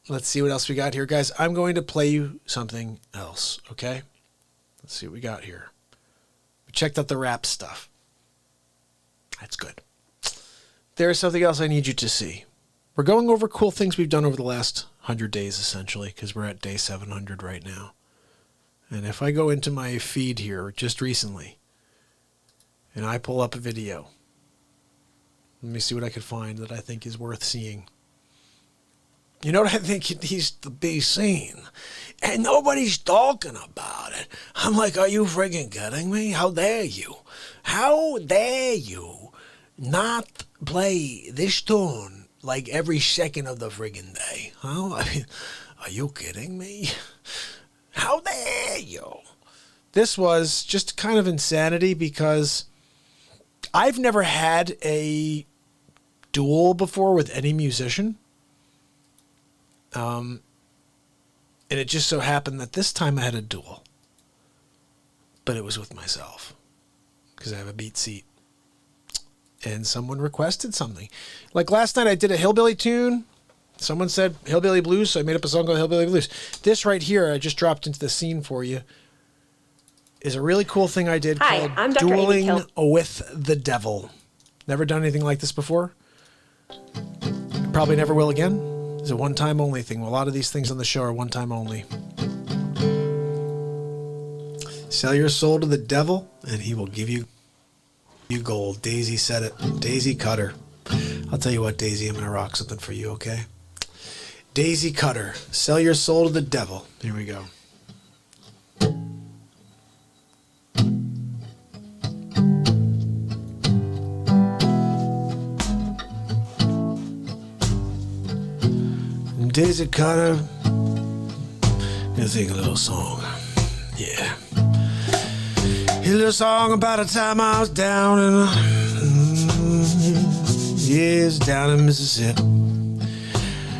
Let's see what else we got here, guys. I'm going to play you something else, okay? Let's see what we got here. We checked out the rap stuff. That's good. There's something else I need you to see. We're going over cool things we've done over the last 100 days, essentially, because we're at day 700 right now. And if I go into my feed here just recently, and I pull up a video, let me see what I could find that I think is worth seeing. You know what I think needs to be seen? And nobody's talking about it. I'm like, are you friggin' kidding me? How dare you? How dare you not play this tune like every second of the friggin' day? Huh? I mean, are you kidding me? How dare you? This was just kind of insanity because I've never had a duel before with any musician. And it just so happened that this time I had a duel. But it was with myself. Because I have a BeatSeat. And someone requested something. Like last night I did a hillbilly tune. Someone said hillbilly blues, so I made up a song called Hillbilly Blues. This right here, I just dropped into the scene for you, is a really cool thing I did called I'm Dr. Dueling with the Devil. Never done anything like this before. Probably never will again. It's a one-time only thing. A lot of these things on the show are one-time only. Sell your soul to the devil, and he will give you gold. Daisy said it. Daisy Cutter. I'll tell you what, Daisy, I'm going to rock something for you, okay? Daisy Cutter. Sell your soul to the devil. Here we go. Daisy Cutter, gonna sing a little song. Yeah. A little song about a time I was down down in Mississippi.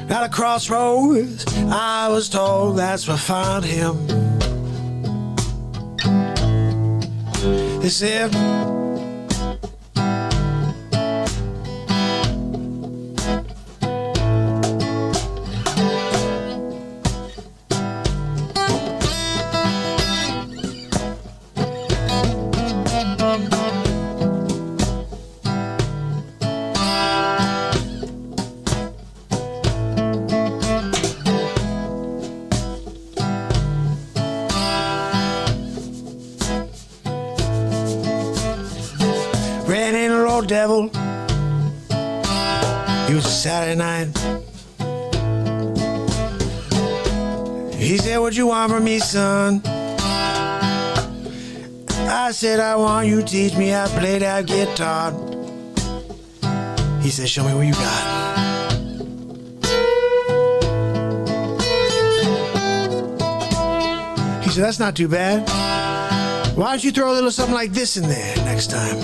At a crossroads, I was told that's where I found him. They said, devil, it was a Saturday night. He said, what you want from me, son? I said, I want you to teach me how to play that guitar. He said, show me what you got. He said, that's not too bad. Why don't you throw a little something like this in there next time?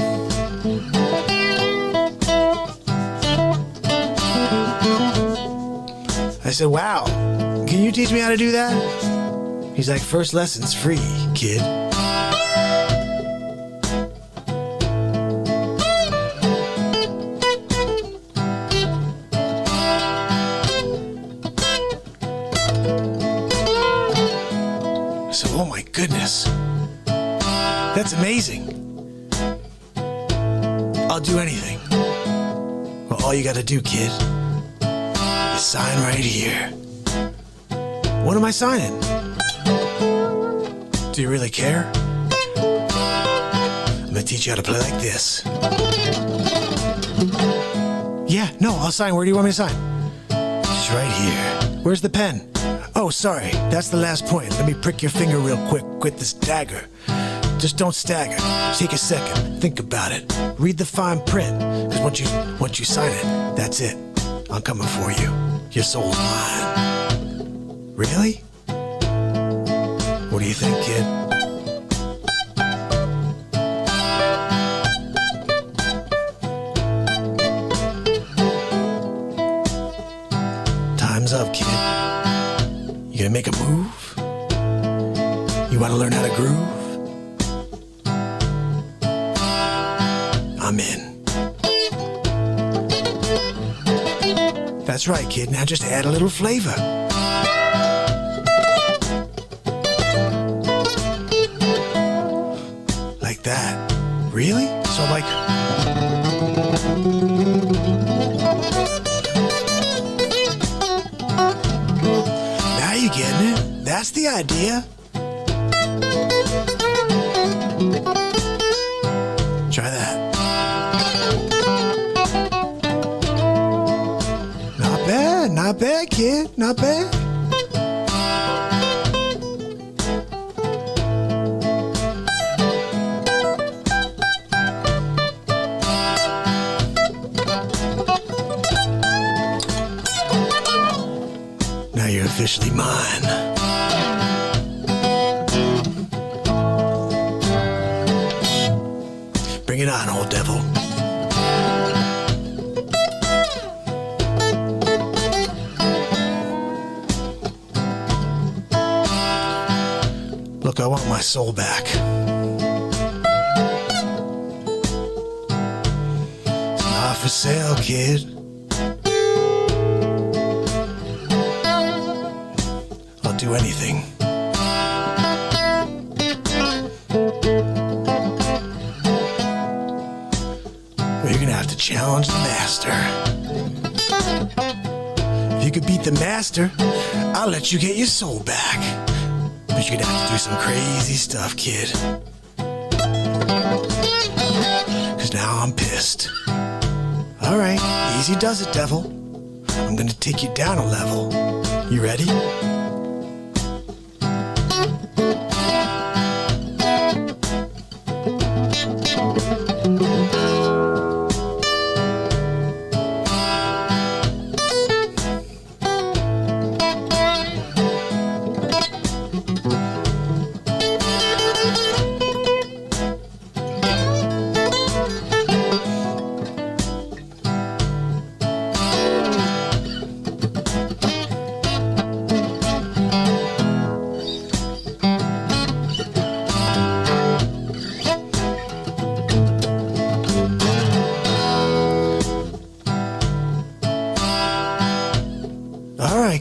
I said, wow, can you teach me how to do that? He's like, first lesson's free, kid. I said, oh my goodness, that's amazing. I'll do anything. Well, all you gotta do, kid, is sign right here. What am I signing? Do you really care? I'm gonna teach you how to play like this. Yeah, no, I'll sign. Where do you want me to sign? Just right here. Where's the pen? Oh, sorry, that's the last point. Let me prick your finger real quick with this dagger. Just don't stagger. Take a second. Think about it. Read the fine print. Because once you sign it, that's it. I'm coming for you. Your soul's mine. Really? What do you think, kid? Time's up, kid. You gonna make a move? You wanna learn how to groove? I'm in. That's right, kid. Now just add a little flavor. Like that. Really? So like... Now you're getting it. That's the idea. Try that. Not bad, kid. Not bad. Now you're officially mine. Bring it on, old devil. Look, I want my soul back. It's not for sale, kid. I'll do anything. Well, you're gonna have to challenge the master. If you could beat the master, I'll let you get your soul back. But you're gonna have to do some crazy stuff, kid. 'Cause now I'm pissed. Alright, easy does it, devil. I'm gonna take you down a level. You ready?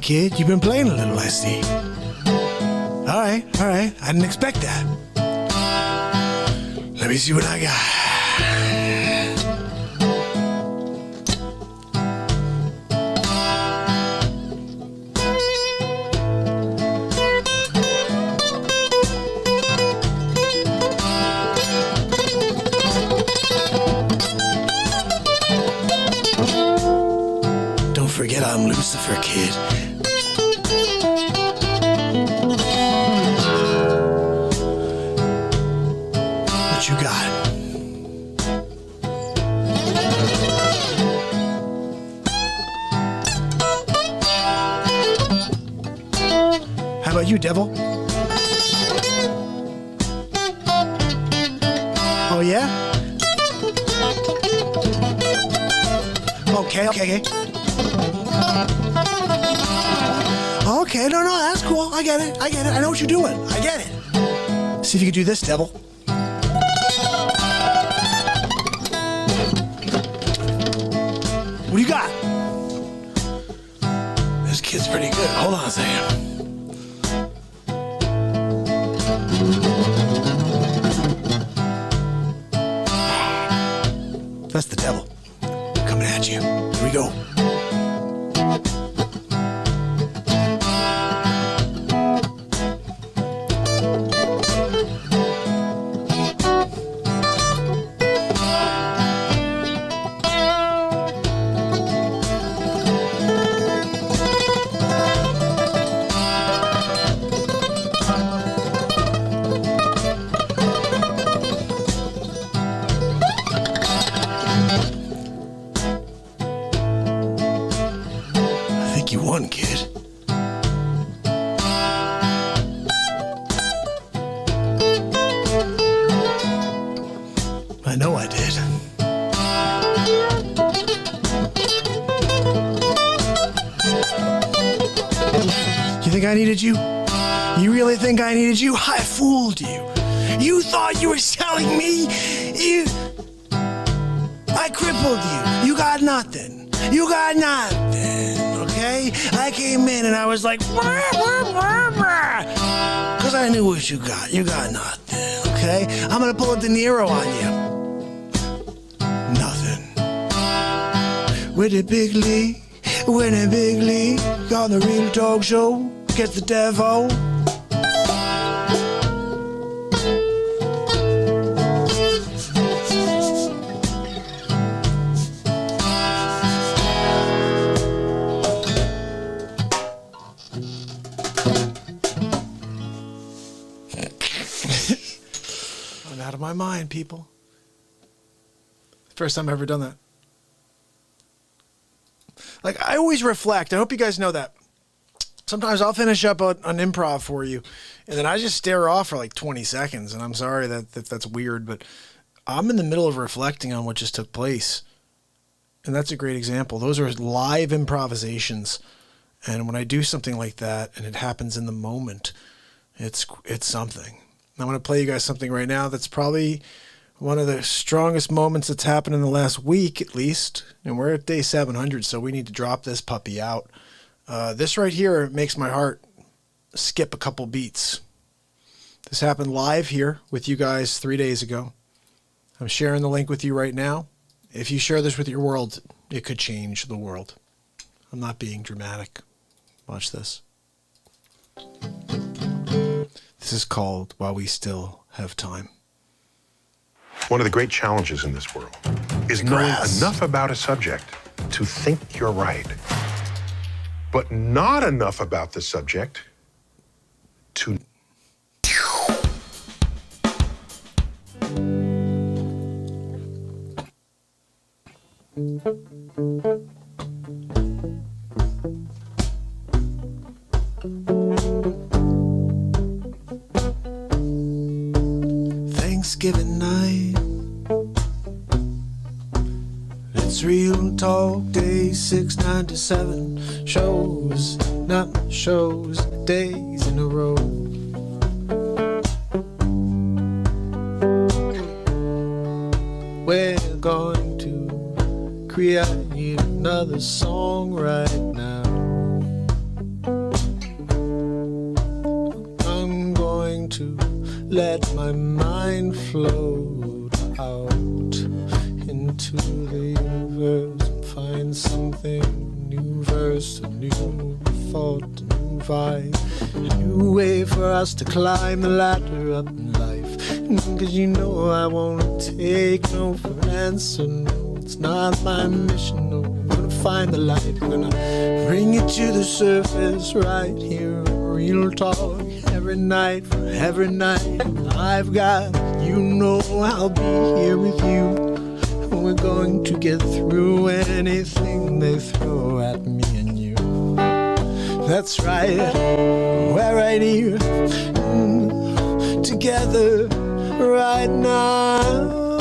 Kid, you've been playing a little, I see. All right. I didn't expect that. Let me see what I got. Don't forget I'm Lucifer, kid. What you got? How about you, devil? Oh, yeah? Okay. Okay, no, that's cool. I get it. I know what you're doing. I get it. See if you can do this, devil. What do you got? This kid's pretty good. Hold on a second. That's the devil coming at you. Here we go. One kid. I know I did. You think I needed you? You really think I needed you? I fooled you. You thought you were selling me? I crippled you. You got nothing. You got nothing. Okay? I came in and I was like, because I knew what you got. You got nothing. Okay? I'm gonna pull a De Niro on you. Nothing. With a big league, winning big league, on the Real Talk Show, get the devil. Out of my mind, people. First time I've ever done that. Like, I always reflect. I hope you guys know that. Sometimes I'll finish up an improv for you, and then I just stare off for like 20 seconds, and I'm sorry that's weird, but I'm in the middle of reflecting on what just took place. And that's a great example. Those are live improvisations. And when I do something like that, and it happens in the moment, it's something. I'm going to play you guys something right now that's probably one of the strongest moments that's happened in the last week, at least. And we're at day 700, so we need to drop this puppy out. This right here makes my heart skip a couple beats. This happened live here with you guys 3 days ago. I'm sharing the link with you right now. If you share this with your world, it could change the world. I'm not being dramatic. Watch this. This is called While We Still Have Time. One of the great challenges in this world is knowing enough about a subject to think you're right, but not enough about the subject to... Thanksgiving night. It's Real Talk Day 697. Shows, not shows, days in a row. We're going to create another song right now. I'm going to let my mind float out into the universe and find something, new verse, a new thought, a new vibe, a new way for us to climb the ladder up in life. 'Cause you know I won't take no for an answer, no, it's not my mission, no. I'm gonna find the light, I'm gonna bring it to the surface right here, Real Talk. Every night, for every night I've got, you know I'll be here with you. We're going to get through anything they throw at me and you. That's right, we're right here, together right now.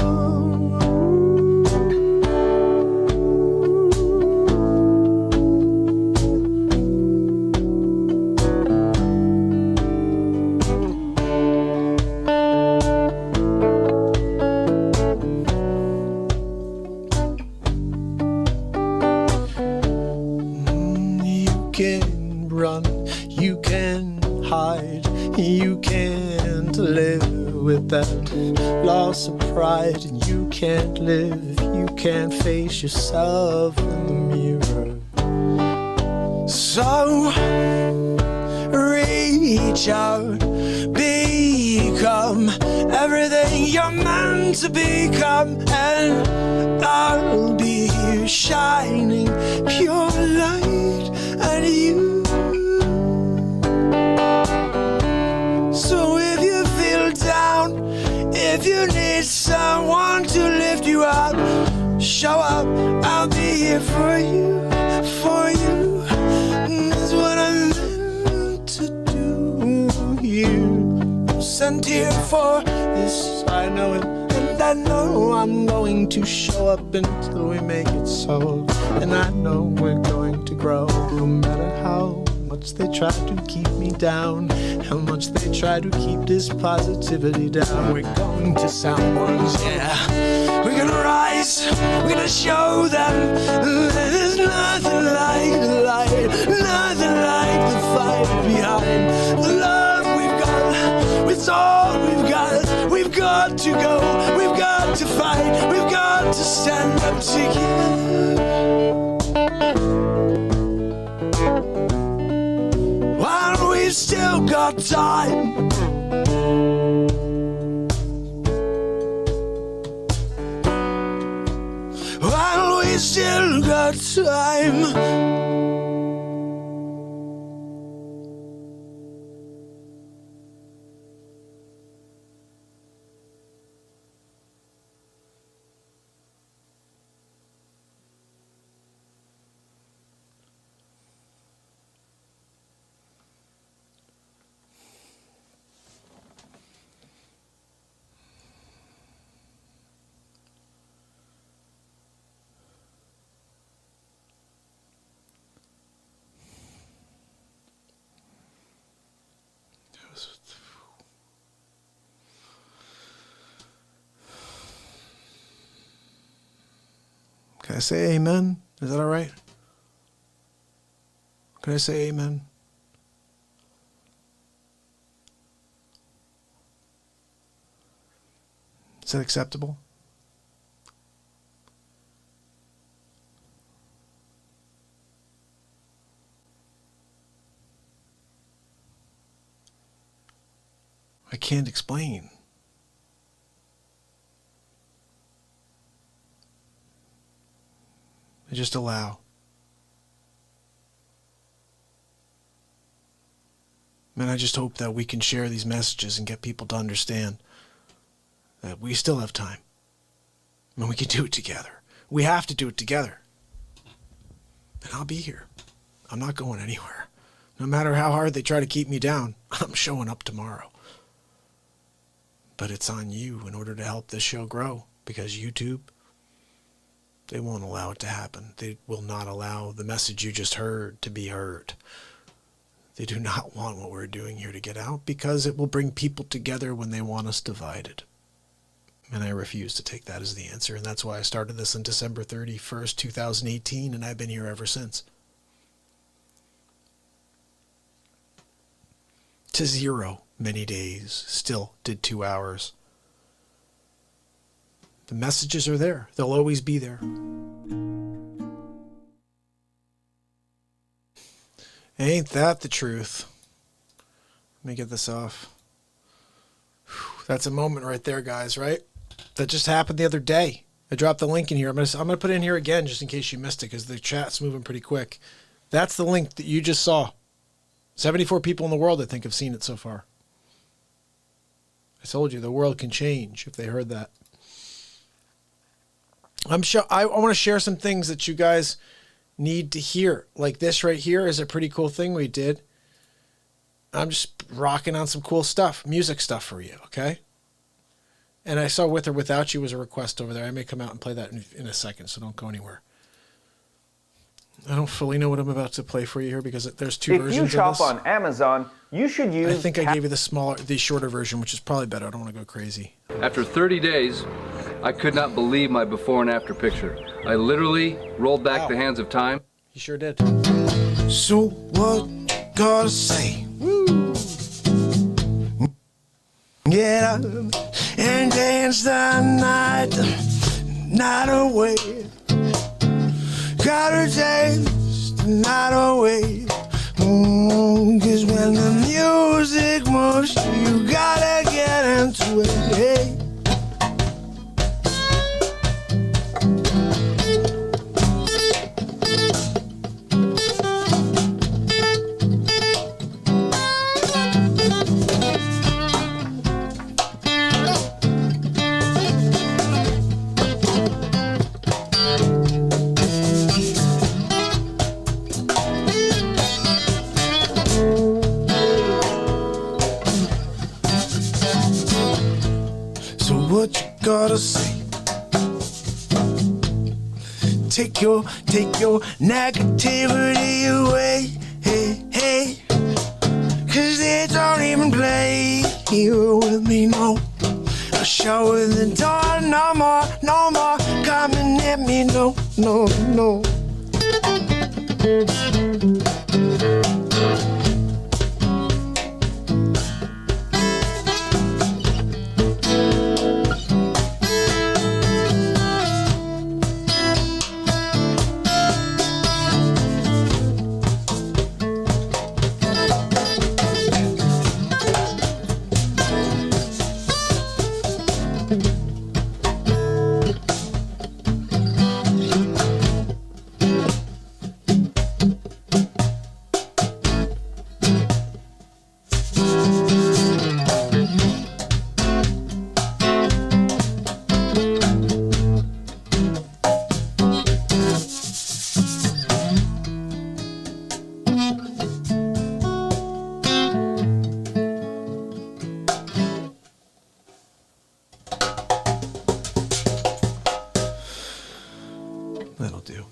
and loss of pride, and you can't live if you can't face yourself in the mirror. So reach out, become everything you're meant to become, and I'll be here shining pure light at you. So if you feel down, if you need someone to lift you up, show up, I'll be here for you, for you. That's what I'm meant to do here. I'm sent here for this, I know it, and I know I'm going to show up until we make it so. And I know we're going to grow, no matter how much they try to keep me down, how much they try to keep this positivity down. We're going to sound ones, yeah. We're gonna rise, we're gonna show them there's nothing like the light, nothing like the fight behind the love we've got. It's all we've got. We've got to go, we've got to fight, we've got to stand up together. While we've still got time. While we still got time. Can I say amen? Is that all right? Can I say amen? Is that acceptable? I can't explain. I just allow. And I just hope that we can share these messages and get people to understand that we still have time. And we can do it together. We have to do it together. And I'll be here. I'm not going anywhere. No matter how hard they try to keep me down, I'm showing up tomorrow. But it's on you in order to help this show grow, because YouTube, they won't allow it to happen. They will not allow the message you just heard to be heard. They do not want what we're doing here to get out, because it will bring people together when they want us divided. And I refuse to take that as the answer. And that's why I started this on December 31st, 2018, and I've been here ever since. To 0 many days, still did 2 hours. The messages are there. They'll always be there. Ain't that the truth? Let me get this off. That's a moment right there, guys, right? That just happened the other day. I dropped the link in here. I'm gonna put it in here again just in case you missed it, because the chat's moving pretty quick. That's the link that you just saw. 74 people in the world, I think, have seen it so far. I told you the world can change if they heard that. I want to share some things that you guys need to hear. Like this right here is a pretty cool thing we did. I'm just rocking on some cool stuff, music stuff for you, okay? And I saw With or Without You was a request over there. I may come out and play that in a second, so don't go anywhere. I don't fully know what I'm about to play for you here because there's two versions of this. If you shop on Amazon, you should use... I think I gave you the shorter version, which is probably better. I don't want to go crazy. After 30 days, I could not believe my before and after picture. I literally rolled back the hands of time. You sure did. So what you gotta say? Woo. Get up and dance the night away. Gotta dance the night away. 'Cause when the music moves, you gotta get into it. Hey. What you gotta say? Take your negativity away, hey, hey. 'Cause they don't even play here with me, no. A show in the door, no more coming at me, no, no, no. That'll do.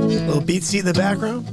Little BeatSeat in the background.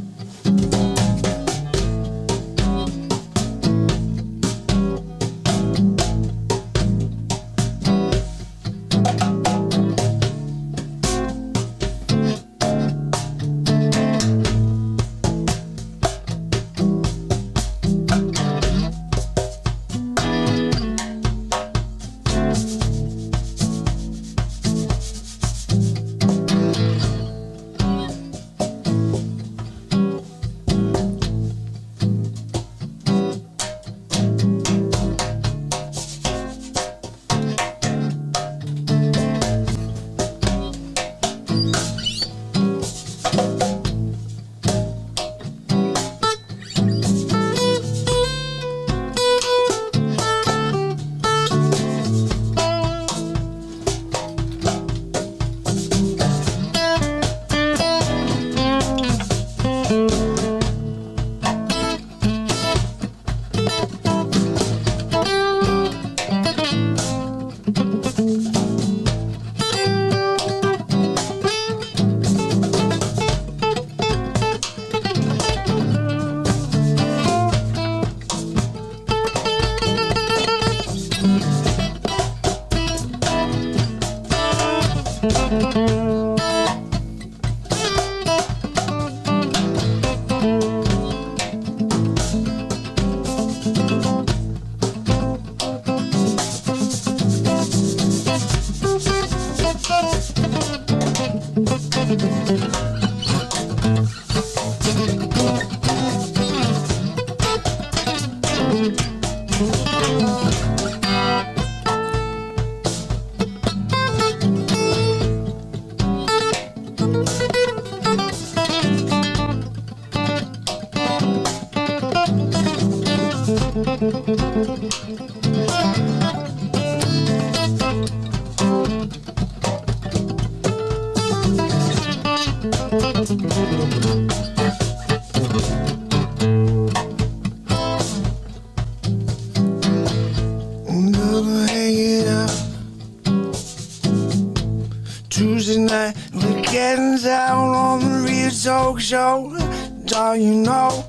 Tuesday night, we're getting down on the real talk show. Don't you know?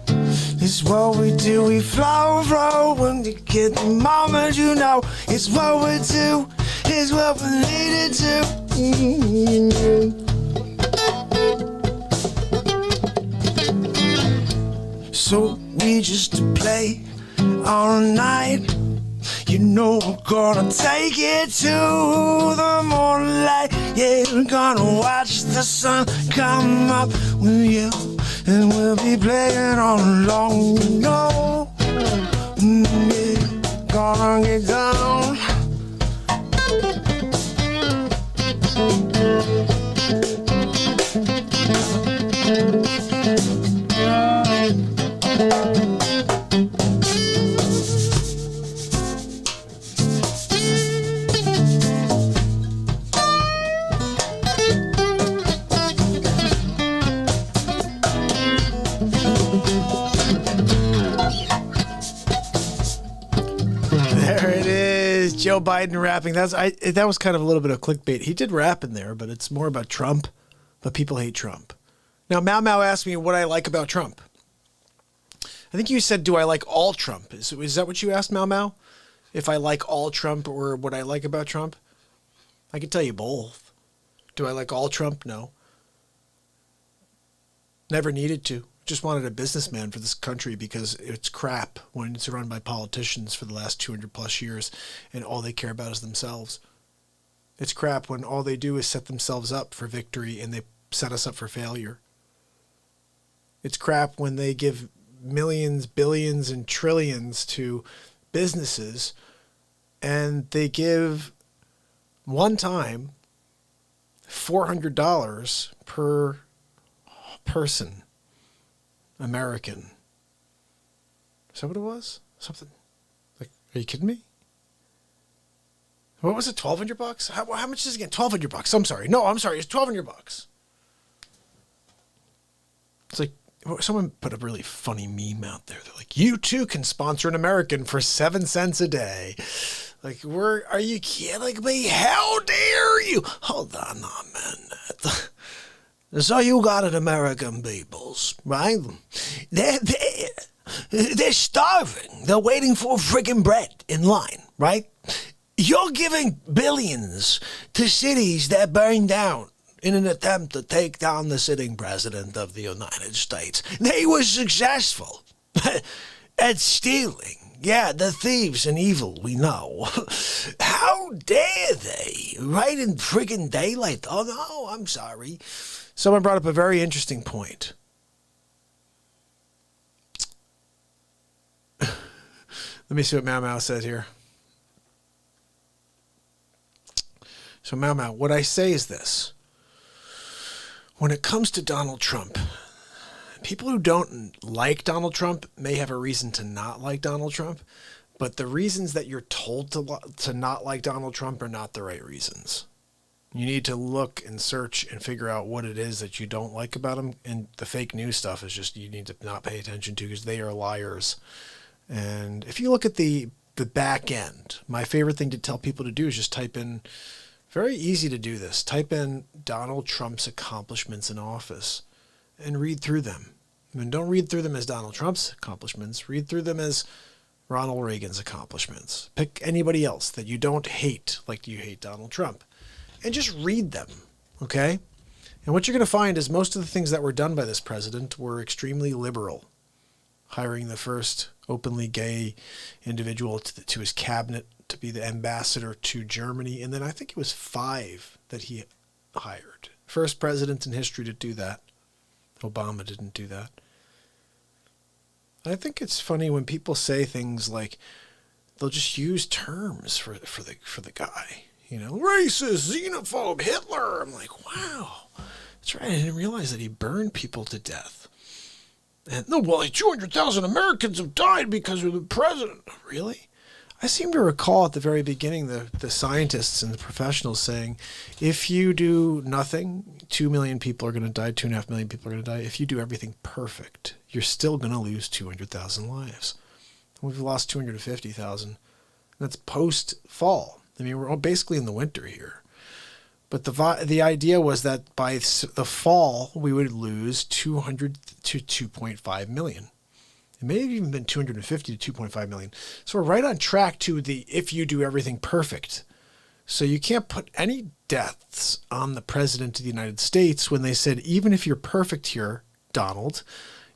It's what we do, we flow when you get the moment, you know. It's what we do, it's what we needed to. So we just play all night. You know we're gonna take it to the morning light. Yeah, we're gonna watch the sun come up with you. And we'll be playing all along, you know. Yeah, gonna get down. Joe Biden rapping. That was kind of a little bit of clickbait. He did rap in there, but it's more about Trump. But people hate Trump. Now, Mau Mau asked me what I like about Trump. I think you said, do I like all Trump? Is that what you asked, Mau Mau? If I like all Trump or what I like about Trump? I can tell you both. Do I like all Trump? No. Never needed to. Just wanted a businessman for this country because it's crap when it's run by politicians for the last 200 plus years and all they care about is themselves. It's crap when all they do is set themselves up for victory and they set us up for failure. It's crap when they give millions, billions, and trillions to businesses and they give one time $400 per person. American. Is that what it was? Something like, are you kidding me? What was it? $1,200? How much is it again? $1,200. I'm sorry. No, I'm sorry. It's $1,200. It's like someone put a really funny meme out there. They're like, you too can sponsor an American for 7 cents a day. Like, are you kidding me? How dare you? Hold on a minute. So you got it, American peoples, right? They're starving. They're waiting for friggin' bread in line, right? You're giving billions to cities that burn down in an attempt to take down the sitting president of the United States. They were successful at stealing. Yeah, the thieves and evil, we know. How dare they? Right in friggin' daylight. Oh, no, I'm sorry. Someone brought up a very interesting point. Let me see what Mau Mau says here. So Mau Mau, what I say is this. When it comes to Donald Trump, people who don't like Donald Trump may have a reason to not like Donald Trump, but the reasons that you're told to not like Donald Trump are not the right reasons. You need to look and search and figure out what it is that you don't like about him. And the fake news stuff is just you need to not pay attention to because they are liars. And if you look at the back end, my favorite thing to tell people to do is just type in, very easy to do this, type in Donald Trump's accomplishments in office and read through them. I mean, don't read through them as Donald Trump's accomplishments. Read through them as Ronald Reagan's accomplishments. Pick anybody else that you don't hate like you hate Donald Trump. And just read them, okay? And what you're going to find is most of the things that were done by this president were extremely liberal. Hiring the first openly gay individual to his cabinet to be the ambassador to Germany. And then I think it was 5 that he hired. First president in history to do that. Obama didn't do that. I think it's funny when people say things like, they'll just use terms for the guy. You know, racist, xenophobe, Hitler. I'm like, wow. That's right. I didn't realize that he burned people to death. And no, well, 200,000 Americans have died because of the president. Really? I seem to recall at the very beginning the scientists and the professionals saying, if you do nothing, 2 million people are going to die, 2.5 million people are going to die. If you do everything perfect, you're still going to lose 200,000 lives. We've lost 250,000. That's post-fall. I mean, we're basically in the winter here. But the idea was that by the fall, we would lose 200 to 2.5 million. It may have even been 250 to 2.5 million. So we're right on track to the if you do everything perfect. So you can't put any deaths on the president of the United States when they said, even if you're perfect here, Donald,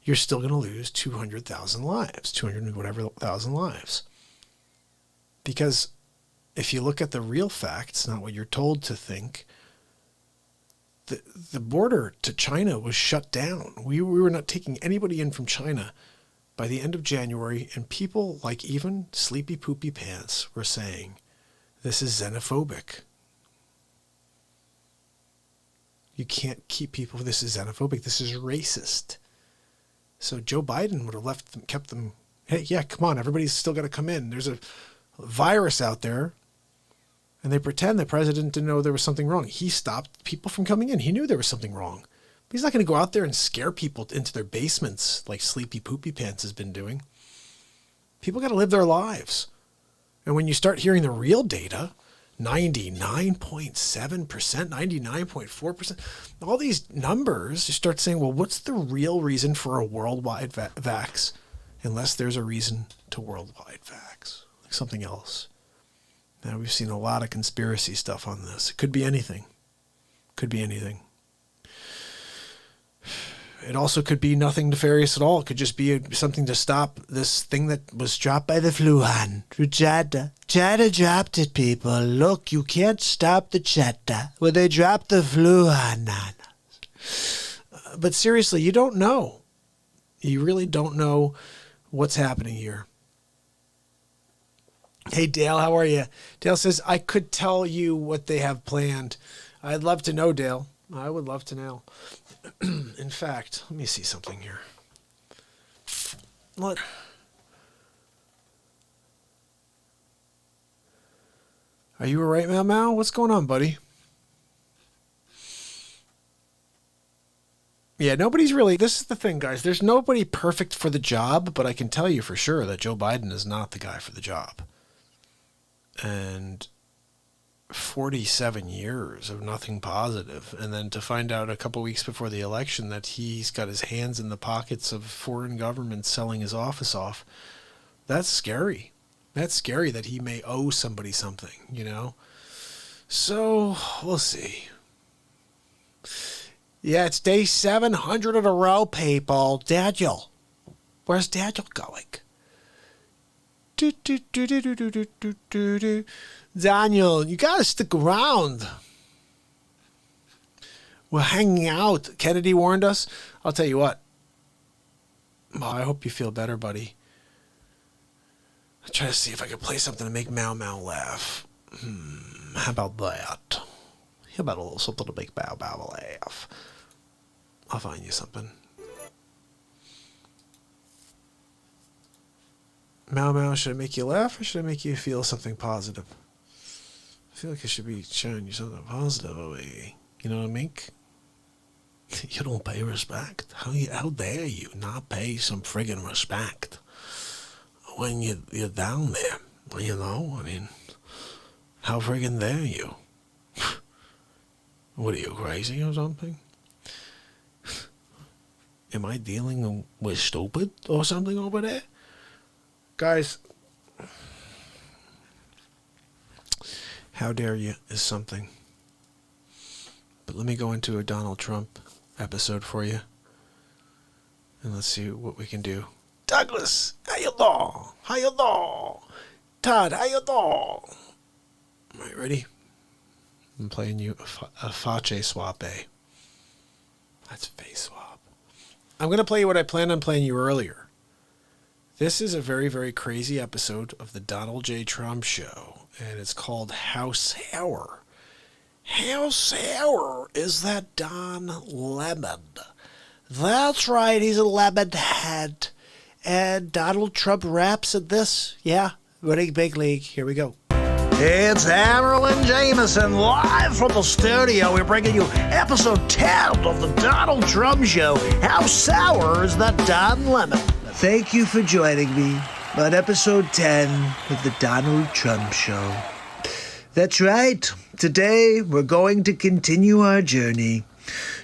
you're still going to lose 200,000 lives, 200 whatever thousand lives. Because if you look at the real facts, not what you're told to think, the border to China was shut down. We were not taking anybody in from China by the end of January, and people like even Sleepy Poopy Pants were saying, this is xenophobic. You can't keep people, this is xenophobic, this is racist. So Joe Biden would have left them, kept them, hey, yeah, come on, everybody's still got to come in. There's a virus out there, and they pretend the president didn't know there was something wrong. He stopped people from coming in. He knew there was something wrong. But he's not going to go out there and scare people into their basements like Sleepy Poopy Pants has been doing. People got to live their lives. And when you start hearing the real data, 99.7%, 99.4%, all these numbers, you start saying, well, what's the real reason for a worldwide vax? Unless there's a reason to worldwide vax, like something else. Now, we've seen a lot of conspiracy stuff on this. It could be anything. Could be anything. It also could be nothing nefarious at all. It could just be something to stop this thing that was dropped by the Wuhan. China dropped it, people. Look, you can't stop the China when they dropped the Wuhan on us. But seriously, you don't know. You really don't know what's happening here. Hey, Dale, how are you? Dale says, I could tell you what they have planned. I'd love to know, Dale. I would love to know. In fact, let me see something here. What? Are you all right, Mau Mau? What's going on, buddy? Yeah, nobody's really... This is the thing, guys. There's nobody perfect for the job, but I can tell you for sure that Joe Biden is not the guy for the job. And 47 years of nothing positive, and then to find out a couple weeks before the election that he's got his hands in the pockets of foreign governments selling his office off, that's scary. That's scary that he may owe somebody something, you know? So, we'll see. Yeah, it's day 700 in a row, people. Daniel. Where's Daniel going? Daniel, you gotta stick around. We're hanging out. Kennedy warned us. I'll tell you what. Well, I hope you feel better, buddy. I'll try to see if I can play something to make Mau Mau laugh. How about that? How about a little something to make Mau Mau laugh? I'll find you something. Mau Mau, should I make you laugh or should I make you feel something positive? I feel like I should be showing you something positive over here. You know what I mean? You don't pay respect. How dare you not pay some friggin' respect when you're down there? You know, I mean, how friggin' dare you? What are you, crazy or something? Am I dealing with stupid or something over there? Guys, how dare you is something. But let me go into a Donald Trump episode for you. And let's see what we can do. Douglas, how you doing? How you doing? Todd, how you doing? All right, ready? I'm playing you a face swap, eh? That's face swap. I'm going to play you what I planned on playing you earlier. This is a very, very crazy episode of the Donald J. Trump Show, and it's called How Sour. How sour is that Don Lemon? That's right, he's a lemon head. And Donald Trump raps at this. Yeah, winning big league. Here we go. It's Hamerlin Jamison live from the studio. We're bringing you episode 10 of the Donald Trump Show. How sour is that Don Lemon? Thank you for joining me on episode 10 of the Donald Trump Show. That's right. Today, we're going to continue our journey,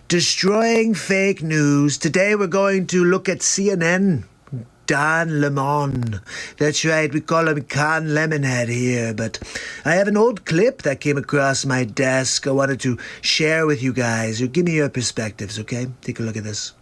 destroying fake news. Today, we're going to look at CNN Don Lemon. That's right, we call him Con Lemonhead here, but I have an old clip that came across my desk I wanted to share with you guys. Give me your perspectives, okay? Take a look at this.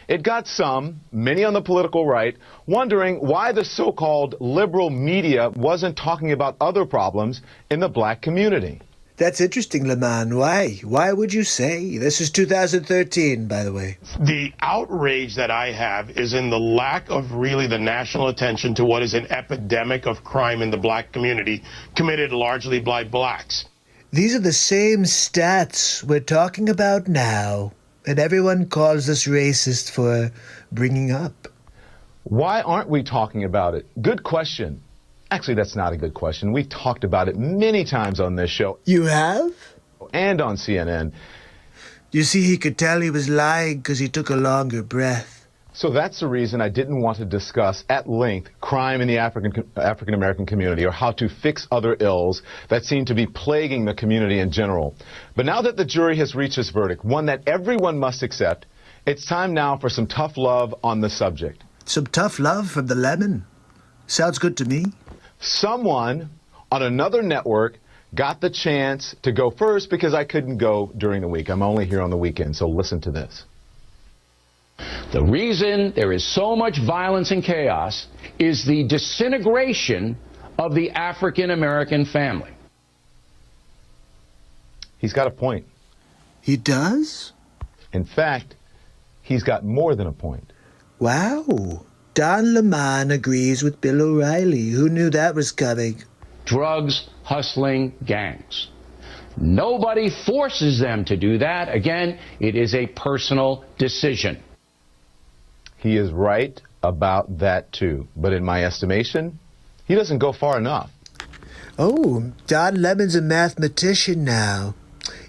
It got some, many on the political right, wondering why the so-called liberal media wasn't talking about other problems in the black community. That's interesting, Lemon. Why? Why would you say? This is 2013, by the way. The outrage that I have is in the lack of really the national attention to what is an epidemic of crime in the black community, committed largely by blacks. These are the same stats we're talking about now, and everyone calls us racist for bringing up. Why aren't we talking about it? Good question. Actually, that's not a good question. We've talked about it many times on this show. You have? And on CNN. You see, he could tell he was lying because he took a longer breath. So that's the reason I didn't want to discuss at length crime in the African-American community or how to fix other ills that seem to be plaguing the community in general. But now that the jury has reached its verdict, one that everyone must accept, it's time now for some tough love on the subject. Some tough love from the lemon? Sounds good to me. Someone on another network got the chance to go first because I couldn't go during the week. I'm only here on the weekend, so listen to this. The reason there is so much violence and chaos is the disintegration of the African-American family. He's got a point. He does? In fact, he's got more than a point. Wow. Don Lemon agrees with Bill O'Reilly. Who knew that was coming? Drugs, hustling gangs. Nobody forces them to do that. Again, it is a personal decision. He is right about that too. But in my estimation, he doesn't go far enough. Oh, Don Lemon's a mathematician now.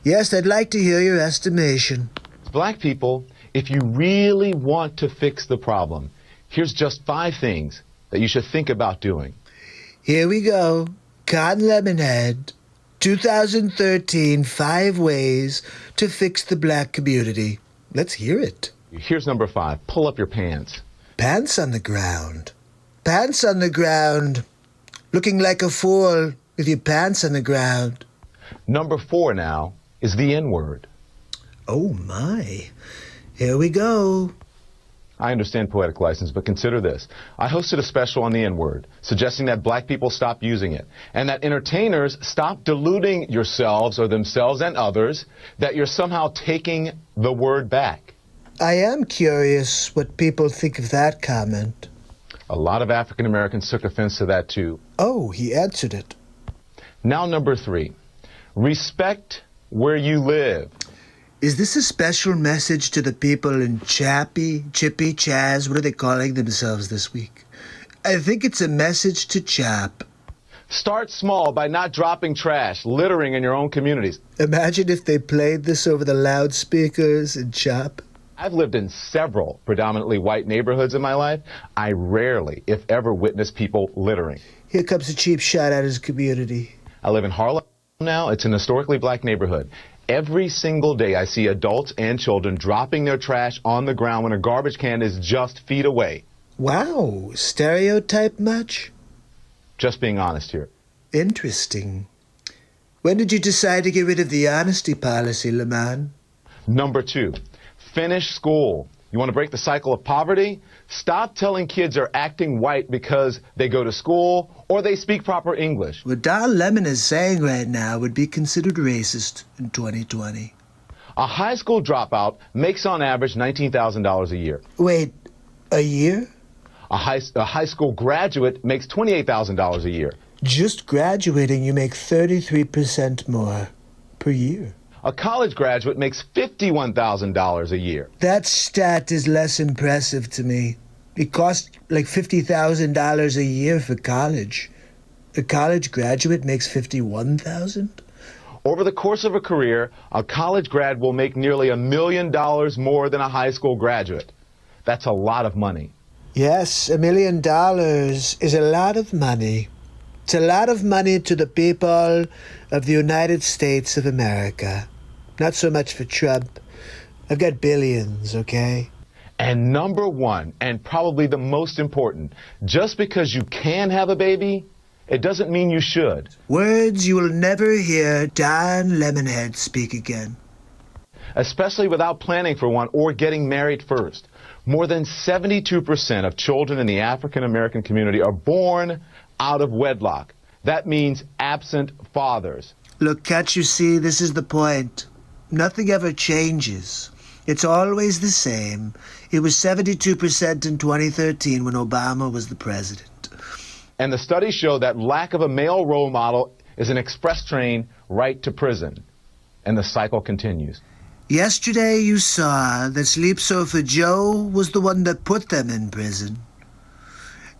Yes, I'd like to hear your estimation. Black people, if you really want to fix the problem, here's just 5 things that you should think about doing. Here we go. Con Lemonhead, 2013, 5 ways to fix the black community. Let's hear it. Here's number 5. Pull up your pants. Pants on the ground. Pants on the ground. Looking like a fool with your pants on the ground. Number 4 now is the N-word. Oh, my. Here we go. I understand poetic license, but consider this. I hosted a special on the N-word, suggesting that black people stop using it, and that entertainers stop deluding yourselves or themselves and others that you're somehow taking the word back. I am curious what people think of that comment. A lot of African Americans took offense to that too. Oh, he answered it. Now number 3, respect where you live. Is this a special message to the people in Chippy, Chaz? What are they calling themselves this week? I think it's a message to Chap. Start small by not dropping trash, littering in your own communities. Imagine if they played this over the loudspeakers in Chap. I've lived in several predominantly white neighborhoods in my life. I rarely, if ever, witness people littering. Here comes a cheap shot at his community. I live in Harlem now. It's an historically black neighborhood. Every single day I see adults and children dropping their trash on the ground when a garbage can is just feet away. Wow, stereotype much? Just being honest here. Interesting. When did you decide to get rid of the honesty policy, Lemon? Number 2, finish school. You want to break the cycle of poverty? Stop telling kids they're acting white because they go to school or they speak proper English. What Don Lemon is saying right now would be considered racist in 2020. A high school dropout makes on average $19,000 a year. Wait, a year? A high school graduate makes $28,000 a year. Just graduating, you make 33% more per year. A college graduate makes $51,000 a year. That stat is less impressive to me. It costs like $50,000 a year for college. A college graduate makes $51,000? Over the course of a career, a college grad will make nearly $1 million more than a high school graduate. That's a lot of money. Yes, $1 million is a lot of money. It's a lot of money to the people of the United States of America. Not so much for Trump. I've got billions, okay? And number one, and probably the most important, just because you can have a baby, it doesn't mean you should. Words you will never hear Don Lemonhead speak again. Especially without planning for one or getting married first. More than 72% of children in the African American community are born out of wedlock. That means absent fathers. Look, can't you see, this is the point. Nothing ever changes. It's always the same. It was 72% in 2013 when Obama was the president. And the studies show that lack of a male role model is an express train right to prison. And the cycle continues. Yesterday you saw that Sleep Sofa Joe was the one that put them in prison.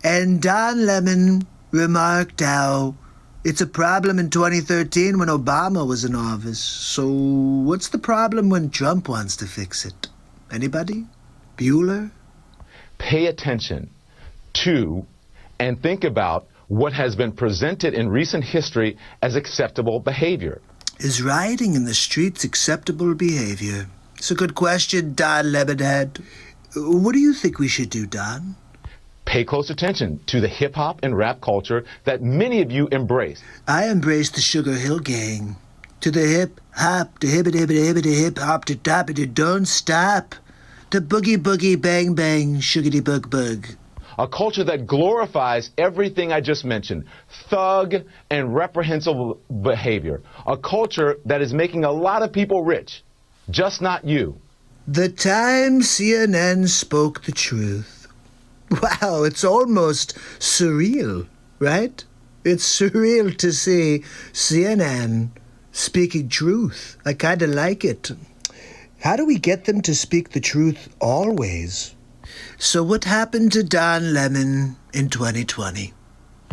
And Don Lemon remarked how it's a problem in 2013 when Obama was in office. So what's the problem when Trump wants to fix it? Anybody? Bueller? Pay attention to and think about what has been presented in recent history as acceptable behavior. Is rioting in the streets acceptable behavior? It's a good question, Don Lemonhead. What do you think we should do, Don? Pay close attention to the hip-hop and rap culture that many of you embrace. I embrace the Sugar Hill Gang. To the hip-hop, to hibbity-hibbity-hibbity, hip-hop, to top-it, don't stop. The boogie-boogie, bang-bang, sugary-bug-bug. A culture that glorifies everything I just mentioned, thug and reprehensible behavior. A culture that is making a lot of people rich, just not you. The time CNN spoke the truth. Wow, it's almost surreal, right? It's surreal to see CNN speaking truth. I kind of like it. How do we get them to speak the truth always? So what happened to Don Lemon in 2020?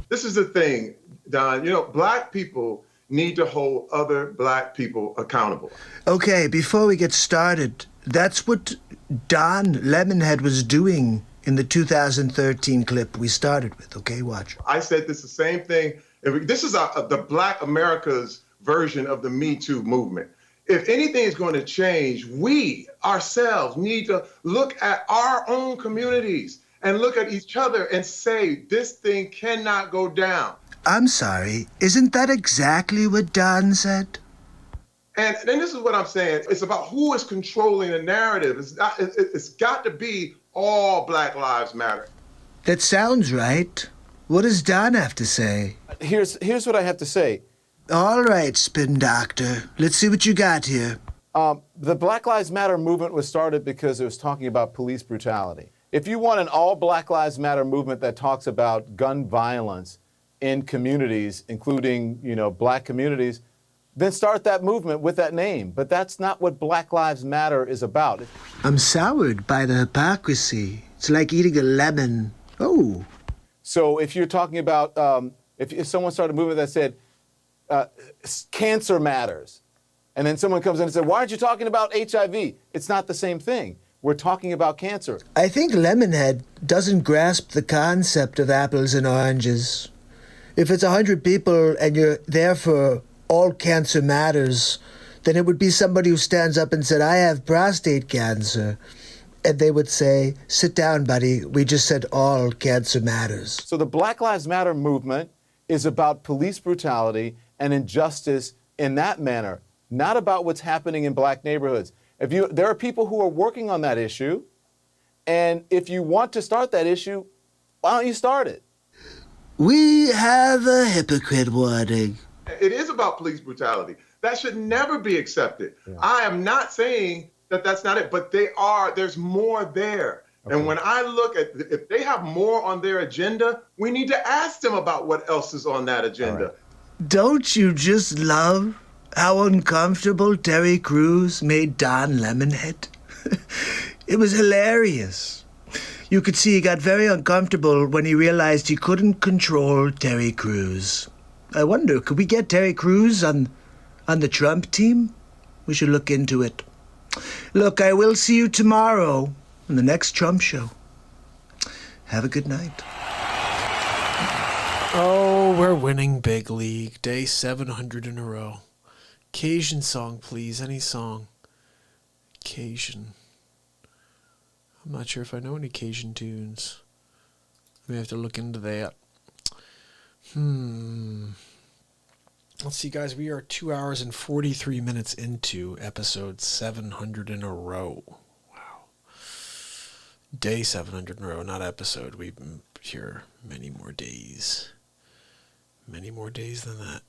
This is the thing, Don. You know, black people need to hold other black people accountable. Okay, before we get started, that's what Don Lemonhead was doing in the 2013 clip we started with. Okay, watch. I said this the same thing. This is the Black America's version of the Me Too movement. If anything is going to change, we ourselves need to look at our own communities and look at each other and say, this thing cannot go down. I'm sorry, isn't that exactly what Don said? And this is what I'm saying. It's about who is controlling the narrative. It's got to be all Black Lives Matter. That sounds right. What does Don have to say? Here's what I have to say. All right, Spin Doctor. Let's see what you got here. The Black Lives Matter movement was started because it was talking about police brutality. If you want an all Black Lives Matter movement that talks about gun violence in communities, including, black communities, then start that movement with that name. But that's not what Black Lives Matter is about. I'm soured by the hypocrisy. It's like eating a lemon. Oh. So if you're talking about, if someone started a movement that said, cancer matters, and then someone comes in and said, why aren't you talking about HIV? It's not the same thing. We're talking about cancer. I think Lemonhead doesn't grasp the concept of apples and oranges. If it's 100 people and you're there for all cancer matters, then it would be somebody who stands up and said, I have prostate cancer. And they would say, sit down, buddy. We just said all cancer matters. So the Black Lives Matter movement is about police brutality and injustice in that manner, not about what's happening in black neighborhoods. There are people who are working on that issue, and if you want to start that issue, why don't you start it? We have a hypocrite warning. It is about police brutality. That should never be accepted. Yeah. I am not saying that that's not it, but there's more there. Okay. And when I look at, if they have more on their agenda, we need to ask them about what else is on that agenda. Right. Don't you just love how uncomfortable Terry Crews made Don Lemonhead? It was hilarious. You could see he got very uncomfortable when he realized he couldn't control Terry Crews. I wonder, could we get Terry Crews on the Trump team? We should look into it. Look, I will see you tomorrow on the next Trump show. Have a good night. Oh, we're winning big league. Day 700 in a row. Cajun song, please. Any song. Cajun. I'm not sure if I know any Cajun tunes. I may have to look into that. Let's see, guys. We are 2 hours and 43 minutes into episode 700 in a row. Wow. Day 700 in a row, not episode. We've been here many more days. Many more days than that.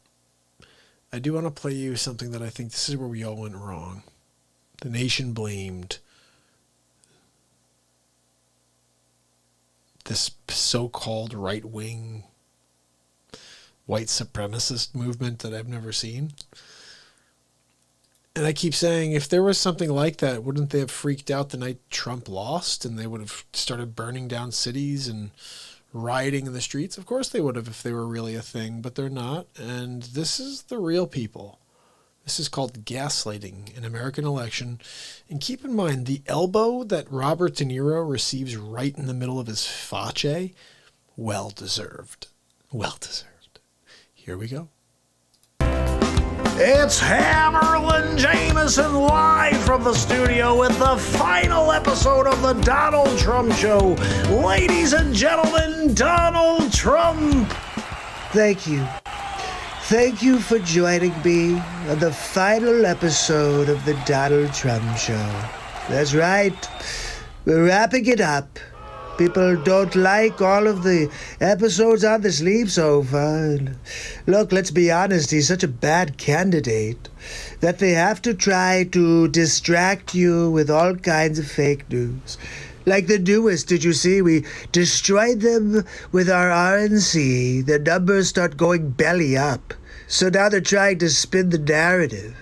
I do want to play you something that I think this is where we all went wrong. The nation blamed this so-called right-wing white supremacist movement that I've never seen. And I keep saying, if there was something like that, wouldn't they have freaked out the night Trump lost and they would have started burning down cities and rioting in the streets? Of course they would have if they were really a thing, but they're not. And this is the real people. This is called gaslighting in American election. And keep in mind, the elbow that Robert De Niro receives right in the middle of his face, well-deserved. Well-deserved. Here we go. It's Hamerlin Jamison live from the studio with the final episode of the Donald Trump Show. Ladies and gentlemen, Donald Trump. Thank you. Thank you for joining me on the final episode of the Donald Trump Show. That's right. We're wrapping it up. People don't like all of the episodes on the sleep sofa. Look, let's be honest, he's such a bad candidate that they have to try to distract you with all kinds of fake news. Like the newest, did you see? We destroyed them with our RNC. The numbers start going belly up. So now they're trying to spin the narrative.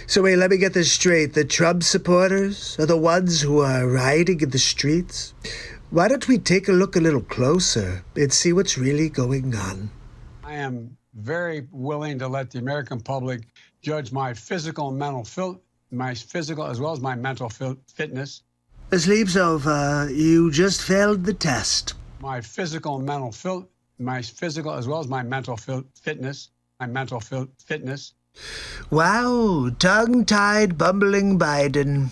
So wait, let me get this straight. The Trump supporters are the ones who are rioting in the streets? Why don't we take a look a little closer and see what's really going on? I am very willing to let the American public judge my physical and mental my physical as well as my mental fitness. The sleep's over. You just failed the test. My physical and mental my physical as well as my mental fitness. My mental fitness. Wow, tongue-tied, bumbling Biden.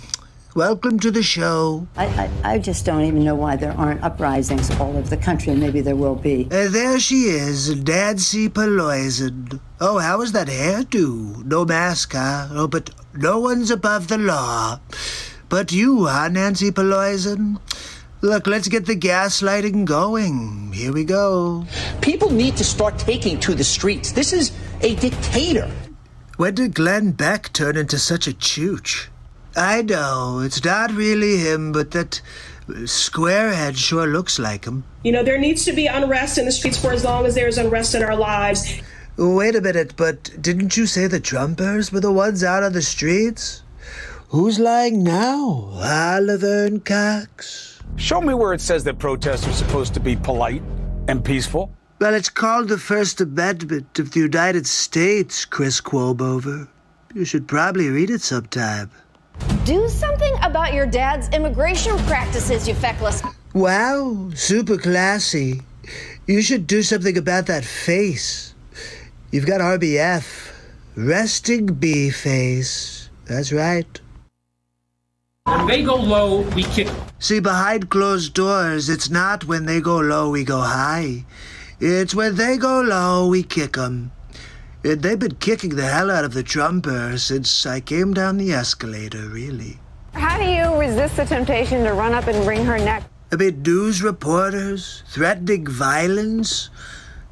Welcome to the show. I just don't even know why there aren't uprisings all over the country, and maybe there will be. There she is, Nancy Pelosi. Oh, how was that hairdo? No mask, huh? Oh, but no one's above the law. But you, huh, Nancy Pelosi? Look, let's get the gaslighting going. Here we go. People need to start taking to the streets. This is a dictator. When did Glenn Beck turn into such a chooch? I know, it's not really him, but that squarehead sure looks like him. You know, there needs to be unrest in the streets for as long as there's unrest in our lives. Wait a minute, but didn't you say the Trumpers were the ones out on the streets? Who's lying now? Laverne Cox? Show me where it says that protests are supposed to be polite and peaceful. Well, it's called the First Amendment of the United States, Chris Quobover. You should probably read it sometime. Do something about your dad's immigration practices, you feckless. Wow, super classy. You should do something about that face. You've got RBF. Resting bee face. That's right. When they go low, we kick them. See, behind closed doors, it's not when they go low, we go high. It's when they go low, we kick them. And they've been kicking the hell out of the Trumpers since I came down the escalator, really. How do you resist the temptation to run up and wring her neck? I mean, news reporters threatening violence.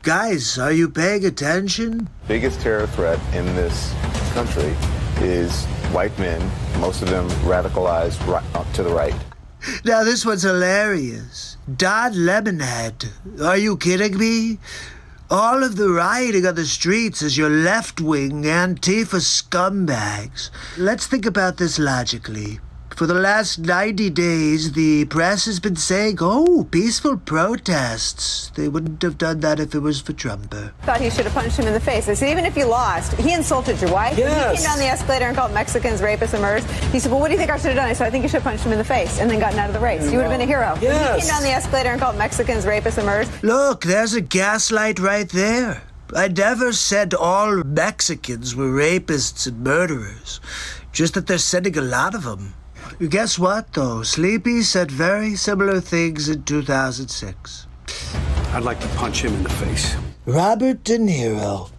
Guys, are you paying attention? Biggest terror threat in this country is white men, most of them radicalized to the right. Now this one's hilarious. Don Lemonhead. Are you kidding me? All of the rioting on the streets is your left-wing Antifa scumbags. Let's think about this logically. For the last 90 days, the press has been saying, oh, peaceful protests. They wouldn't have done that if it was for Trumper. Thought he should have punched him in the face. I said, even if you lost, he insulted your wife. Yes. He came down the escalator and called Mexicans rapists and murderers. He said, well, what do you think I should have done? I said, I think you should have punched him in the face and then gotten out of the race. You would have been a hero. Yes. He came down the escalator and called Mexicans rapists and murderers. Look, there's a gaslight right there. I never said all Mexicans were rapists and murderers, just that they're sending a lot of them. Guess what, though? Sleepy said very similar things in 2006. I'd like to punch him in the face. Robert De Niro,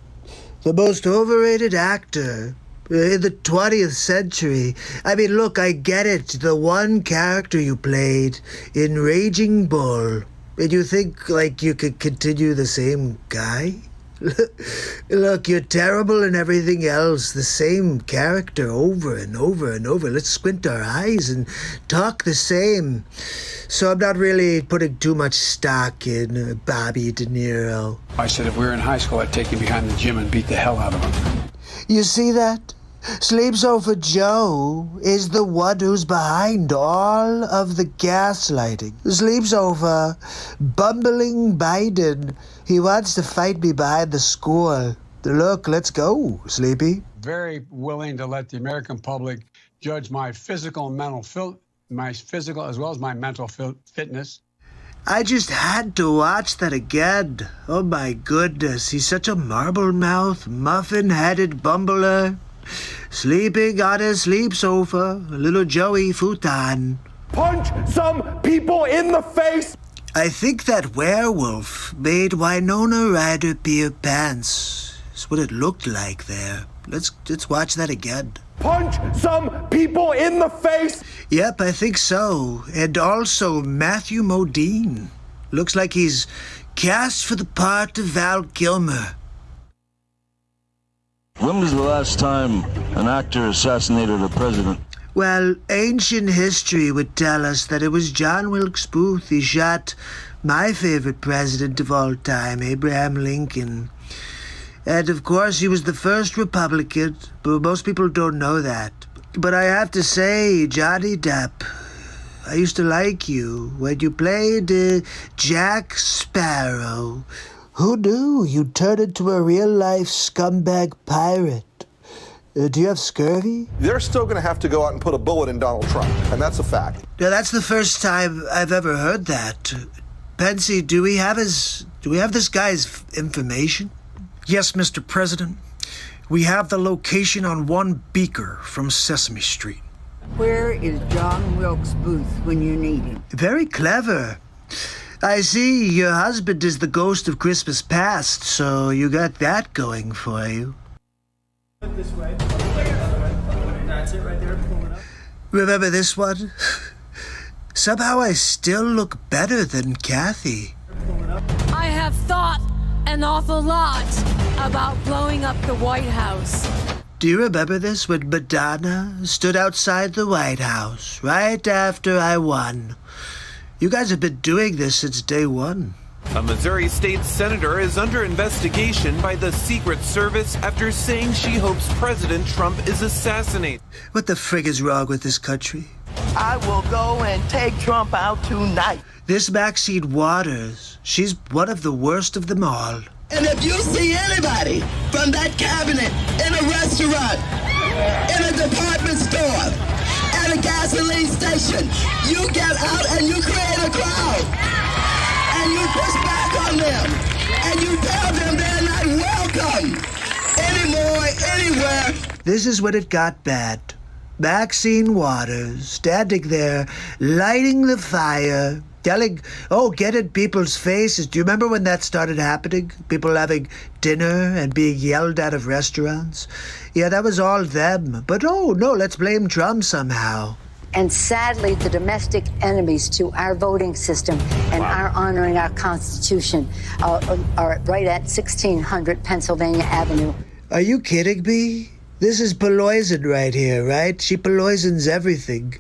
the most overrated actor in the 20th century. I mean, look, I get it. The one character you played in Raging Bull, and you think, like, you could continue the same guy? Look, you're terrible in everything else. The same character over and over and over. Let's squint our eyes and talk the same. So I'm not really putting too much stock in Bobby De Niro. I said if we were in high school, I'd take him behind the gym and beat the hell out of him. You see that? Sleeps Over Joe is the one who's behind all of the gaslighting. Sleeps Over bumbling Biden. He wants to fight me behind the school. Look, let's go, Sleepy. Very willing to let the American public judge my physical and mental my physical as well as my mental fitness. I just had to watch that again. Oh my goodness, he's such a marble-mouthed, muffin-headed bumbler. Sleeping on his sleep sofa, a little Joey futon. Punch some people in the face! I think that werewolf made Winona Ryder pee her pants. That's what it looked like there. Let's watch that again. Punch some people in the face! Yep, I think so. And also Matthew Modine. Looks like he's cast for the part of Val Kilmer. When was the last time an actor assassinated a president? Well, ancient history would tell us that it was John Wilkes Booth. He shot my favorite president of all time, Abraham Lincoln. And of course, he was the first Republican, but most people don't know that. But I have to say, Johnny Depp, I used to like you when you played Jack Sparrow. Who knew you'd turn into a real-life scumbag pirate? Do you have scurvy? They're still going to have to go out and put a bullet in Donald Trump, and that's a fact. Now, that's the first time I've ever heard that. Pensy, do we have this guy's information? Yes, Mr. President. We have the location on one beaker from Sesame Street. Where is John Wilkes Booth when you need him? Very clever. I see your husband is the ghost of Christmas past, so you got that going for you. This way. That's it right there. Pull it up. Remember this one? Somehow I still look better than Kathy. I have thought an awful lot about blowing up the White House. Do you remember this when Madonna stood outside the White House right after I won? You guys have been doing this since day one. A Missouri state senator is under investigation by the Secret Service after saying she hopes President Trump is assassinated. What the frig is wrong with this country? I will go and take Trump out tonight. This Maxine Waters, she's one of the worst of them all. And if you see anybody from that cabinet in a restaurant, in a department store, at a gasoline station, you get out and you create a crowd. And you push back on them. And you tell them they're not welcome anymore, anywhere. This is when it got bad. Maxine Waters standing there, lighting the fire, telling, get in people's faces. Do you remember when that started happening? People having dinner and being yelled at of restaurants? Yeah, that was all them. But no, let's blame Trump somehow. And sadly, the domestic enemies to our voting system and our honoring our Constitution are right at 1600 Pennsylvania Avenue. Are you kidding me? This is poison right here, right? She poisons everything.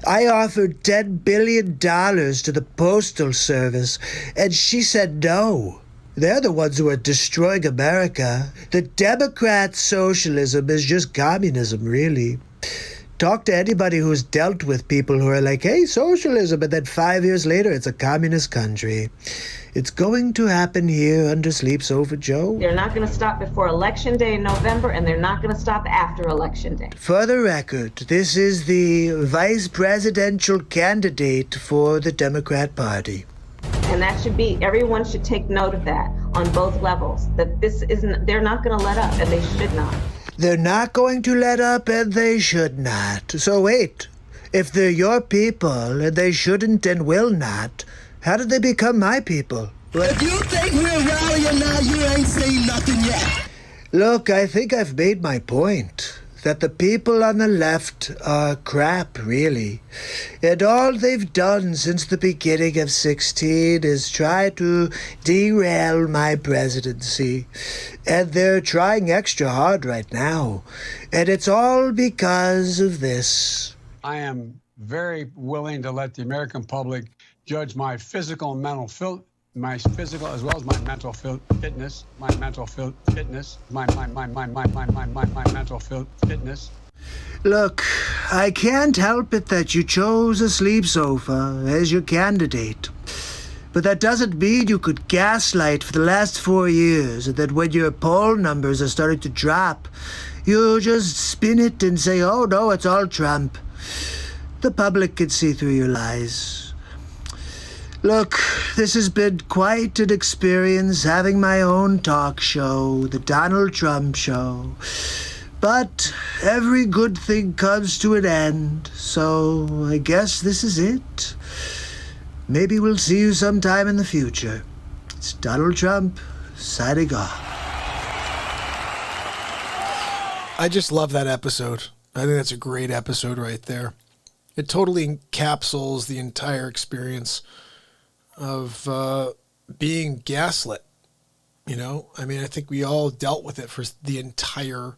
I offered $10 billion to the Postal Service, and she said no. They're the ones who are destroying America. The Democrat socialism is just communism, really. Talk to anybody who's dealt with people who are like, hey, socialism, and then 5 years later, it's a communist country. It's going to happen here under Sleeps Over Joe. They're not going to stop before Election Day in November, and they're not going to stop after Election Day. For the record, this is the vice presidential candidate for the Democrat Party. And that should be, everyone should take note of that on both levels, that this isn't, they're not going to let up, and they should not. They're not going to let up, and they should not. So wait, If they're your people and they shouldn't and will not, how did they become my people? If you think we're rallying now, you ain't seen nothing yet. Look, I think I've made my point. That the people on the left are crap, really. And all they've done since the beginning of 16 is try to derail my presidency. And they're trying extra hard right now. And it's all because of this. I am very willing to let the American public judge my physical and mental my physical as well as my mental fitness, my mental fitness, my mental fitness. Look, I can't help it that you chose a sleep sofa as your candidate. But that doesn't mean you could gaslight for the last 4 years, and that when your poll numbers are starting to drop, you just spin it and say, oh no, it's all Trump. The public can see through your lies. Look, this has been quite an experience having my own talk show, the Donald Trump Show. But every good thing comes to an end, so I guess this is it. Maybe we'll see you sometime in the future. It's Donald Trump, signing off. I just love that episode. I think that's a great episode right there. It totally encapsulates the entire experience of being gaslit. You know, I mean, I think we all dealt with it for the entire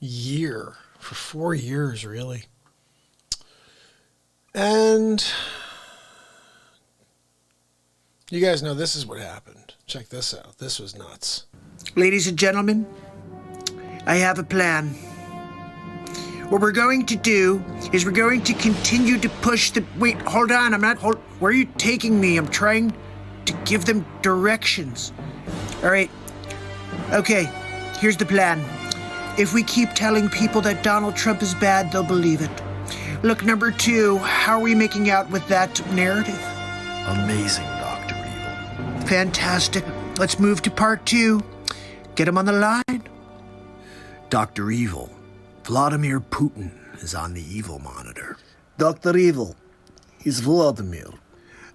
year, for 4 years, really. And you guys know this is what happened. Check this out. This was nuts. Ladies and gentlemen, I have a plan. What we're going to do is we're going to continue to push the... Wait, hold on. Where are you taking me? I'm trying to give them directions. All right. Okay, here's the plan. If we keep telling people that Donald Trump is bad, they'll believe it. Look, number 2, how are we making out with that narrative? Amazing, Dr. Evil. Fantastic. Let's move to part 2. Get him on the line. Dr. Evil. Vladimir Putin is on the Evil monitor. Dr. Evil, he's Vladimir.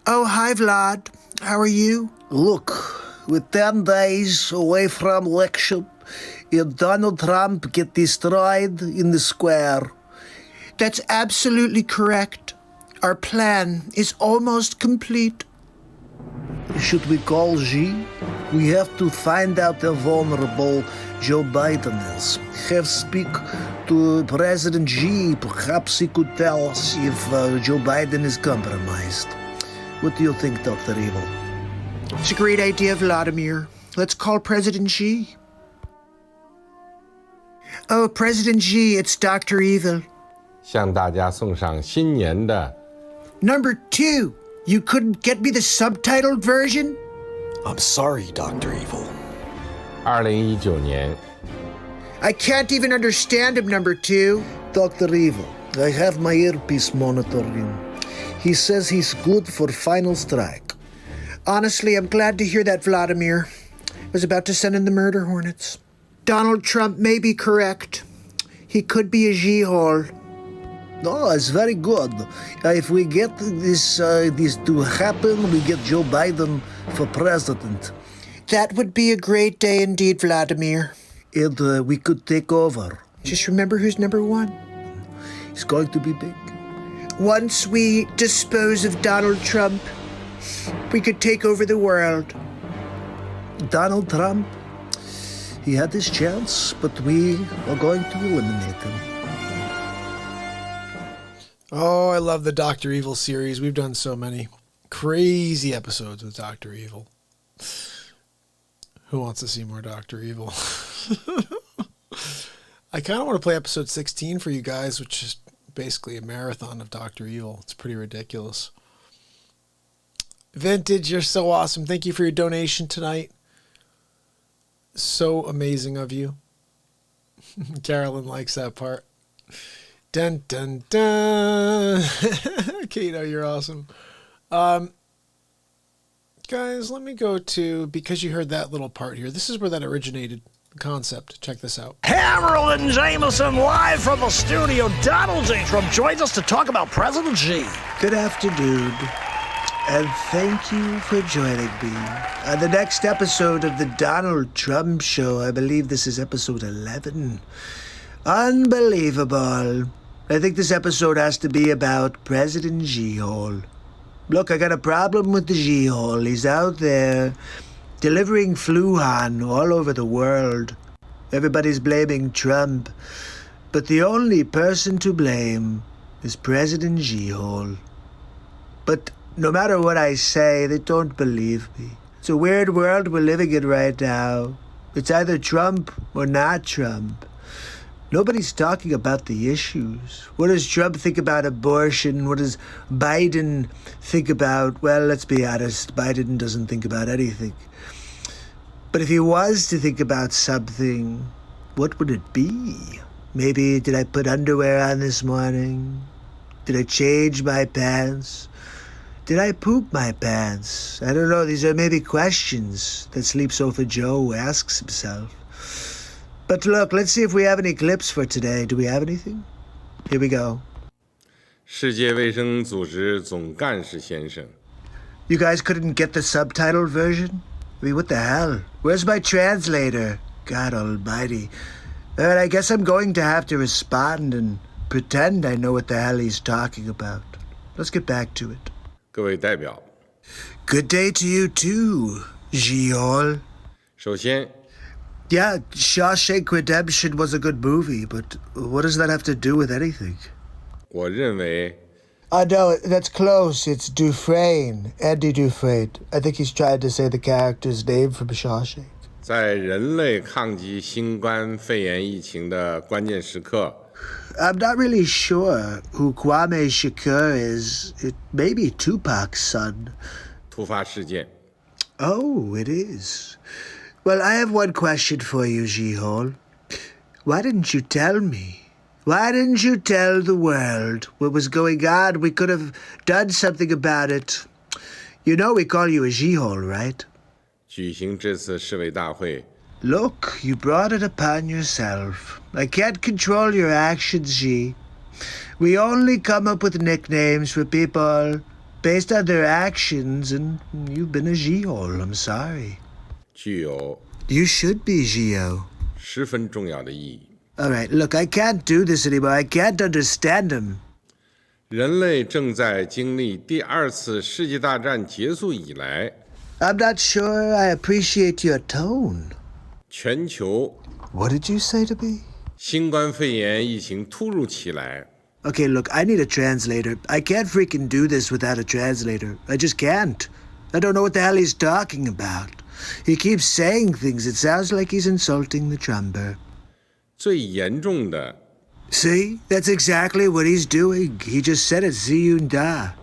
Oh, hi, Vlad. How are you? Look, we're 10 days away from election, and Donald Trump get destroyed in the square. That's absolutely correct. Our plan is almost complete. Should we call Xi? We have to find out how vulnerable Joe Biden is. Have speak to President Xi. Perhaps he could tell us if Joe Biden is compromised. What do you think, Dr. Evil? It's a great idea, Vladimir. Let's call President Xi. Oh, President Xi, it's Dr. Evil. 向大家送上新年的 Number 2, you couldn't get me the subtitled version? I'm sorry, Dr. Evil. 2019年 I can't even understand him, number 2. Dr. Evil, I have my earpiece monitoring. He says he's good for final strike. Honestly, I'm glad to hear that, Vladimir. I was about to send in the murder hornets. Donald Trump may be correct. He could be a Xi-hole. No, it's very good. If we get this to happen, we get Joe Biden for president. That would be a great day indeed, Vladimir. And we could take over. Just remember who's number 1. He's going to be big. Once we dispose of Donald Trump, we could take over the world. Donald Trump, he had his chance, but we are going to eliminate him. Oh, I love the Dr. Evil series. We've done so many crazy episodes with Dr. Evil. Who wants to see more Dr. Evil? I kind of want to play episode 16 for you guys, which is basically a marathon of Dr. Evil. It's pretty ridiculous. Vintage, you're so awesome. Thank you for your donation tonight. So amazing of you. Carolyn likes that part. Dun, dun, dun. Kato, you're awesome. Guys, let me go to, because you heard that little part here. This is where that originated. concept. Check this out. Hamerlin Jamison live from the studio. Donald J. Trump joins us to talk about President G. Good afternoon, and thank you for joining me on the next episode of the Donald Trump Show. I believe this is episode 11. Unbelievable. I think this episode has to be about President G-Hole. Look, I got a problem with the G-Hole. He's out there delivering Fluhan all over the world. Everybody's blaming Trump, but the only person to blame is President G-Hole. But no matter what I say, they don't believe me. It's a weird world we're living in right now. It's either Trump or not Trump. Nobody's talking about the issues. What does Trump think about abortion? What does Biden think about? Well, let's be honest, Biden doesn't think about anything. But if he was to think about something, what would it be? Maybe, did I put underwear on this morning? Did I change my pants? Did I poop my pants? I don't know. These are maybe questions that Sleep Sofa Joe asks himself. But look, let's see if we have any clips for today. Do we have anything? Here we go. 世界卫生组织总干事先生 You guys couldn't get the subtitle version? I mean, what the hell? Where's my translator? God almighty. Alright, I guess I'm going to have to respond and pretend I know what the hell he's talking about. Let's get back to it. 各位代表 Good day to you too, G-Hole. 首先 Yeah, Shawshank Redemption was a good movie, but what does that have to do with anything? 我认为 No, that's close. It's Dufresne, Andy Dufresne. I think he's trying to say the character's name from Shawshank. 在人类抗击新冠肺炎疫情的关键时刻 I'm not really sure who Kwame Shakur is. It may be Tupac's son. 突发事件 Oh, it is. Well, I have one question for you, G-Hole. Why didn't you tell me? Why didn't you tell the world what was going on? We could have done something about it. You know we call you a G-Hole, right? 举行这次示威大会 Look, you brought it upon yourself. I can't control your actions, G. We only come up with nicknames for people based on their actions, and you've been a G-Hole. I'm sorry. 具有 You should be, Gio. 十分重要的意义 All right, look, I can't do this anymore. I can't understand him. 人类正在经历第二次世界大战结束以来 I'm not sure I appreciate your tone. 全球 What did you say to me? 新冠肺炎疫情突如其来 Okay, look, I need a translator. I can't freaking do this without a translator. I just can't. I don't know what the hell he's talking about. He keeps saying things. It sounds like he's insulting the Trumper. 最严重的 See? That's exactly what he's doing. He just said it. Ziyunda.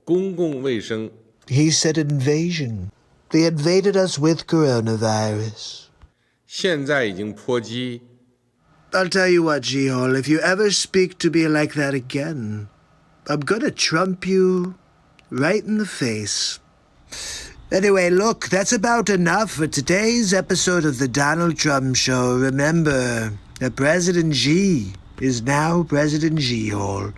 公共卫生 He said invasion. They invaded us with coronavirus. 现在已经波及 I'll tell you what, G-Hole, if you ever speak to me like that again, I'm gonna Trump you right in the face. Anyway, look, that's about enough for today's episode of the Donald Trump Show. Remember that President G is now President G-Hole.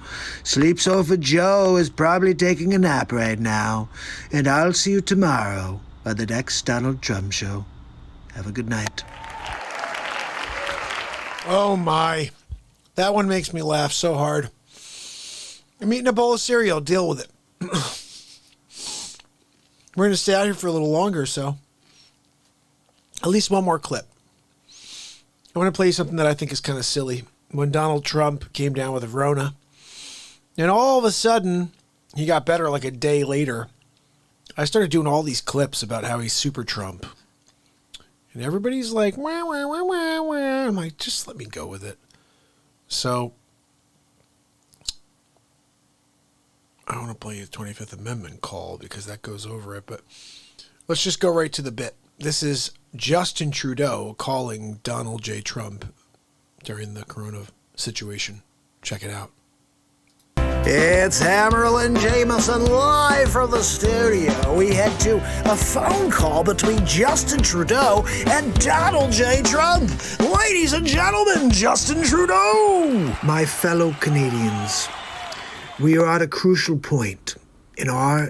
Sleep Sofa Joe is probably taking a nap right now. And I'll see you tomorrow on the next Donald Trump Show. Have a good night. Oh my. That one makes me laugh so hard. I'm eating a bowl of cereal. Deal with it. We're going to stay out here for a little longer, so at least one more clip. I want to play you something that I think is kind of silly. When Donald Trump came down with a Rona, and all of a sudden, he got better like a day later. I started doing all these clips about how he's super Trump. And everybody's like, wah, wah, wah, wah, wah. I'm like, just let me go with it. So, I don't want to play the 25th Amendment call because that goes over it, but let's just go right to the bit. This is Justin Trudeau calling Donald J. Trump during the corona situation. Check it out. It's Hamerlin Jamison live from the studio. We head to a phone call between Justin Trudeau and Donald J. Trump. Ladies and gentlemen, Justin Trudeau. My fellow Canadians, we are at a crucial point in a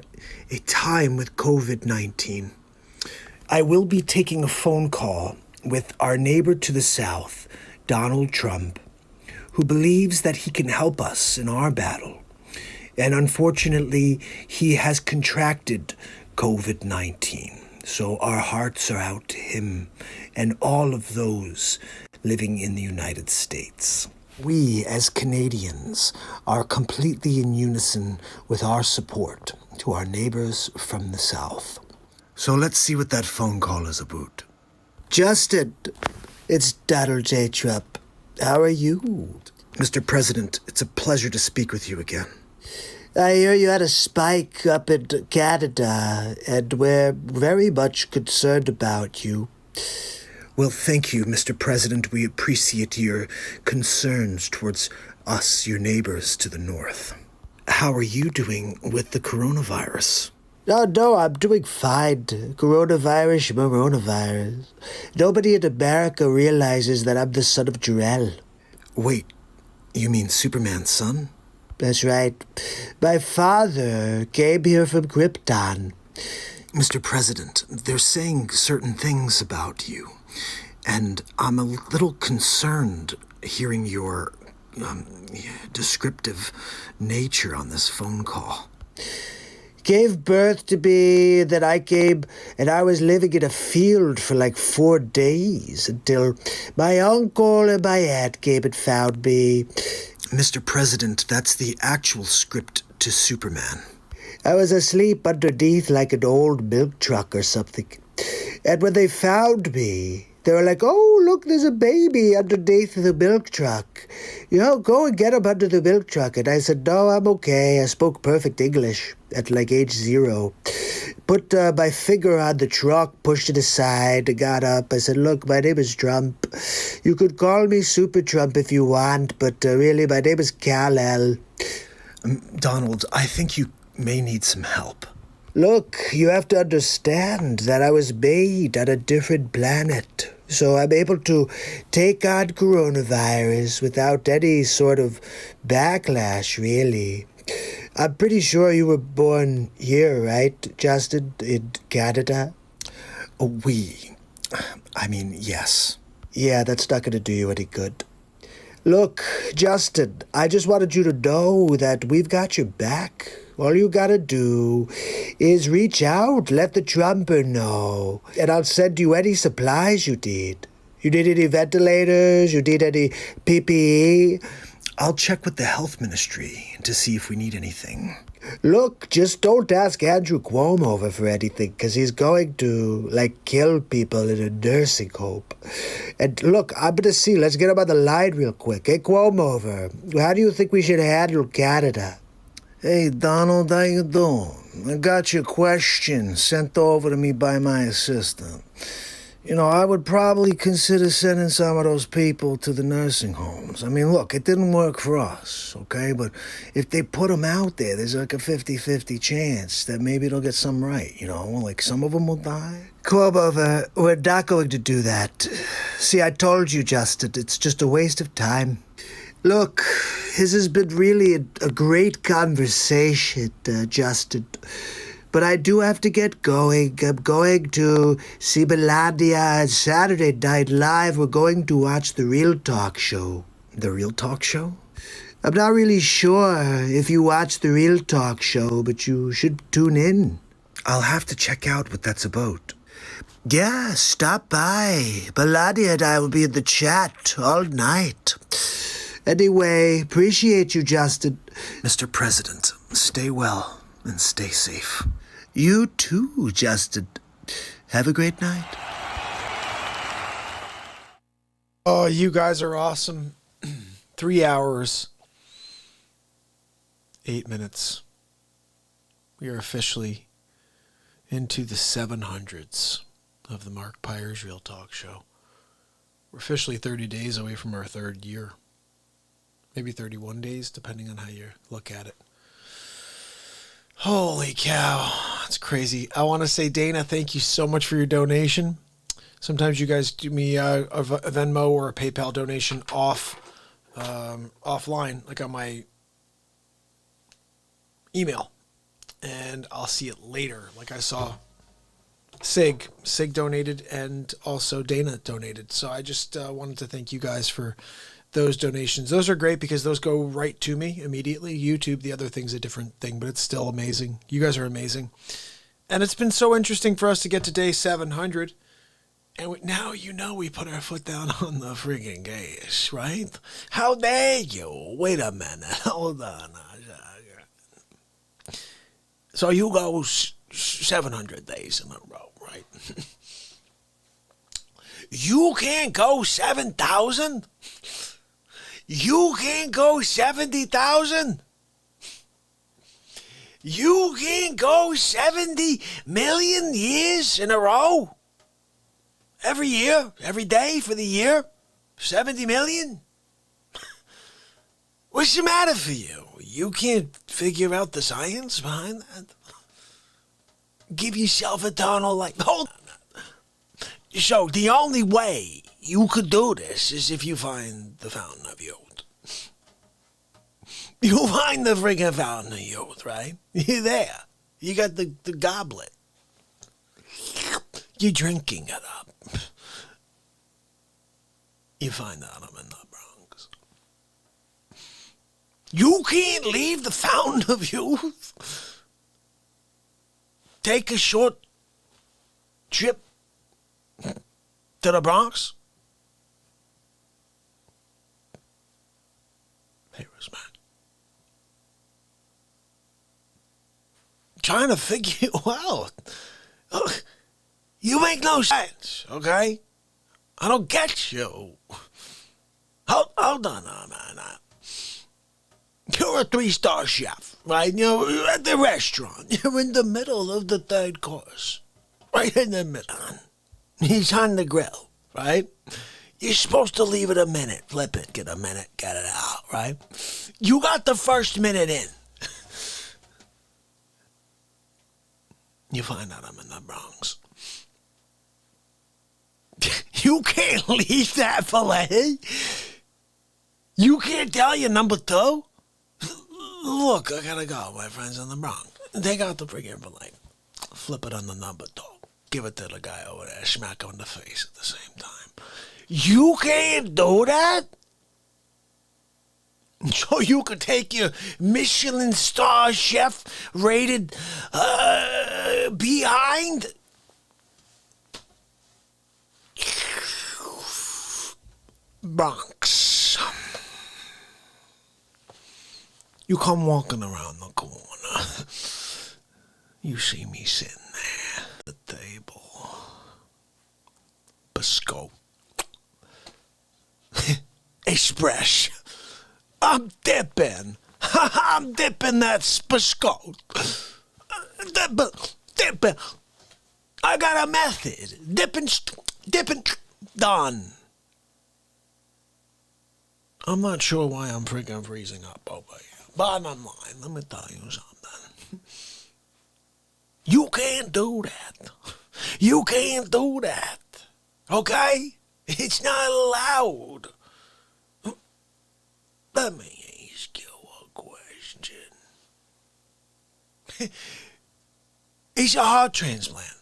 time with COVID-19. I will be taking a phone call with our neighbor to the south, Donald Trump, who believes that he can help us in our battle. And unfortunately, he has contracted COVID-19. So our hearts are out to him and all of those living in the United States. We, as Canadians, are completely in unison with our support to our neighbors from the south. So let's see what that phone call is about. Justin, it's Donald J. Trump. How are you? Mr. President, it's a pleasure to speak with you again. I hear you had a spike up in Canada, and we're very much concerned about you. Well, thank you, Mr. President. We appreciate your concerns towards us, your neighbors to the north. How are you doing with the coronavirus? Oh, no, I'm doing fine. Coronavirus. Nobody in America realizes that I'm the son of Jor-El. Wait, you mean Superman's son? That's right. My father came here from Krypton. Mr. President, they're saying certain things about you, and I'm a little concerned hearing your descriptive nature on this phone call. Gave birth to me, then I came, and I was living in a field for like 4 days until my uncle and my aunt came and found me. Mr. President, that's the actual script to Superman. I was asleep underneath like an old milk truck or something. And when they found me, they were like, oh, look, there's a baby underneath the milk truck. Go and get him under the milk truck. And I said, no, I'm okay. I spoke perfect English at like age 0. Put my finger on the truck, pushed it aside, got up. I said, look, my name is Trump. You could call me Super Trump if you want, but really, my name is Kal-El. Donald, I think you may need some help. Look, you have to understand that I was made on a different planet. So I'm able to take on coronavirus without any sort of backlash, really. I'm pretty sure you were born here, right, Justin, in Canada? Yes. Yeah, that's not going to do you any good. Look, Justin, I just wanted you to know that we've got your back. All you gotta do is reach out, let the Trumper know, and I'll send you any supplies you need. You need any ventilators? You need any PPE? I'll check with the health ministry to see if we need anything. Look, just don't ask Andrew Cuomo for anything, because he's going to, kill people in a nursing home. And look, I'm going to see, let's get him on the line real quick. Hey, Cuomo, how do you think we should handle Canada? Hey, Donald, how you doing? I got your question sent over to me by my assistant. I would probably consider sending some of those people to the nursing homes. Look, it didn't work for us, okay? But if they put them out there, there's like a 50-50 chance that maybe they'll get some right, some of them will die. Cuomo, we're not going to do that. See, I told you, Justin, it's just a waste of time. Look, this has been really a great conversation, Justin. But I do have to get going. I'm going to see Melania on Saturday Night Live. We're going to watch The Real Talk Show. The Real Talk Show? I'm not really sure if you watch The Real Talk Show, but you should tune in. I'll have to check out what that's about. Yeah, stop by. Melania and I will be in the chat all night. Anyway, appreciate you, Justin. Mr. President, stay well and stay safe. You too, Justin. Have a great night. Oh, you guys are awesome. 3 hours, 8 minutes. We are officially into the 700s of the MARKPIRES Real Talk Show. We're officially 30 days away from our 3rd year. maybe 31 days, depending on how you look at it. Holy cow, that's crazy. I want to say, Dana, thank you so much for your donation. Sometimes you guys do me a Venmo or a PayPal donation offline, like on my email, and I'll see it later. Like I saw Sig donated, and also Dana donated. So I just wanted to thank you guys for those donations. Those are great because those go right to me immediately. YouTube, the other thing's a different thing, but it's still amazing. You guys are amazing. And it's been so interesting for us to get to day 700. And now we put our foot down on the friggin' gas, right? How dare you? Wait a minute. Hold on. So you go 700 days in a row, right? You can't go 7,000? You can't go 70,000? You can't go 70 million years in a row? Every year? Every day for the year? 70 million? What's the matter for you? You can't figure out the science behind that? Give yourself eternal life. Hold on. So the only way you could do this is if you find the fountain of youth. You find the friggin' fountain of youth, right? You're there. You got the goblet. You're drinking it up. You find Unum in the Bronx. You can't leave the fountain of youth. Take a short trip to the Bronx. Hey, man. Trying to figure you out. Look, you make no sense, okay? I don't get you. Hold on, man. You're a 3-star chef, right? You're at the restaurant. You're in the middle of the third course. Right in the middle. He's on the grill, right? You're supposed to leave it a minute. Flip it, get a minute, get it out, right? You got the first minute in. You find out I'm in the Bronx. You can't leave that fillet. You can't tell your number 2. Look, I gotta go. My friend's in the Bronx. Take out the friggin' fillet. Flip it on the number 2. Give it to the guy over there. Smack him in the face at the same time. You can't do that? So you could take your Michelin star chef rated behind? Bronx. You come walking around the corner. You see me sitting there at the table. Biscotte. Express. I'm dipping. I'm dipping that biscotte. Dipping. I got a method. Dipping, done. I'm not sure why I'm freaking freezing up over here. Bottom line, let me tell you something. You can't do that. You can't do that. Okay? It's not allowed. Let me ask you a question. It's a heart transplant.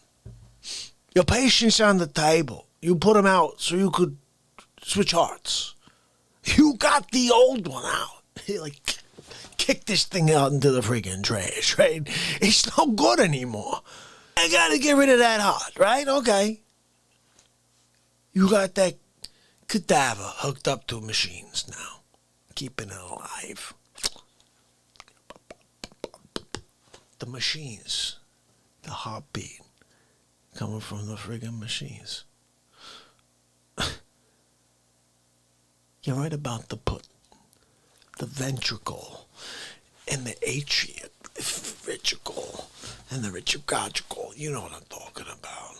Your patient's on the table. You put him out so you could switch hearts. You got the old one out. You kick this thing out into the freaking trash, right? It's no good anymore. I gotta get rid of that heart, right? Okay. You got that cadaver hooked up to machines now, keeping it alive. The machines, the heartbeat, coming from the friggin' machines. You're right about the ventricle and the ventricle and the ventricle. You know what I'm talking about.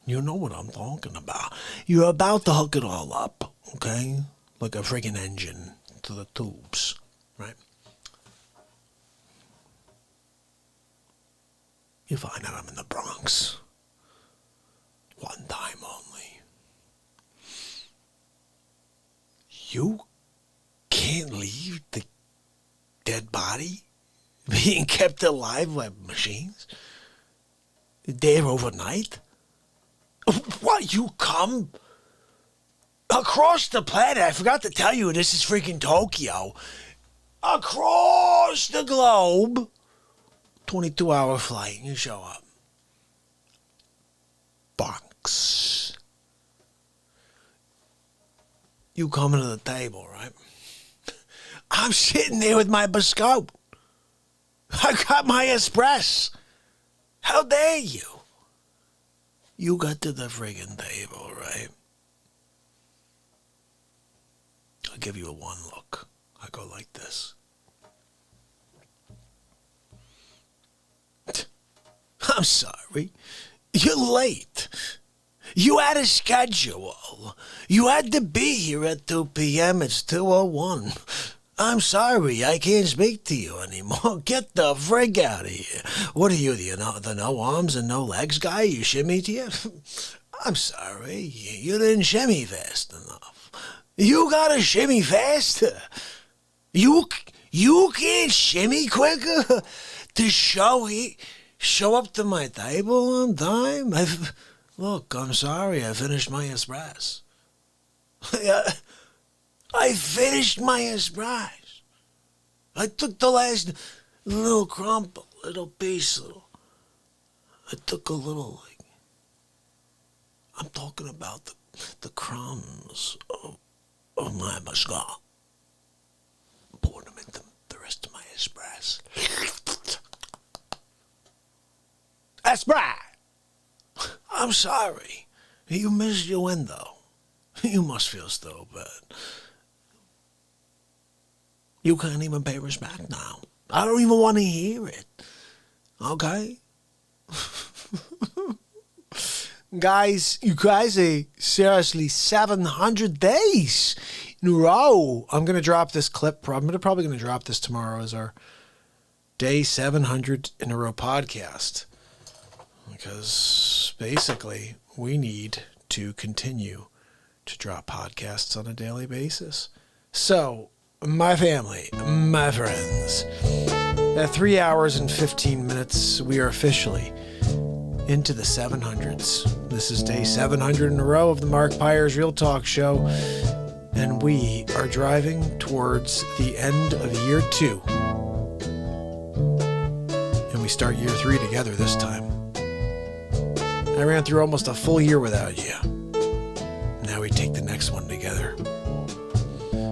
You know what I'm talking about. You're about to hook it all up, okay? Like a friggin' engine to the tubes, right? You find out I'm in the Bronx. One time only. You can't leave the dead body being kept alive by machines? There overnight? What, you come across the planet? I forgot to tell you, this is freaking Tokyo. Across the globe. 22-hour flight, and you show up. Bronx. You come to the table, right? I'm sitting there with my biscotte. I got my espresso. How dare you? You got to the friggin' table, right? I'll give you a one look. I go like this. I'm sorry. You're late. You had a schedule. You had to be here at 2 p.m. It's 2:01. I'm sorry, I can't speak to you anymore. Get the frig out of here. What are you, the no arms and no legs guy? You shimmy to you? I'm sorry, you didn't shimmy fast enough. You gotta shimmy faster. You can't shimmy quicker to show up to my table on time? Look, I'm sorry, I finished my espresso. I finished my espresso. I took the last little crumple, little piece, I took a little, I'm talking about the crumbs of my biscotte. Poured them into the rest of my espresso. Espresso! I'm sorry. You missed your window. You must feel so bad. You can't even pay respect now. I don't even want to hear it. Okay? Guys, you guys are seriously 700 days in a row. I'm going to drop this clip. I'm probably going to drop this tomorrow as our day 700 in a row podcast. Because basically, we need to continue to drop podcasts on a daily basis. So, my family, my friends, at 3 hours and 15 minutes, we are officially into the 700s. This is day 700 in a row of the MARKPIRES Real Talk Show, and we are driving towards the end of year 2. And we start year 3 together this time. I ran through almost a full year without you. Now we take the next one together.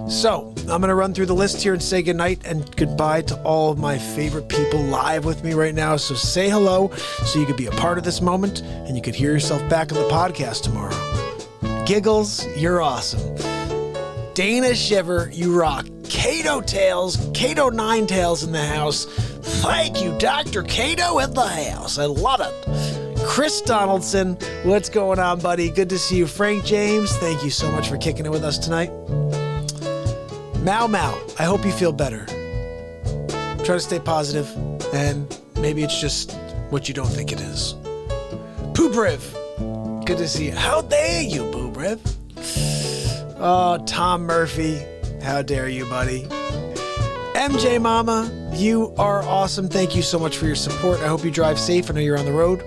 So, I'm going to run through the list here and say goodnight and goodbye to all of my favorite people live with me right now. So say hello so you could be a part of this moment and you could hear yourself back on the podcast tomorrow. Giggles, you're awesome. Dana Shiver, you rock. Cato Tails, Cato Nine Tails in the house. Thank you, Dr. Cato in the house. I love it. Chris Donaldson, what's going on, buddy? Good to see you. Frank James, thank you so much for kicking it with us tonight. Mau, I hope you feel better. Try to stay positive, and maybe it's just what you don't think it is. Poobriv, good to see you. How dare you, Poobriv? Oh, Tom Murphy, how dare you, buddy? MJ Mama, you are awesome. Thank you so much for your support. I hope you drive safe. I know you're on the road.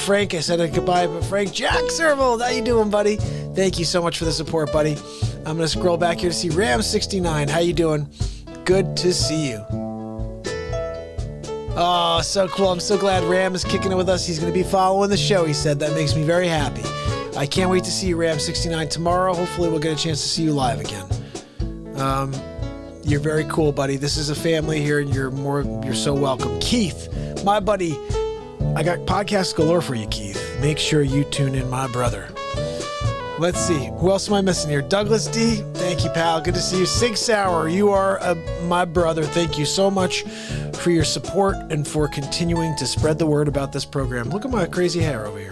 Frank, I said a goodbye, but Frank Jack Servold, how you doing, buddy? Thank you so much for the support, buddy. I'm going to scroll back here to see Ram69. How you doing? Good to see you. Oh, so cool. I'm so glad Ram is kicking it with us. He's going to be following the show, he said. That makes me very happy. I can't wait to see you, Ram69, tomorrow. Hopefully we'll get a chance to see you live again. You're very cool, buddy. This is a family here, and you're so welcome. Keith, my buddy, I got podcasts galore for you, Keith. Make sure you tune in, my brother. Let's see. Who else am I missing here? Douglas D. Thank you, pal. Good to see you. Sig Sauer, you are my brother. Thank you so much for your support and for continuing to spread the word about this program. Look at my crazy hair over here.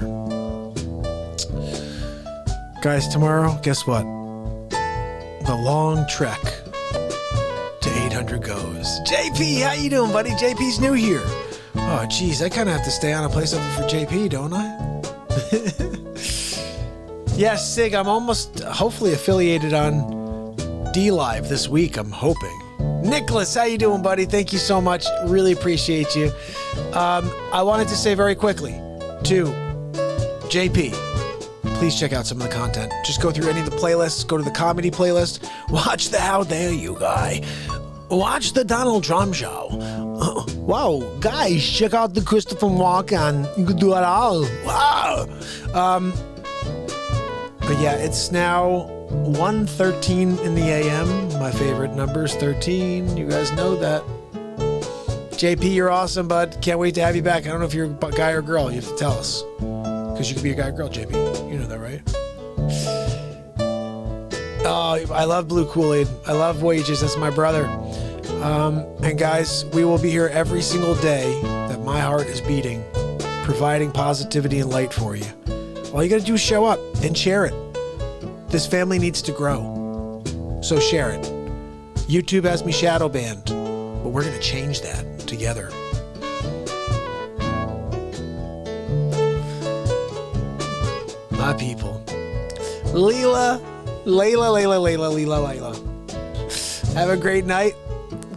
Guys, tomorrow, guess what? The long trek 800 goes. JP, how you doing, buddy? JP's new here. Oh, geez, I kind of have to stay on and play something for JP, don't I? Yes, Sig, I'm hopefully affiliated on DLive this week, I'm hoping. Nicholas, how you doing, buddy? Thank you so much. Really appreciate you. I wanted to say very quickly to JP, please check out some of the content. Just go through any of the playlists. Go to the comedy playlist. Watch the How Dare You guy. Watch the Donald Trump show. Wow, guys, check out the Christopher Walken. You can do it all. Wow. But yeah, it's now 1:13 in the AM. My favorite number is 13. You guys know that. JP, you're awesome, bud. Can't wait to have you back. I don't know if you're a guy or girl. You have to tell us. Because you could be a guy or girl, JP. You know that, right? Oh, I love Blue Kool-Aid. I love Wages. That's my brother. And guys, we will be here every single day that my heart is beating, providing positivity and light for you. All you got to do is show up and share it. This family needs to grow. So share it. YouTube has me shadow banned, but we're going to change that together. My people. Layla. Have a great night.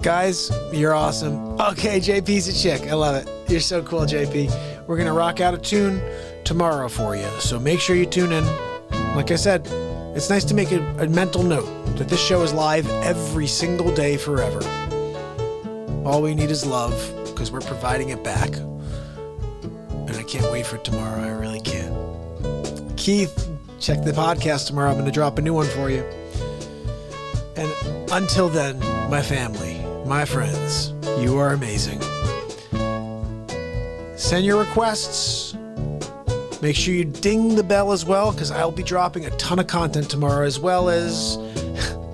Guys, you're awesome. Okay, JP's a chick. I love it. You're so cool, JP. We're going to rock out a tune tomorrow for you. So make sure you tune in. Like I said, it's nice to make a mental note that this show is live every single day forever. All we need is love, because we're providing it back. And I can't wait for tomorrow. I really can't. Keith, check the podcast tomorrow. I'm going to drop a new one for you. And until then, my family, my friends, you are amazing. Send your requests. Make sure you ding the bell as well, because I'll be dropping a ton of content tomorrow, as well as,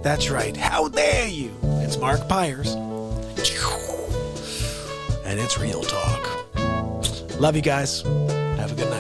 that's right, How Dare You? It's MARKPIRES. And it's real talk. Love you guys. Have a good night.